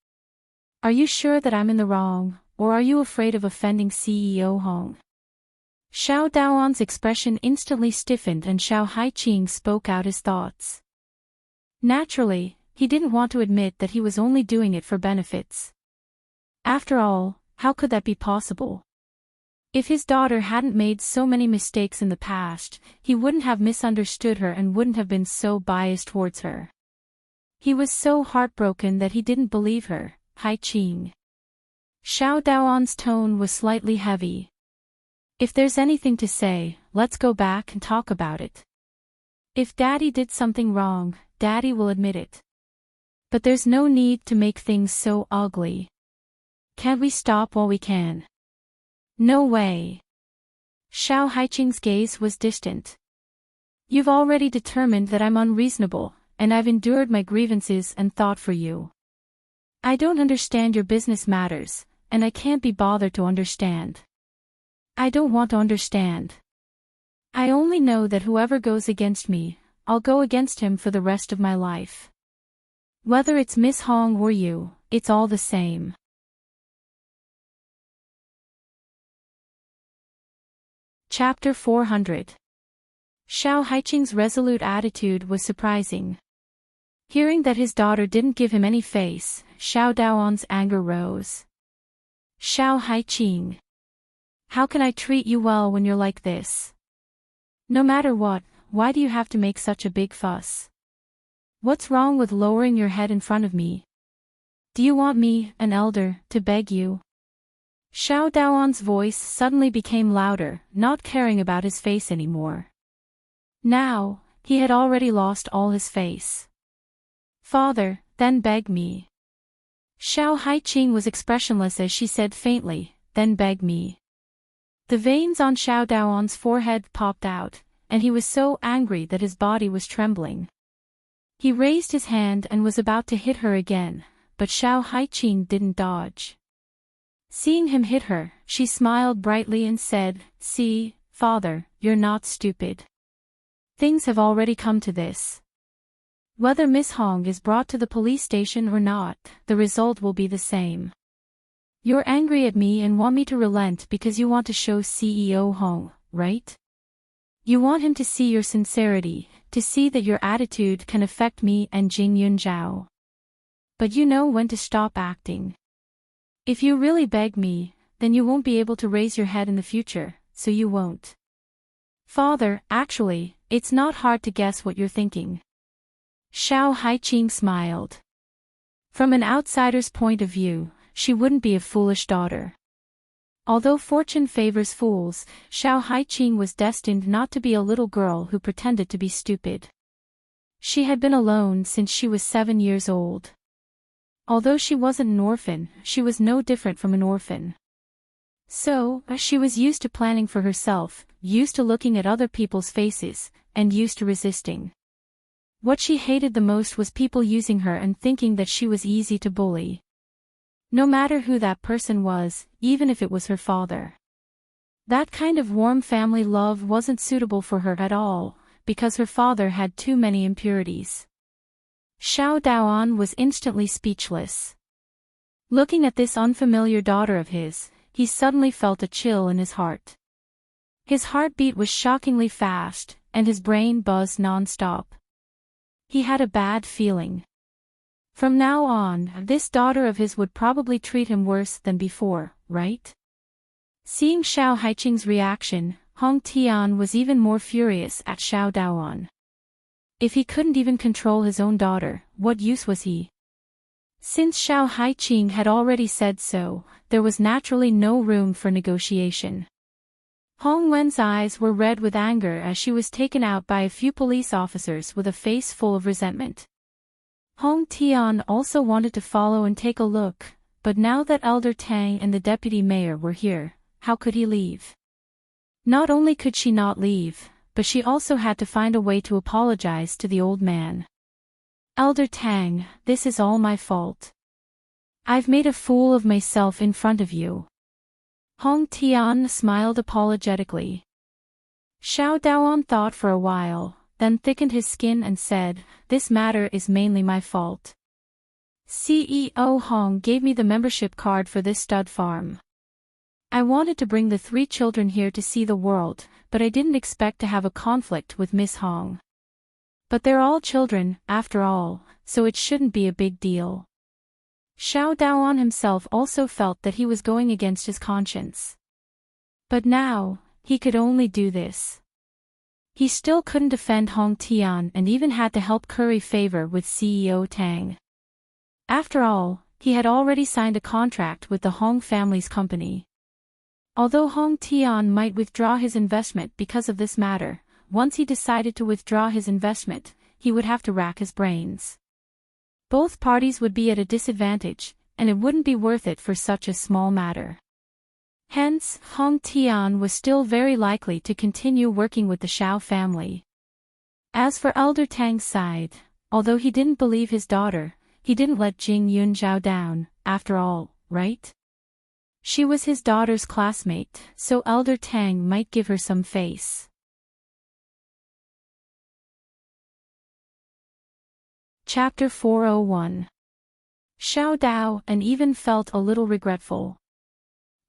Are you sure that I'm in the wrong, or are you afraid of offending CEO Hong? Xiao Daoan's expression instantly stiffened and Xiao Haiqing spoke out his thoughts. Naturally, he didn't want to admit that he was only doing it for benefits. After all, how could that be possible? If his daughter hadn't made so many mistakes in the past, he wouldn't have misunderstood her and wouldn't have been so biased towards her. He was so heartbroken that he didn't believe her, Haiqing. Xiao Daoan's tone was slightly heavy. If there's anything to say, let's go back and talk about it. If Daddy did something wrong, Daddy will admit it. But there's no need to make things so ugly. Can't we stop while we can? No way. Xiao Haiqing's gaze was distant. You've already determined that I'm unreasonable, and I've endured my grievances and thought for you. I don't understand your business matters, and I can't be bothered to understand. I don't want to understand. I only know that whoever goes against me, I'll go against him for the rest of my life. Whether it's Miss Hong or you, it's all the same. Chapter 400. Xiao Haiqing's resolute attitude was surprising. Hearing that his daughter didn't give him any face, Xiao Daoan's anger rose. Xiao Haiqing. How can I treat you well when you're like this? No matter what, why do you have to make such a big fuss? What's wrong with lowering your head in front of me? Do you want me, an elder, to beg you? Xiao Daoan's voice suddenly became louder, not caring about his face anymore. Now, he had already lost all his face. Father, then beg me. Xiao Haiqing was expressionless as she said faintly, then beg me. The veins on Xiao Daoan's forehead popped out, and he was so angry that his body was trembling. He raised his hand and was about to hit her again, but Xiao Haiqing didn't dodge. Seeing him hit her, she smiled brightly and said, "See, father, you're not stupid. Things have already come to this. Whether Miss Hong is brought to the police station or not, the result will be the same. You're angry at me and want me to relent because you want to show CEO Hong, right? You want him to see your sincerity, to see that your attitude can affect me and Jing Yunzhao. But you know when to stop acting. If you really beg me, then you won't be able to raise your head in the future, so you won't. Father, actually, it's not hard to guess what you're thinking." Xiao Haiqing smiled. From an outsider's point of view, she wouldn't be a foolish daughter. Although fortune favors fools, Xiao Haiqing was destined not to be a little girl who pretended to be stupid. She had been alone since she was 7 years old. Although she wasn't an orphan, she was no different from an orphan. So, she was used to planning for herself, used to looking at other people's faces, and used to resisting. What she hated the most was people using her and thinking that she was easy to bully. No matter who that person was, even if it was her father. That kind of warm family love wasn't suitable for her at all, because her father had too many impurities. Xiao Daoan was instantly speechless. Looking at this unfamiliar daughter of his, he suddenly felt a chill in his heart. His heartbeat was shockingly fast, and his brain buzzed non-stop. He had a bad feeling. From now on, this daughter of his would probably treat him worse than before, right? Seeing Xiao Haiqing's reaction, Hong Tian was even more furious at Xiao Daoan. If he couldn't even control his own daughter, what use was he? Since Xiao Haiqing had already said so, there was naturally no room for negotiation. Hong Wen's eyes were red with anger as she was taken out by a few police officers with a face full of resentment. Hong Tian also wanted to follow and take a look, but now that Elder Tang and the deputy mayor were here, how could he leave? Not only could she not leave, but she also had to find a way to apologize to the old man. "Elder Tang, this is all my fault. I've made a fool of myself in front of you." Hong Tian smiled apologetically. Xiao Daoan thought for a while, then thickened his skin and said, "This matter is mainly my fault. CEO Hong gave me the membership card for this stud farm. I wanted to bring the 3 children here to see the world, but I didn't expect to have a conflict with Miss Hong. But they're all children, after all, so it shouldn't be a big deal." Xiao Daoan himself also felt that he was going against his conscience. But now, he could only do this. He still couldn't defend Hong Tian and even had to help curry favor with CEO Tang. After all, he had already signed a contract with the Hong family's company. Although Hong Tian might withdraw his investment because of this matter, once he decided to withdraw his investment, he would have to rack his brains. Both parties would be at a disadvantage, and it wouldn't be worth it for such a small matter. Hence, Hong Tian was still very likely to continue working with the Xiao family. As for Elder Tang's side, although he didn't believe his daughter, he didn't let Jing Yunzhao down, after all, right? She was his daughter's classmate, so Elder Tang might give her some face. Chapter 401. Xiao Dao and even felt a little regretful.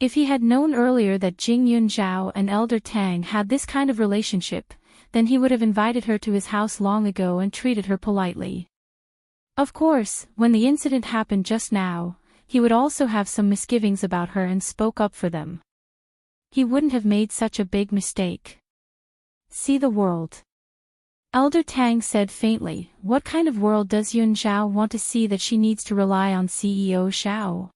If he had known earlier that Jing Yunzhao and Elder Tang had this kind of relationship, then he would have invited her to his house long ago and treated her politely. Of course, when the incident happened just now, he would also have some misgivings about her and spoke up for them. He wouldn't have made such a big mistake. See the world. Elder Tang said faintly, what kind of world does Yun Zhao want to see that she needs to rely on CEO Xiao?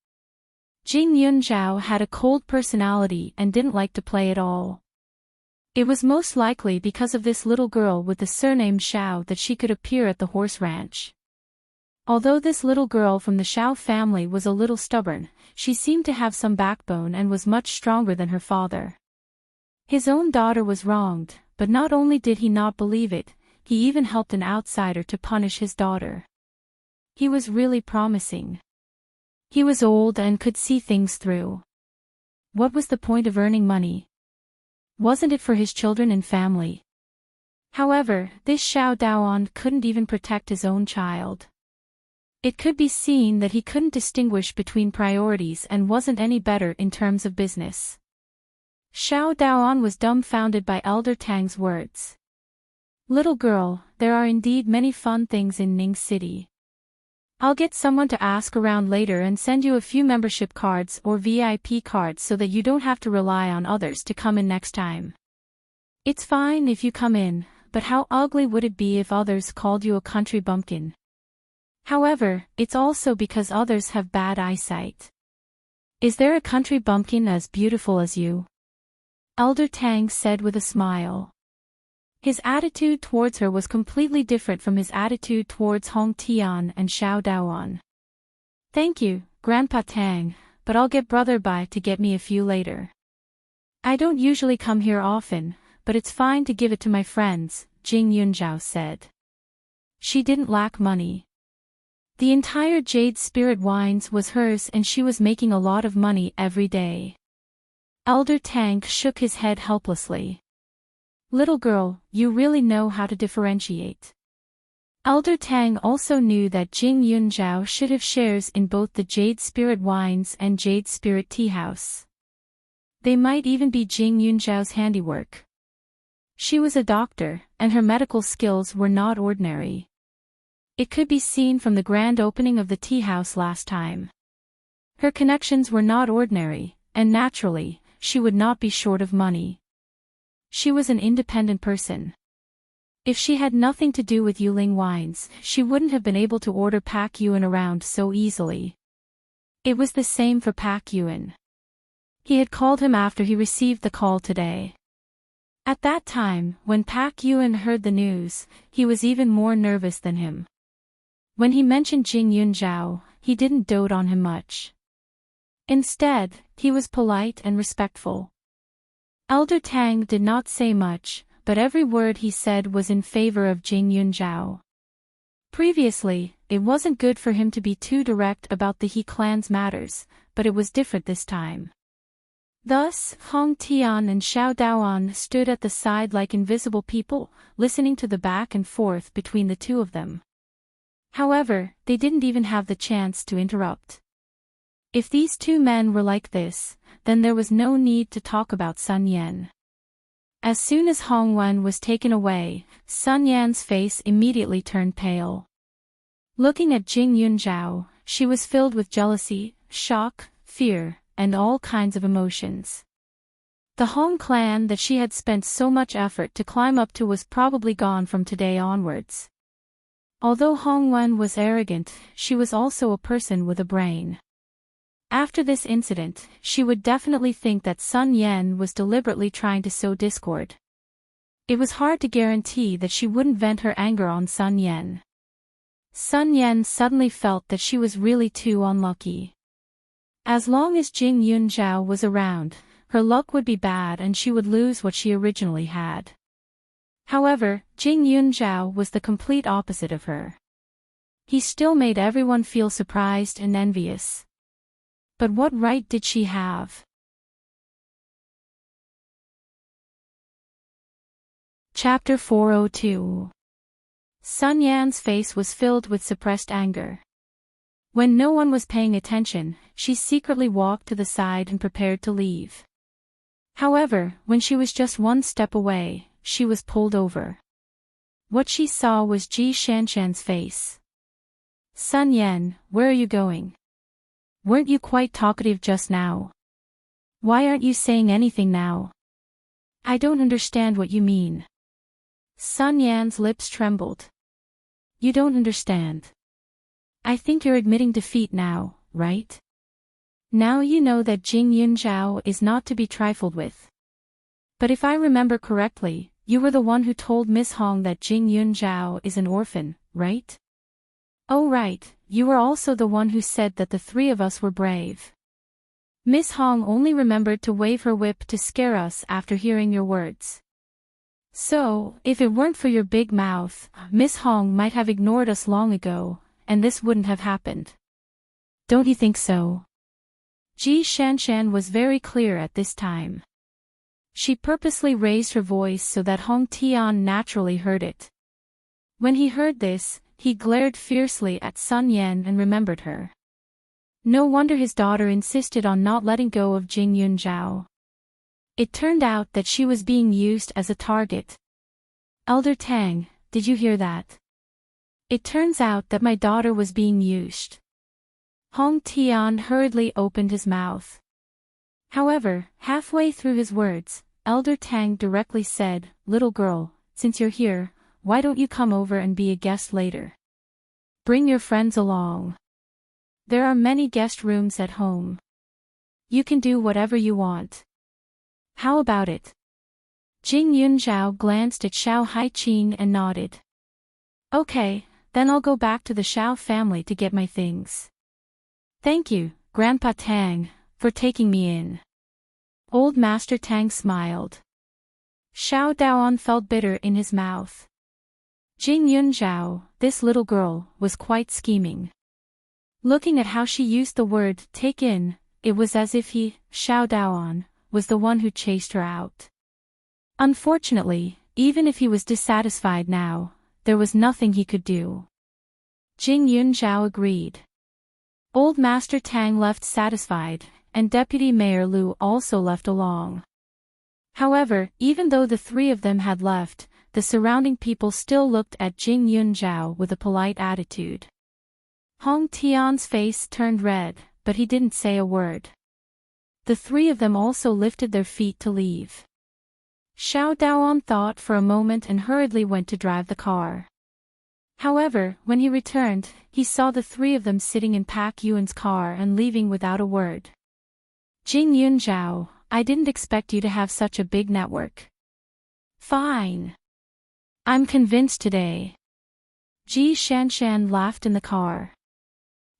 Jing Yun Zhao had a cold personality and didn't like to play at all. It was most likely because of this little girl with the surname Xiao that she could appear at the horse ranch. Although this little girl from the Xiao family was a little stubborn, she seemed to have some backbone and was much stronger than her father. His own daughter was wronged, but not only did he not believe it, he even helped an outsider to punish his daughter. He was really promising. He was old and could see things through. What was the point of earning money? Wasn't it for his children and family? However, this Xiao Daoan couldn't even protect his own child. It could be seen that he couldn't distinguish between priorities and wasn't any better in terms of business. Xiao Daoan was dumbfounded by Elder Tang's words. Little girl, there are indeed many fun things in Ning City. I'll get someone to ask around later and send you a few membership cards or VIP cards so that you don't have to rely on others to come in next time. It's fine if you come in, but how ugly would it be if others called you a country bumpkin? However, it's also because others have bad eyesight. Is there a country bumpkin as beautiful as you? Elder Tang said with a smile. His attitude towards her was completely different from his attitude towards Hong Tian and Xiao Daoan. Thank you, Grandpa Tang, but I'll get Brother Bai to get me a few later. I don't usually come here often, but it's fine to give it to my friends, Jing Yunzhao said. She didn't lack money. The entire Jade Spirit Wines was hers and she was making a lot of money every day. Elder Tang shook his head helplessly. Little girl, you really know how to differentiate. Elder Tang also knew that Jing Yunzhao should have shares in both the Jade Spirit Wines and Jade Spirit Tea House. They might even be Jing Yunzhao's handiwork. She was a doctor, and her medical skills were not ordinary. It could be seen from the grand opening of the tea house last time. Her connections were not ordinary, and naturally, she would not be short of money. She was an independent person. If she had nothing to do with Yuling Wines, she wouldn't have been able to order Pak Yuan around so easily. It was the same for Pak Yuan. He had called him after he received the call today. At that time, when Pak Yuan heard the news, he was even more nervous than him. When he mentioned Jing Yunzhao, he didn't dote on him much. Instead, he was polite and respectful. Elder Tang did not say much, but every word he said was in favor of Jing Yunzhao. Previously, it wasn't good for him to be too direct about the He clan's matters, but it was different this time. Thus, Hong Tian and Xiao Daoan stood at the side like invisible people, listening to the back and forth between the two of them. However, they didn't even have the chance to interrupt. If these two men were like this, then there was no need to talk about Sun Yan. As soon as Hong Wen was taken away, Sun Yan's face immediately turned pale. Looking at Jing Yunzhao, she was filled with jealousy, shock, fear, and all kinds of emotions. The Hong clan that she had spent so much effort to climb up to was probably gone from today onwards. Although Hong Wen was arrogant, she was also a person with a brain. After this incident, she would definitely think that Sun Yan was deliberately trying to sow discord. It was hard to guarantee that she wouldn't vent her anger on Sun Yan. Sun Yan suddenly felt that she was really too unlucky. As long as Jing Yunzhao was around, her luck would be bad and she would lose what she originally had. However, Jing Yunzhao was the complete opposite of her. He still made everyone feel surprised and envious. But what right did she have? Chapter 402. Sun Yan's face was filled with suppressed anger. When no one was paying attention, she secretly walked to the side and prepared to leave. However, when she was just one step away, she was pulled over. What she saw was Ji Shanshan's face. Sun Yan, where are you going? Weren't you quite talkative just now? Why aren't you saying anything now? I don't understand what you mean. Sun Yan's lips trembled. You don't understand. I think you're admitting defeat now, right? Now you know that Jing Yunzhao is not to be trifled with. But if I remember correctly, you were the one who told Miss Hong that Jing Yunzhao is an orphan, right? Oh right, you were also the one who said that the three of us were brave. Miss Hong only remembered to wave her whip to scare us after hearing your words. So, if it weren't for your big mouth, Miss Hong might have ignored us long ago, and this wouldn't have happened. Don't you think so? Ji Shanshan was very clear at this time. She purposely raised her voice so that Hong Tian naturally heard it. When he heard this, he glared fiercely at Sun Yan and remembered her. No wonder his daughter insisted on not letting go of Jing Yunzhao. It turned out that she was being used as a target. Elder Tang, did you hear that? It turns out that my daughter was being used. Hong Tian hurriedly opened his mouth. However, halfway through his words, Elder Tang directly said, "Little girl, since you're here, why don't you come over and be a guest later? Bring your friends along. There are many guest rooms at home. You can do whatever you want. How about it?" Jing Yunzhao glanced at Xiao Haiqing and nodded. Okay, then I'll go back to the Xiao family to get my things. Thank you, Grandpa Tang, for taking me in. Old Master Tang smiled. Xiao Daoan felt bitter in his mouth. Jing Yunzhao, this little girl, was quite scheming. Looking at how she used the word take in, it was as if he, Xiao Daoan, was the one who chased her out. Unfortunately, even if he was dissatisfied now, there was nothing he could do. Jing Yunzhao agreed. Old Master Tang left satisfied, and Deputy Mayor Lu also left along. However, even though the three of them had left, the surrounding people still looked at Jing Yunzhao with a polite attitude. Hong Tian's face turned red, but he didn't say a word. The three of them also lifted their feet to leave. Xiao Daoan thought for a moment and hurriedly went to drive the car. However, when he returned, he saw the three of them sitting in Pak Yuan's car and leaving without a word. Jing Yunzhao, I didn't expect you to have such a big network. Fine. I'm convinced today. Ji Shanshan laughed in the car.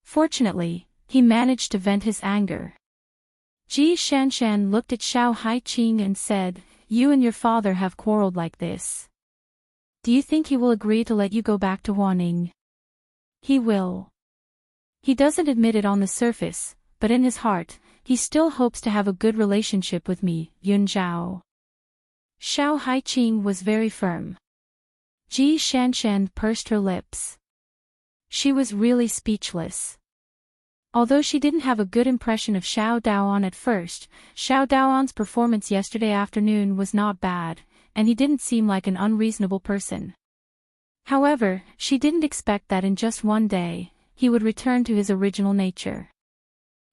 Fortunately, he managed to vent his anger. Ji Shanshan looked at Xiao Haiqing and said, You and your father have quarreled like this. Do you think he will agree to let you go back to Huaning? He will. He doesn't admit it on the surface, but in his heart, he still hopes to have a good relationship with me, Yunzhao. Xiao Haiqing was very firm. Ji Shanshan pursed her lips. She was really speechless. Although she didn't have a good impression of Xiao Daoan at first, Xiao Daoan's performance yesterday afternoon was not bad, and he didn't seem like an unreasonable person. However, she didn't expect that in just one day, he would return to his original nature.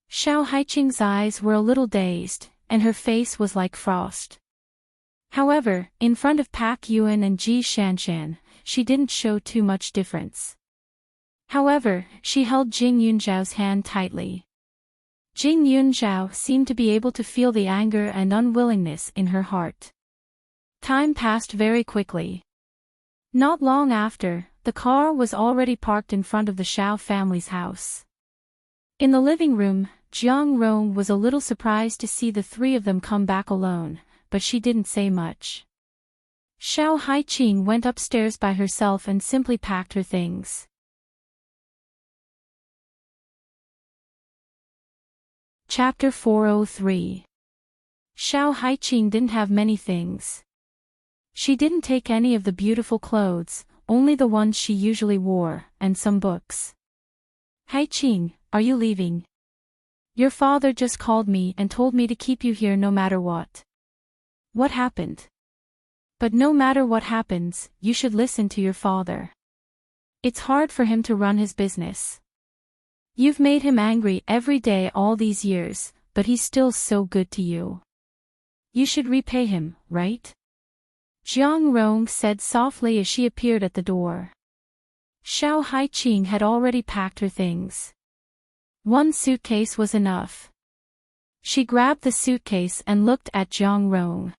Xiao Haiqing's eyes were a little dazed, and her face was like frost. However, in front of Pak Yuan and Ji Shanshan, she didn't show too much difference. However, she held Jing Yunzhao's hand tightly. Jing Yunzhao seemed to be able to feel the anger and unwillingness in her heart. Time passed very quickly. Not long after, the car was already parked in front of the Xiao family's house. In the living room, Jiang Rong was a little surprised to see the three of them come back alone, but she didn't say much. Xiao Haiqing went upstairs by herself and simply packed her things. Chapter 403. Xiao Haiqing didn't have many things. She didn't take any of the beautiful clothes, only the ones she usually wore, and some books. Haiqing, are you leaving? Your father just called me and told me to keep you here no matter what. What happened? But no matter what happens, you should listen to your father. It's hard for him to run his business. You've made him angry every day all these years, but he's still so good to you. You should repay him, right? Jiang Rong said softly as she appeared at the door. Xiao Haiqing had already packed her things. One suitcase was enough. She grabbed the suitcase and looked at Jiang Rong.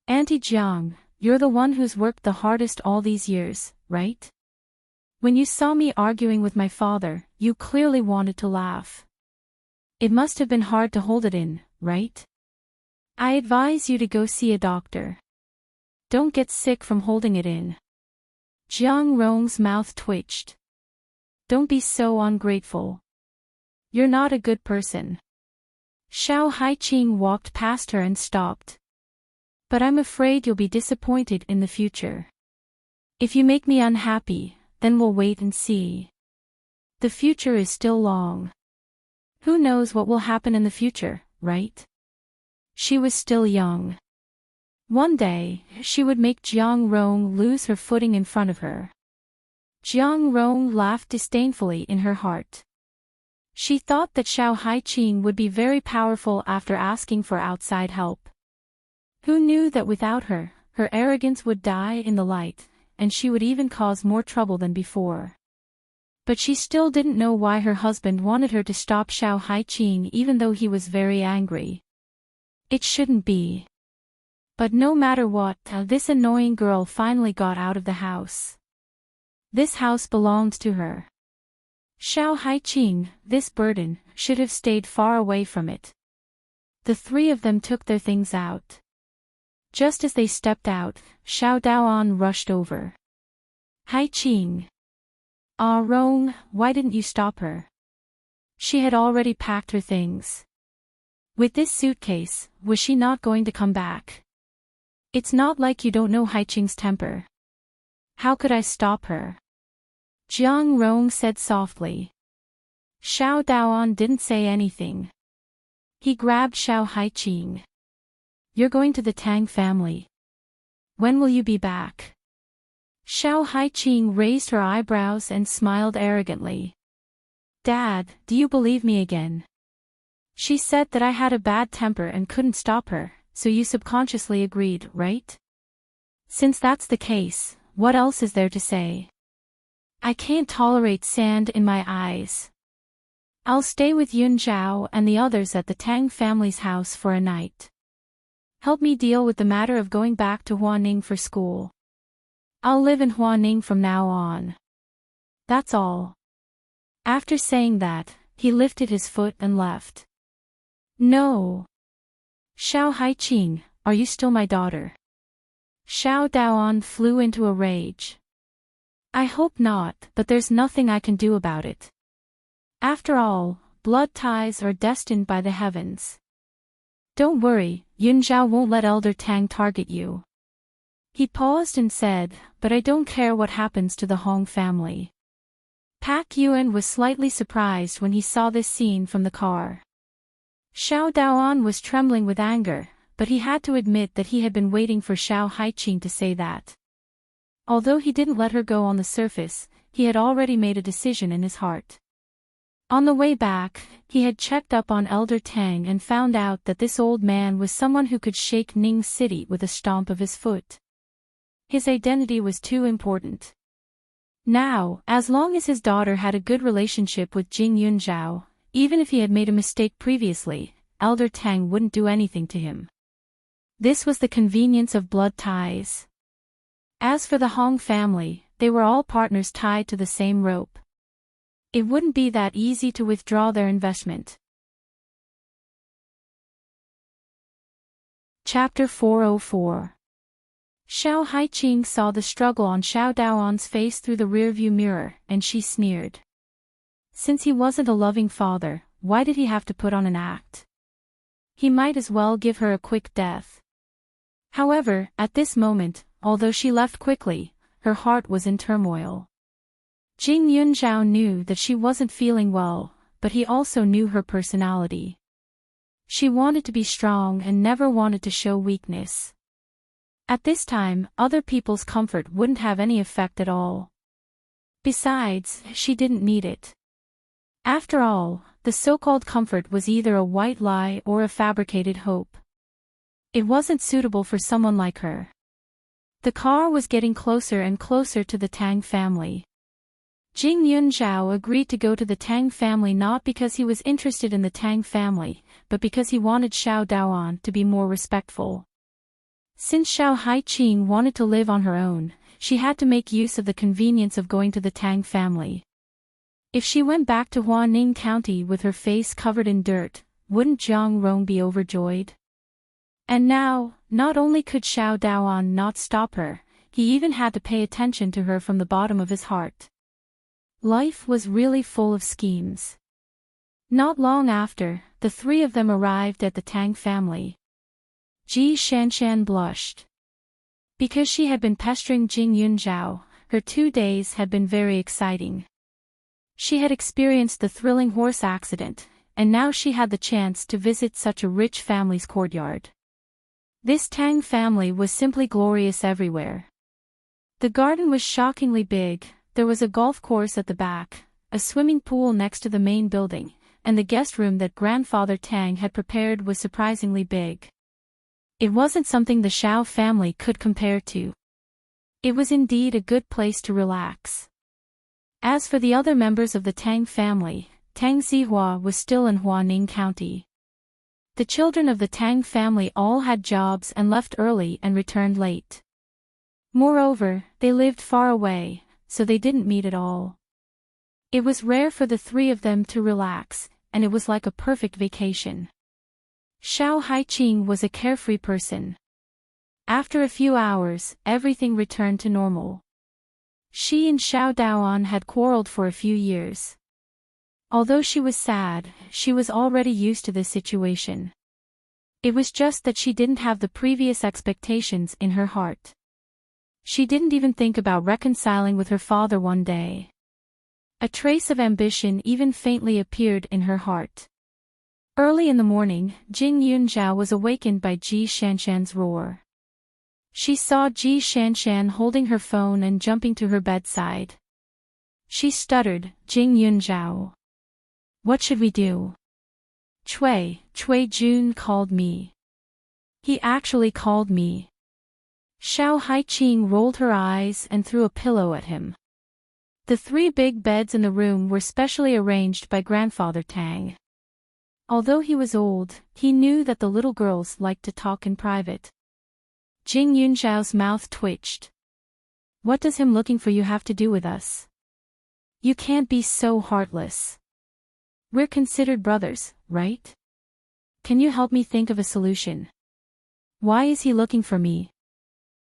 Auntie Jiang, you're the one who's worked the hardest all these years, right? When you saw me arguing with my father, you clearly wanted to laugh. It must have been hard to hold it in, right? I advise you to go see a doctor. Don't get sick from holding it in. Jiang Rong's mouth twitched. Don't be so ungrateful. You're not a good person. Xiao Haiqing walked past her and stopped. But I'm afraid you'll be disappointed in the future. If you make me unhappy, then we'll wait and see. The future is still long. Who knows what will happen in the future, right? She was still young. One day, she would make Jiang Rong lose her footing in front of her. Jiang Rong laughed disdainfully in her heart. She thought that Xiao Haiqing would be very powerful after asking for outside help. Who knew that without her, her arrogance would die in the light, and she would even cause more trouble than before. But she still didn't know why her husband wanted her to stop Xiao Haiqing even though he was very angry. It shouldn't be. But no matter what, this annoying girl finally got out of the house. This house belonged to her. Xiao Haiqing, this burden, should have stayed far away from it. The three of them took their things out. Just as they stepped out, Xiao Daoan rushed over. Haiqing. Ah Rong, why didn't you stop her? She had already packed her things. With this suitcase, was she not going to come back? It's not like you don't know Haiqing's temper. How could I stop her? Jiang Rong said softly. Xiao Daoan didn't say anything. He grabbed Xiao Haiqing. You're going to the Tang family. When will you be back? Xiao Haiqing raised her eyebrows and smiled arrogantly. Dad, do you believe me again? She said that I had a bad temper and couldn't stop her, so you subconsciously agreed, right? Since that's the case, what else is there to say? I can't tolerate sand in my eyes. I'll stay with Yun Zhao and the others at the Tang family's house for a night. Help me deal with the matter of going back to Huaning for school. I'll live in Huaning from now on. That's all. After saying that, he lifted his foot and left. No. Xiao Haiqing, are you still my daughter? Xiao Daoan flew into a rage. I hope not, but there's nothing I can do about it. After all, blood ties are destined by the heavens. Don't worry, Yun Zhao won't let Elder Tang target you. He paused and said, but I don't care what happens to the Hong family. Pak Yuan was slightly surprised when he saw this scene from the car. Xiao Daoan was trembling with anger, but he had to admit that he had been waiting for Xiao Haiqing to say that. Although he didn't let her go on the surface, he had already made a decision in his heart. On the way back, he had checked up on Elder Tang and found out that this old man was someone who could shake Ning City with a stomp of his foot. His identity was too important. Now, as long as his daughter had a good relationship with Jing Yunzhao, even if he had made a mistake previously, Elder Tang wouldn't do anything to him. This was the convenience of blood ties. As for the Hong family, they were all partners tied to the same rope. It wouldn't be that easy to withdraw their investment. Chapter 404. Xiao Haiqing saw the struggle on Xiao Daoan's face through the rearview mirror, and she sneered. Since he wasn't a loving father, why did he have to put on an act? He might as well give her a quick death. However, at this moment, although she left quickly, her heart was in turmoil. Jing Yunzhao knew that she wasn't feeling well, but he also knew her personality. She wanted to be strong and never wanted to show weakness. At this time, other people's comfort wouldn't have any effect at all. Besides, she didn't need it. After all, the so-called comfort was either a white lie or a fabricated hope. It wasn't suitable for someone like her. The car was getting closer and closer to the Tang family. Jing Yunzhao agreed to go to the Tang family not because he was interested in the Tang family, but because he wanted Xiao Daoan to be more respectful. Since Xiao Haiqing wanted to live on her own, she had to make use of the convenience of going to the Tang family. If she went back to Huaning County with her face covered in dirt, wouldn't Zhang Rong be overjoyed? And now, not only could Xiao Daoan not stop her, he even had to pay attention to her from the bottom of his heart. Life was really full of schemes. Not long after, the three of them arrived at the Tang family. Ji Shanshan blushed. Because she had been pestering Jing Yunzhao, her 2 days had been very exciting. She had experienced the thrilling horse accident, and now she had the chance to visit such a rich family's courtyard. This Tang family was simply glorious everywhere. The garden was shockingly big. There was a golf course at the back, a swimming pool next to the main building, and the guest room that Grandfather Tang had prepared was surprisingly big. It wasn't something the Xiao family could compare to. It was indeed a good place to relax. As for the other members of the Tang family, Tang Zihua was still in Huaning County. The children of the Tang family all had jobs and left early and returned late. Moreover, they lived far away, so they didn't meet at all. It was rare for the three of them to relax, and it was like a perfect vacation. Xiao Haiqing was a carefree person. After a few hours, everything returned to normal. She and Xiao Daoan had quarreled for a few years. Although she was sad, she was already used to this situation. It was just that she didn't have the previous expectations in her heart. She didn't even think about reconciling with her father one day. A trace of ambition even faintly appeared in her heart. Early in the morning, Jing Yunzhao was awakened by Ji Shanshan's roar. She saw Ji Shanshan holding her phone and jumping to her bedside. She stuttered, "Jing Yunzhao. What should we do?" Cui Jun called me. He actually called me." Xiao Haiqing rolled her eyes and threw a pillow at him. The 3 big beds in the room were specially arranged by Grandfather Tang. Although he was old, he knew that the little girls liked to talk in private. Jing Yunzhao's mouth twitched. "What does him looking for you have to do with us? You can't be so heartless. We're considered brothers, right? Can you help me think of a solution? Why is he looking for me?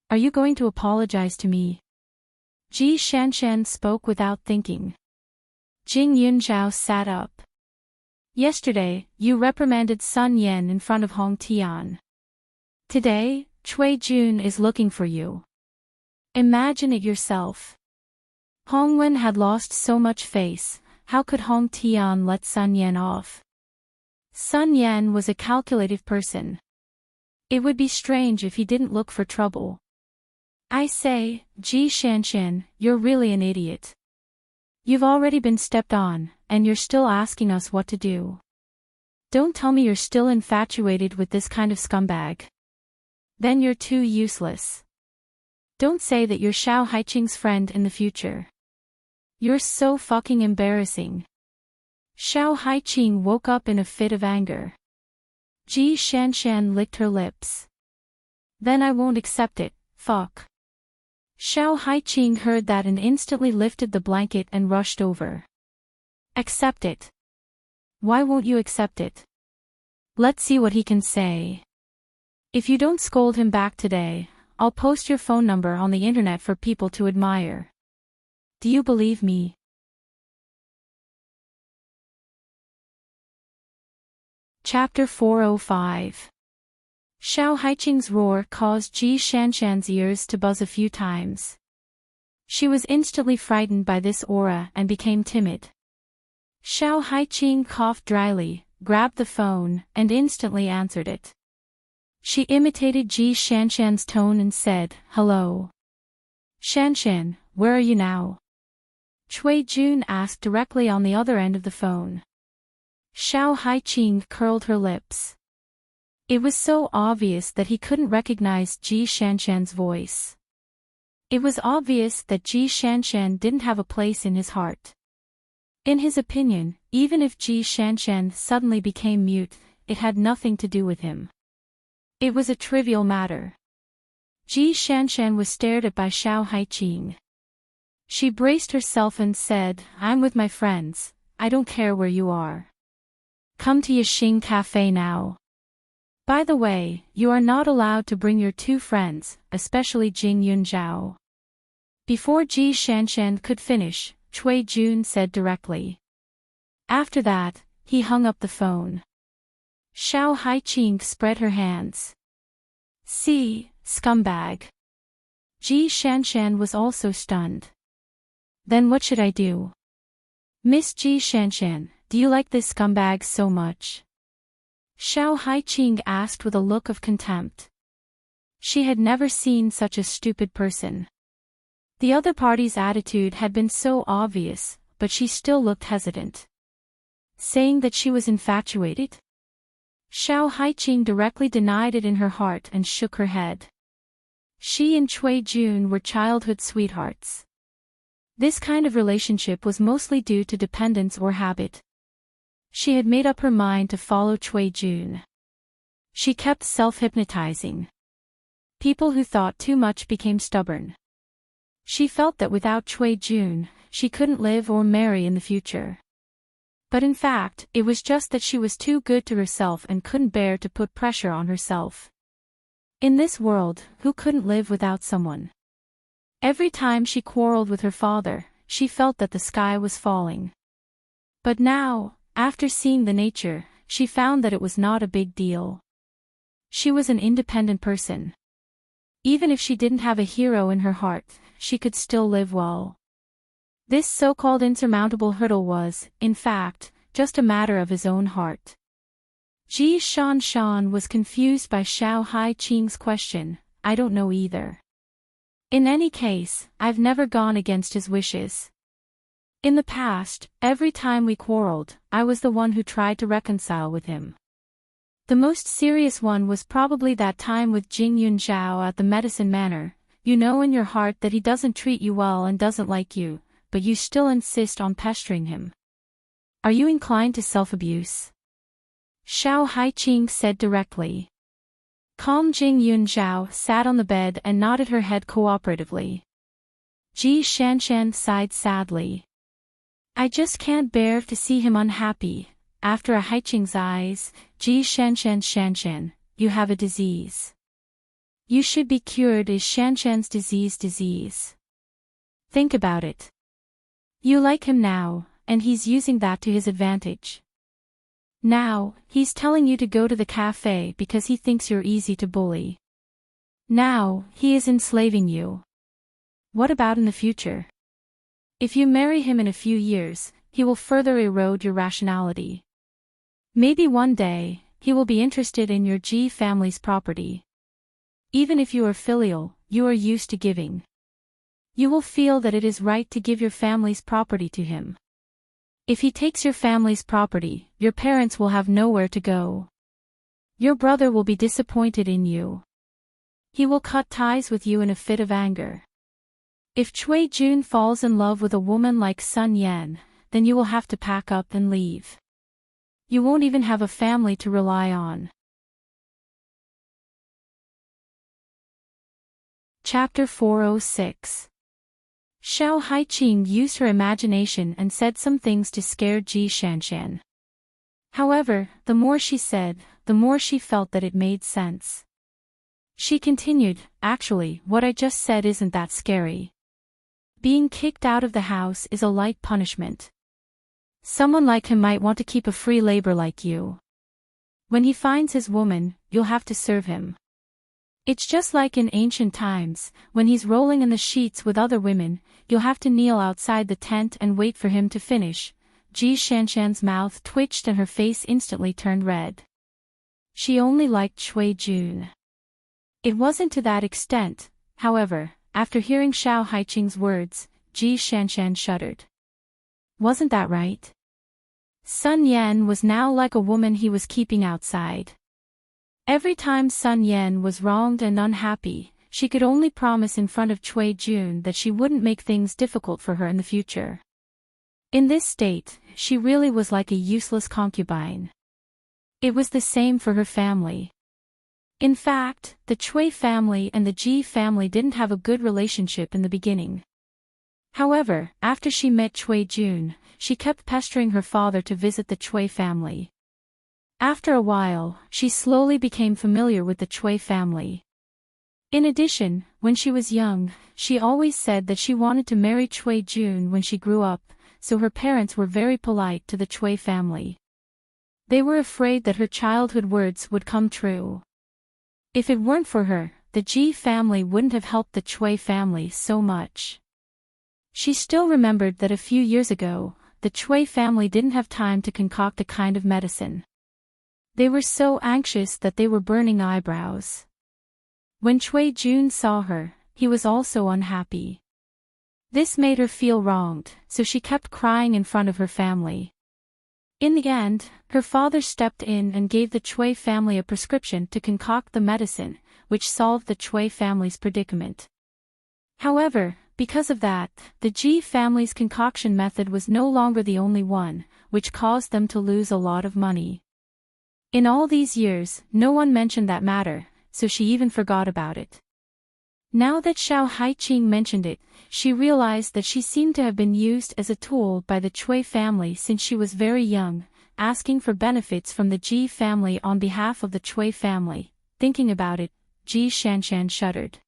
Are you going to apologize to me?" Ji Shanshan spoke without thinking. Jing Yunzhao sat up. "Yesterday, you reprimanded Sun Yan in front of Hong Tian. Today, Cui Jun is looking for you. Imagine it yourself. Hong Wen had lost so much face, how could Hong Tian let Sun Yan off? Sun Yan was a calculative person. It would be strange if he didn't look for trouble. I say, Ji Shanshan, you're really an idiot. You've already been stepped on, and you're still asking us what to do. Don't tell me you're still infatuated with this kind of scumbag. Then you're too useless. Don't say that you're Xiao Haiqing's friend in the future. You're so fucking embarrassing." Xiao Haiqing woke up in a fit of anger. Ji Shanshan licked her lips. "Then I won't accept it, fuck." Xiao Haiqing heard that and instantly lifted the blanket and rushed over. "Accept it. Why won't you accept it? Let's see what he can say. If you don't scold him back today, I'll post your phone number on the internet for people to admire. Do you believe me?" Chapter 405. Xiao Haiqing's roar caused Ji Shanshan's ears to buzz a few times. She was instantly frightened by this aura and became timid. Xiao Haiqing coughed dryly, grabbed the phone, and instantly answered it. She imitated Ji Shanshan's tone and said, "Hello. Shanshan, where are you now?" Cui Jun asked directly on the other end of the phone. Xiao Haiqing curled her lips. It was so obvious that he couldn't recognize Ji Shanshan's voice. It was obvious that Ji Shanshan didn't have a place in his heart. In his opinion, even if Ji Shanshan suddenly became mute, it had nothing to do with him. It was a trivial matter. Ji Shanshan was stared at by Xiao Haiqing. She braced herself and said, "I'm with my friends, I don't care where you are. Come to Yixing Cafe now. By the way, you are not allowed to bring your two friends, especially Jing Yunzhao." Before Ji Shanshan could finish, Cui Jun said directly. After that, he hung up the phone. Xiao Haiqing spread her hands. "See, scumbag." Ji Shanshan was also stunned. "Then what should I do?" "Miss Ji Shanshan, do you like this scumbag so much?" Xiao Haiqing asked with a look of contempt. She had never seen such a stupid person. The other party's attitude had been so obvious, but she still looked hesitant. Saying that she was infatuated? Xiao Haiqing directly denied it in her heart and shook her head. She and Cui Jun were childhood sweethearts. This kind of relationship was mostly due to dependence or habit. She had made up her mind to follow Cui Jun. She kept self-hypnotizing. People who thought too much became stubborn. She felt that without Cui Jun, she couldn't live or marry in the future. But in fact, it was just that she was too good to herself and couldn't bear to put pressure on herself. In this world, who couldn't live without someone? Every time she quarreled with her father, she felt that the sky was falling. But now, after seeing the nature, she found that it was not a big deal. She was an independent person. Even if she didn't have a hero in her heart, she could still live well. This so-called insurmountable hurdle was, in fact, just a matter of his own heart. Ji Shanshan was confused by Xiao Haiqing's question. "I don't know either. In any case, I've never gone against his wishes. In the past, every time we quarreled, I was the one who tried to reconcile with him. The most serious one was probably that time with Jing Yunzhao at the Medicine Manor. You know in your heart that he doesn't treat you well and doesn't like you, but you still insist on pestering him. Are you inclined to self-abuse?" Xiao Haiqing said directly. Calm Jing Yunzhao sat on the bed and nodded her head cooperatively. Ji Shanshan sighed sadly. "I just can't bear to see him unhappy." After a Haiqing's eyes, Ji Shanshan, you have a disease. You should be cured. Is Shanshan's disease? Think about it. You like him now, and he's using that to his advantage. Now, he's telling you to go to the cafe because he thinks you're easy to bully. Now, he is enslaving you. What about in the future? If you marry him in a few years, he will further erode your rationality. Maybe one day, he will be interested in your Ji family's property. Even if you are filial, you are used to giving. You will feel that it is right to give your family's property to him. If he takes your family's property, your parents will have nowhere to go. Your brother will be disappointed in you. He will cut ties with you in a fit of anger. If Cui Jun falls in love with a woman like Sun Yan, then you will have to pack up and leave. You won't even have a family to rely on. Chapter 406. Xiao Haiqing used her imagination and said some things to scare Ji Shanshan. However, the more she said, the more she felt that it made sense. She continued, "Actually, what I just said isn't that scary. Being kicked out of the house is a light punishment. Someone like him might want to keep a free labor like you. When he finds his woman, you'll have to serve him. It's just like in ancient times, when he's rolling in the sheets with other women, you'll have to kneel outside the tent and wait for him to finish." Ji Shanshan's mouth twitched and her face instantly turned red. She only liked Cui Jun. It wasn't to that extent, however. After hearing Xiao Haiqing's words, Ji Shanshan shuddered. Wasn't that right? Sun Yan was now like a woman he was keeping outside. Every time Sun Yan was wronged and unhappy, she could only promise in front of Cui Jun that she wouldn't make things difficult for her in the future. In this state, she really was like a useless concubine. It was the same for her family. In fact, the Cui family and the Ji family didn't have a good relationship in the beginning. However, after she met Cui Jun, she kept pestering her father to visit the Cui family. After a while, she slowly became familiar with the Cui family. In addition, when she was young, she always said that she wanted to marry Cui Jun when she grew up, so her parents were very polite to the Cui family. They were afraid that her childhood words would come true. If it weren't for her, the Ji family wouldn't have helped the Cui family so much. She still remembered that a few years ago, the Cui family didn't have time to concoct a kind of medicine. They were so anxious that they were burning eyebrows. When Cui Jun saw her, he was also unhappy. This made her feel wronged, so she kept crying in front of her family. In the end, her father stepped in and gave the Cui family a prescription to concoct the medicine, which solved the Cui family's predicament. However, because of that, the Ji family's concoction method was no longer the only one, which caused them to lose a lot of money. In all these years, no one mentioned that matter, so she even forgot about it. Now that Xiao Haiqing mentioned it, she realized that she seemed to have been used as a tool by the Cui family since she was very young, asking for benefits from the Ji family on behalf of the Cui family. Thinking about it, Ji Shanshan shuddered.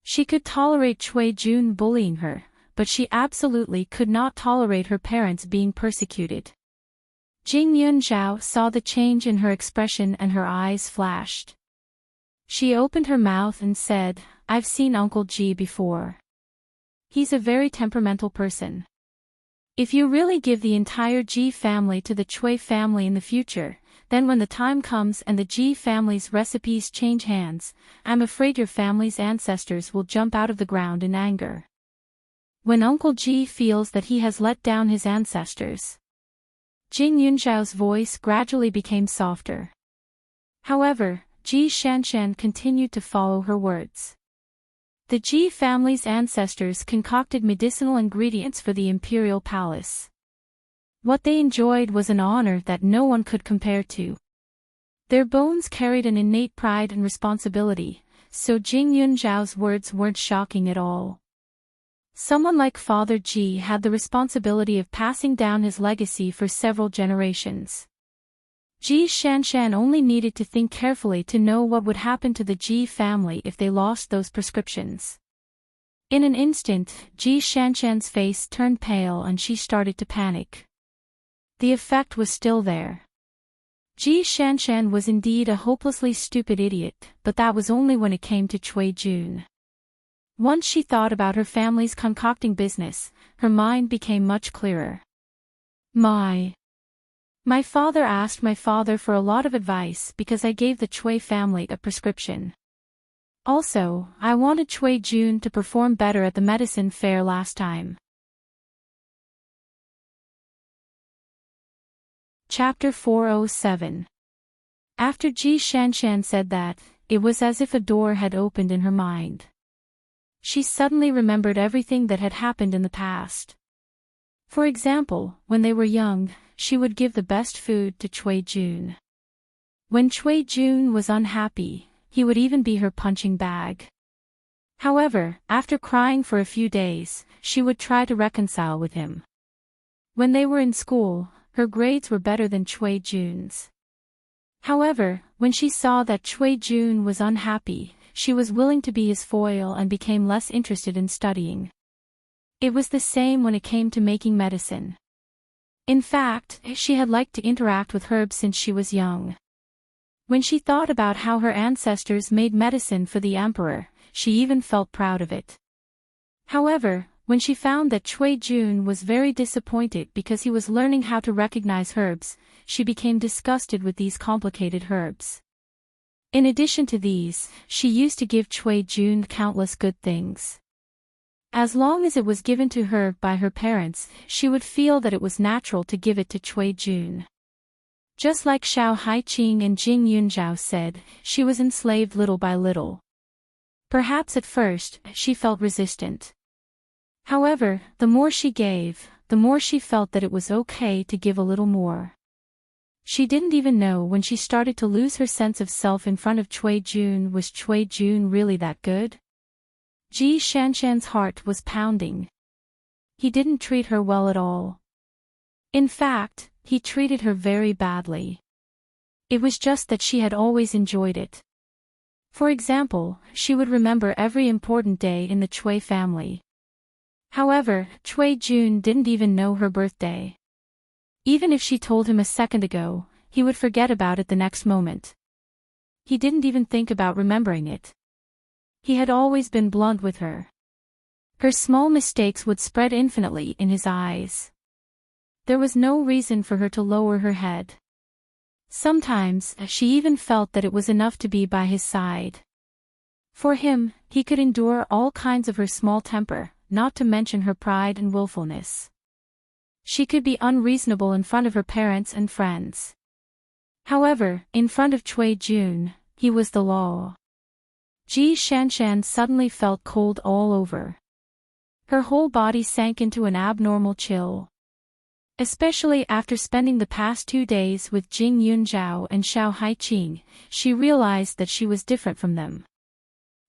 She could tolerate Cui Jun bullying her, but she absolutely could not tolerate her parents being persecuted. Jing Yunzhao saw the change in her expression and her eyes flashed. She opened her mouth and said, "I've seen Uncle Ji before. He's a very temperamental person. If you really give the entire Ji family to the Cui family in the future, then when the time comes and the Ji family's recipes change hands, I'm afraid your family's ancestors will jump out of the ground in anger. When Uncle Ji feels that he has let down his ancestors." Jing Yunzhao's voice gradually became softer. However, Ji Shanshan continued to follow her words. The Ji family's ancestors concocted medicinal ingredients for the imperial palace. What they enjoyed was an honor that no one could compare to. Their bones carried an innate pride and responsibility, so Jing Yunzhao's words weren't shocking at all. Someone like Father Ji had the responsibility of passing down his legacy for several generations. Ji Shanshan only needed to think carefully to know what would happen to the Ji family if they lost those prescriptions. In an instant, Ji Shanshan's face turned pale and she started to panic. The effect was still there. Ji Shanshan was indeed a hopelessly stupid idiot, but that was only when it came to Cui Jun. Once she thought about her family's concocting business, her mind became much clearer. My father asked my father for a lot of advice because I gave the Cui family a prescription. Also, I wanted Cui Jun to perform better at the medicine fair last time. Chapter 407. After Ji Shanshan said that, it was as if a door had opened in her mind. She suddenly remembered everything that had happened in the past. For example, when they were young, she would give the best food to Cui Jun. When Cui Jun was unhappy, he would even be her punching bag. However, after crying for a few days, she would try to reconcile with him. When they were in school, her grades were better than Cui Jun's. However, when she saw that Cui Jun was unhappy, she was willing to be his foil and became less interested in studying. It was the same when it came to making medicine. In fact, she had liked to interact with herbs since she was young. When she thought about how her ancestors made medicine for the emperor, she even felt proud of it. However, when she found that Cui Jun was very disappointed because he was learning how to recognize herbs, she became disgusted with these complicated herbs. In addition to these, she used to give Cui Jun countless good things. As long as it was given to her by her parents, she would feel that it was natural to give it to Cui Jun. Just like Xiao Haiqing and Jing Yunzhao said, she was enslaved little by little. Perhaps at first, she felt resistant. However, the more she gave, the more she felt that it was okay to give a little more. She didn't even know when she started to lose her sense of self in front of Cui Jun. Was Cui Jun really that good? Ji Shanshan's heart was pounding. He didn't treat her well at all. In fact, he treated her very badly. It was just that she had always enjoyed it. For example, she would remember every important day in the Cui family. However, Cui Jun didn't even know her birthday. Even if she told him a second ago, he would forget about it the next moment. He didn't even think about remembering it. He had always been blunt with her. Her small mistakes would spread infinitely in his eyes. There was no reason for her to lower her head. Sometimes, she even felt that it was enough to be by his side. For him, he could endure all kinds of her small temper, not to mention her pride and willfulness. She could be unreasonable in front of her parents and friends. However, in front of Cui Jun, he was the law. Ji Shanshan suddenly felt cold all over. Her whole body sank into an abnormal chill. Especially after spending the past 2 days with Jing Yunzhao and Xiao Haiqing, she realized that she was different from them.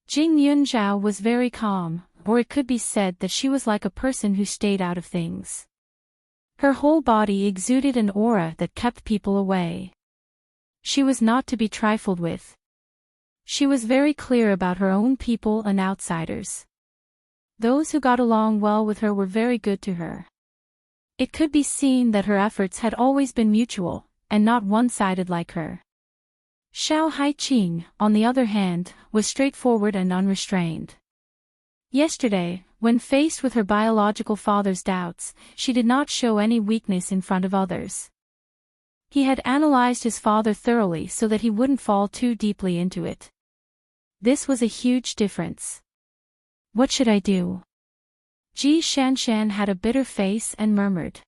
Jing Yunzhao was very calm, or it could be said that she was like a person who stayed out of things. Her whole body exuded an aura that kept people away. She was not to be trifled with. She was very clear about her own people and outsiders. Those who got along well with her were very good to her. It could be seen that her efforts had always been mutual, and not one-sided like her. Xiao Haiqing, on the other hand, was straightforward and unrestrained. Yesterday, when faced with her biological father's doubts, she did not show any weakness in front of others. He had analyzed his father thoroughly so that he wouldn't fall too deeply into it. This was a huge difference. What should I do? Ji Shanshan had a bitter face and murmured.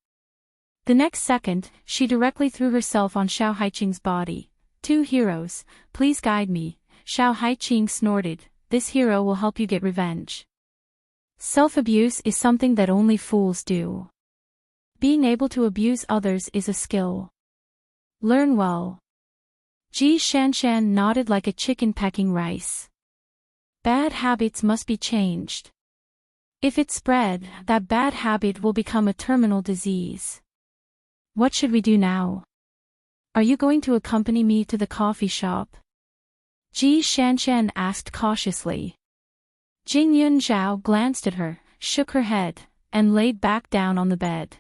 The next second, she directly threw herself on Xiao Haiqing's body. "Two heroes, please guide me," Xiao Haiqing snorted. "This hero will help you get revenge." Self-abuse is something that only fools do. Being able to abuse others is a skill. Learn well. Ji Shanshan nodded like a chicken pecking rice. Bad habits must be changed. If it spread, that bad habit will become a terminal disease. What should we do now? Are you going to accompany me to the coffee shop? Ji Shanshan asked cautiously. Jing Yunzhao glanced at her, shook her head, and laid back down on the bed.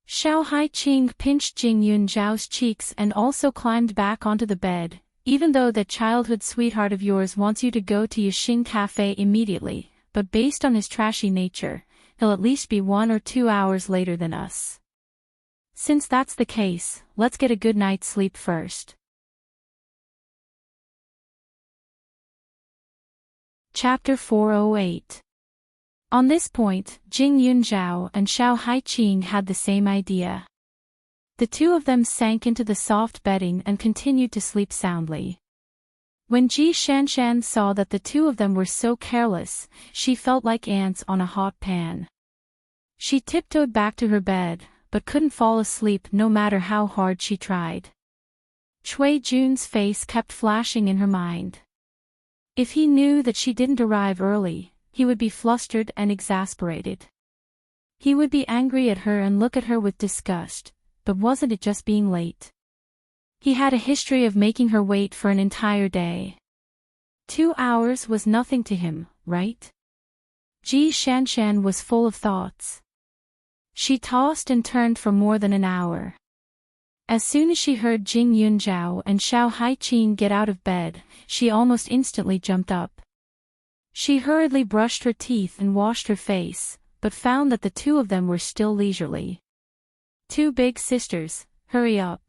Xiao Haiqing pinched Jing Yunzhao's cheeks and also climbed back onto the bed. "Even though that childhood sweetheart of yours wants you to go to Yixing Cafe immediately, but based on his trashy nature, he'll at least be 1 or 2 hours later than us. Since that's the case, let's get a good night's sleep first." Chapter 408. On this point, Jing Yunzhao and Xiao Haiqing had the same idea. The two of them sank into the soft bedding and continued to sleep soundly. When Ji Shanshan saw that the two of them were so careless, she felt like ants on a hot pan. She tiptoed back to her bed, but couldn't fall asleep no matter how hard she tried. Cui Jun's face kept flashing in her mind. If he knew that she didn't arrive early, he would be flustered and exasperated. He would be angry at her and look at her with disgust, but wasn't it just being late? He had a history of making her wait for an entire day. 2 hours was nothing to him, right? Ji Shanshan was full of thoughts. She tossed and turned for more than an hour. As soon as she heard Jing Yunzhao and Xiao Haiqing get out of bed, she almost instantly jumped up. She hurriedly brushed her teeth and washed her face, but found that the two of them were still leisurely. "Two big sisters, hurry up."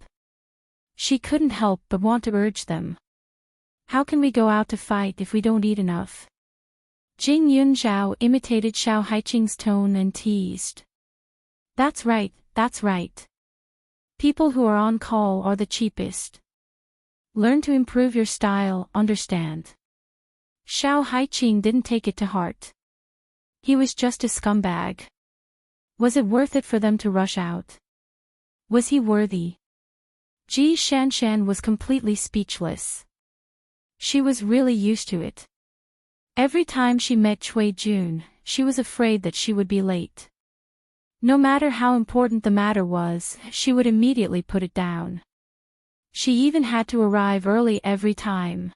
She couldn't help but want to urge them. "How can we go out to fight if we don't eat enough?" Jing Yunzhao imitated Xiao Haiqing's tone and teased. That's right. People who are on call are the cheapest. Learn to improve your style, understand?" Xiao Haiqing didn't take it to heart. He was just a scumbag. Was it worth it for them to rush out? Was he worthy? Ji Shanshan was completely speechless. She was really used to it. Every time she met Cui Jun, she was afraid that she would be late. No matter how important the matter was, she would immediately put it down. She even had to arrive early every time.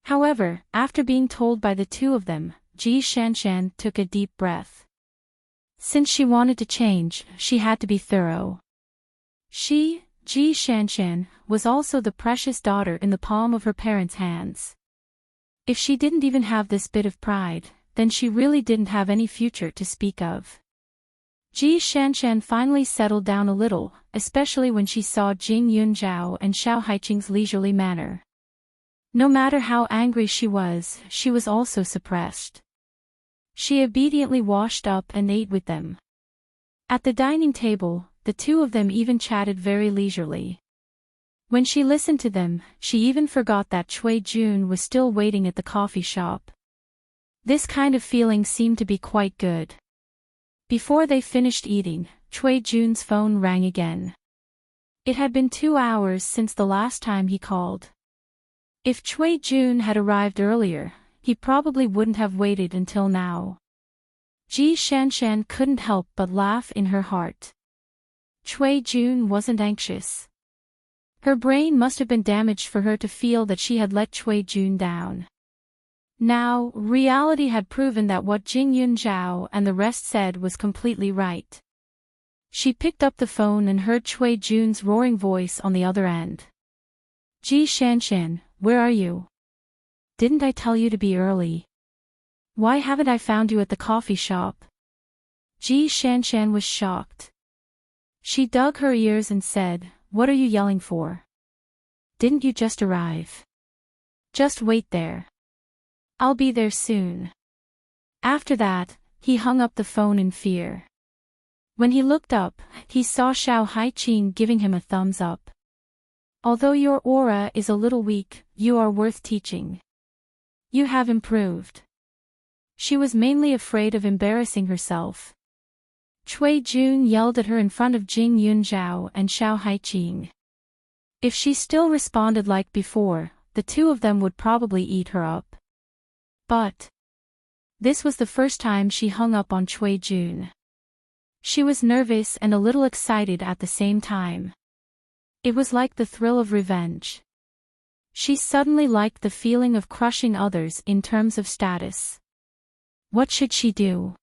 However, after being told by the two of them, Ji Shanshan took a deep breath. Since she wanted to change, she had to be thorough. She, Ji Shanshan, was also the precious daughter in the palm of her parents' hands. If she didn't even have this bit of pride, then she really didn't have any future to speak of. Ji Shanshan finally settled down a little, especially when she saw Jing Yunzhao and Xiao Haiqing's leisurely manner. No matter how angry she was also suppressed. She obediently washed up and ate with them. At the dining table, the two of them even chatted very leisurely. When she listened to them, she even forgot that Cui Jun was still waiting at the coffee shop. This kind of feeling seemed to be quite good. Before they finished eating, Cui Jun's phone rang again. It had been 2 hours since the last time he called. If Cui Jun had arrived earlier, he probably wouldn't have waited until now. Ji Shanshan couldn't help but laugh in her heart. Cui Jun wasn't anxious. Her brain must have been damaged for her to feel that she had let Cui Jun down. Now, reality had proven that what Jing Yunzhao and the rest said was completely right. She picked up the phone and heard Cui Jun's roaring voice on the other end. Ji Shanshan, where are you? Didn't I tell you to be early? Why haven't I found you at the coffee shop? Ji Shanshan was shocked. She dug her ears and said, what are you yelling for? Didn't you just arrive? Just wait there. I'll be there soon. After that, he hung up the phone in fear. When he looked up, he saw Xiao Haiqing giving him a thumbs up. Although your aura is a little weak, you are worth teaching. You have improved. She was mainly afraid of embarrassing herself. Cui Jun yelled at her in front of Jing Yunzhao and Xiao Haiqing. If she still responded like before, the two of them would probably eat her up. But this was the first time she hung up on Cui Jun. She was nervous and a little excited at the same time. It was like the thrill of revenge. She suddenly liked the feeling of crushing others in terms of status. What should she do?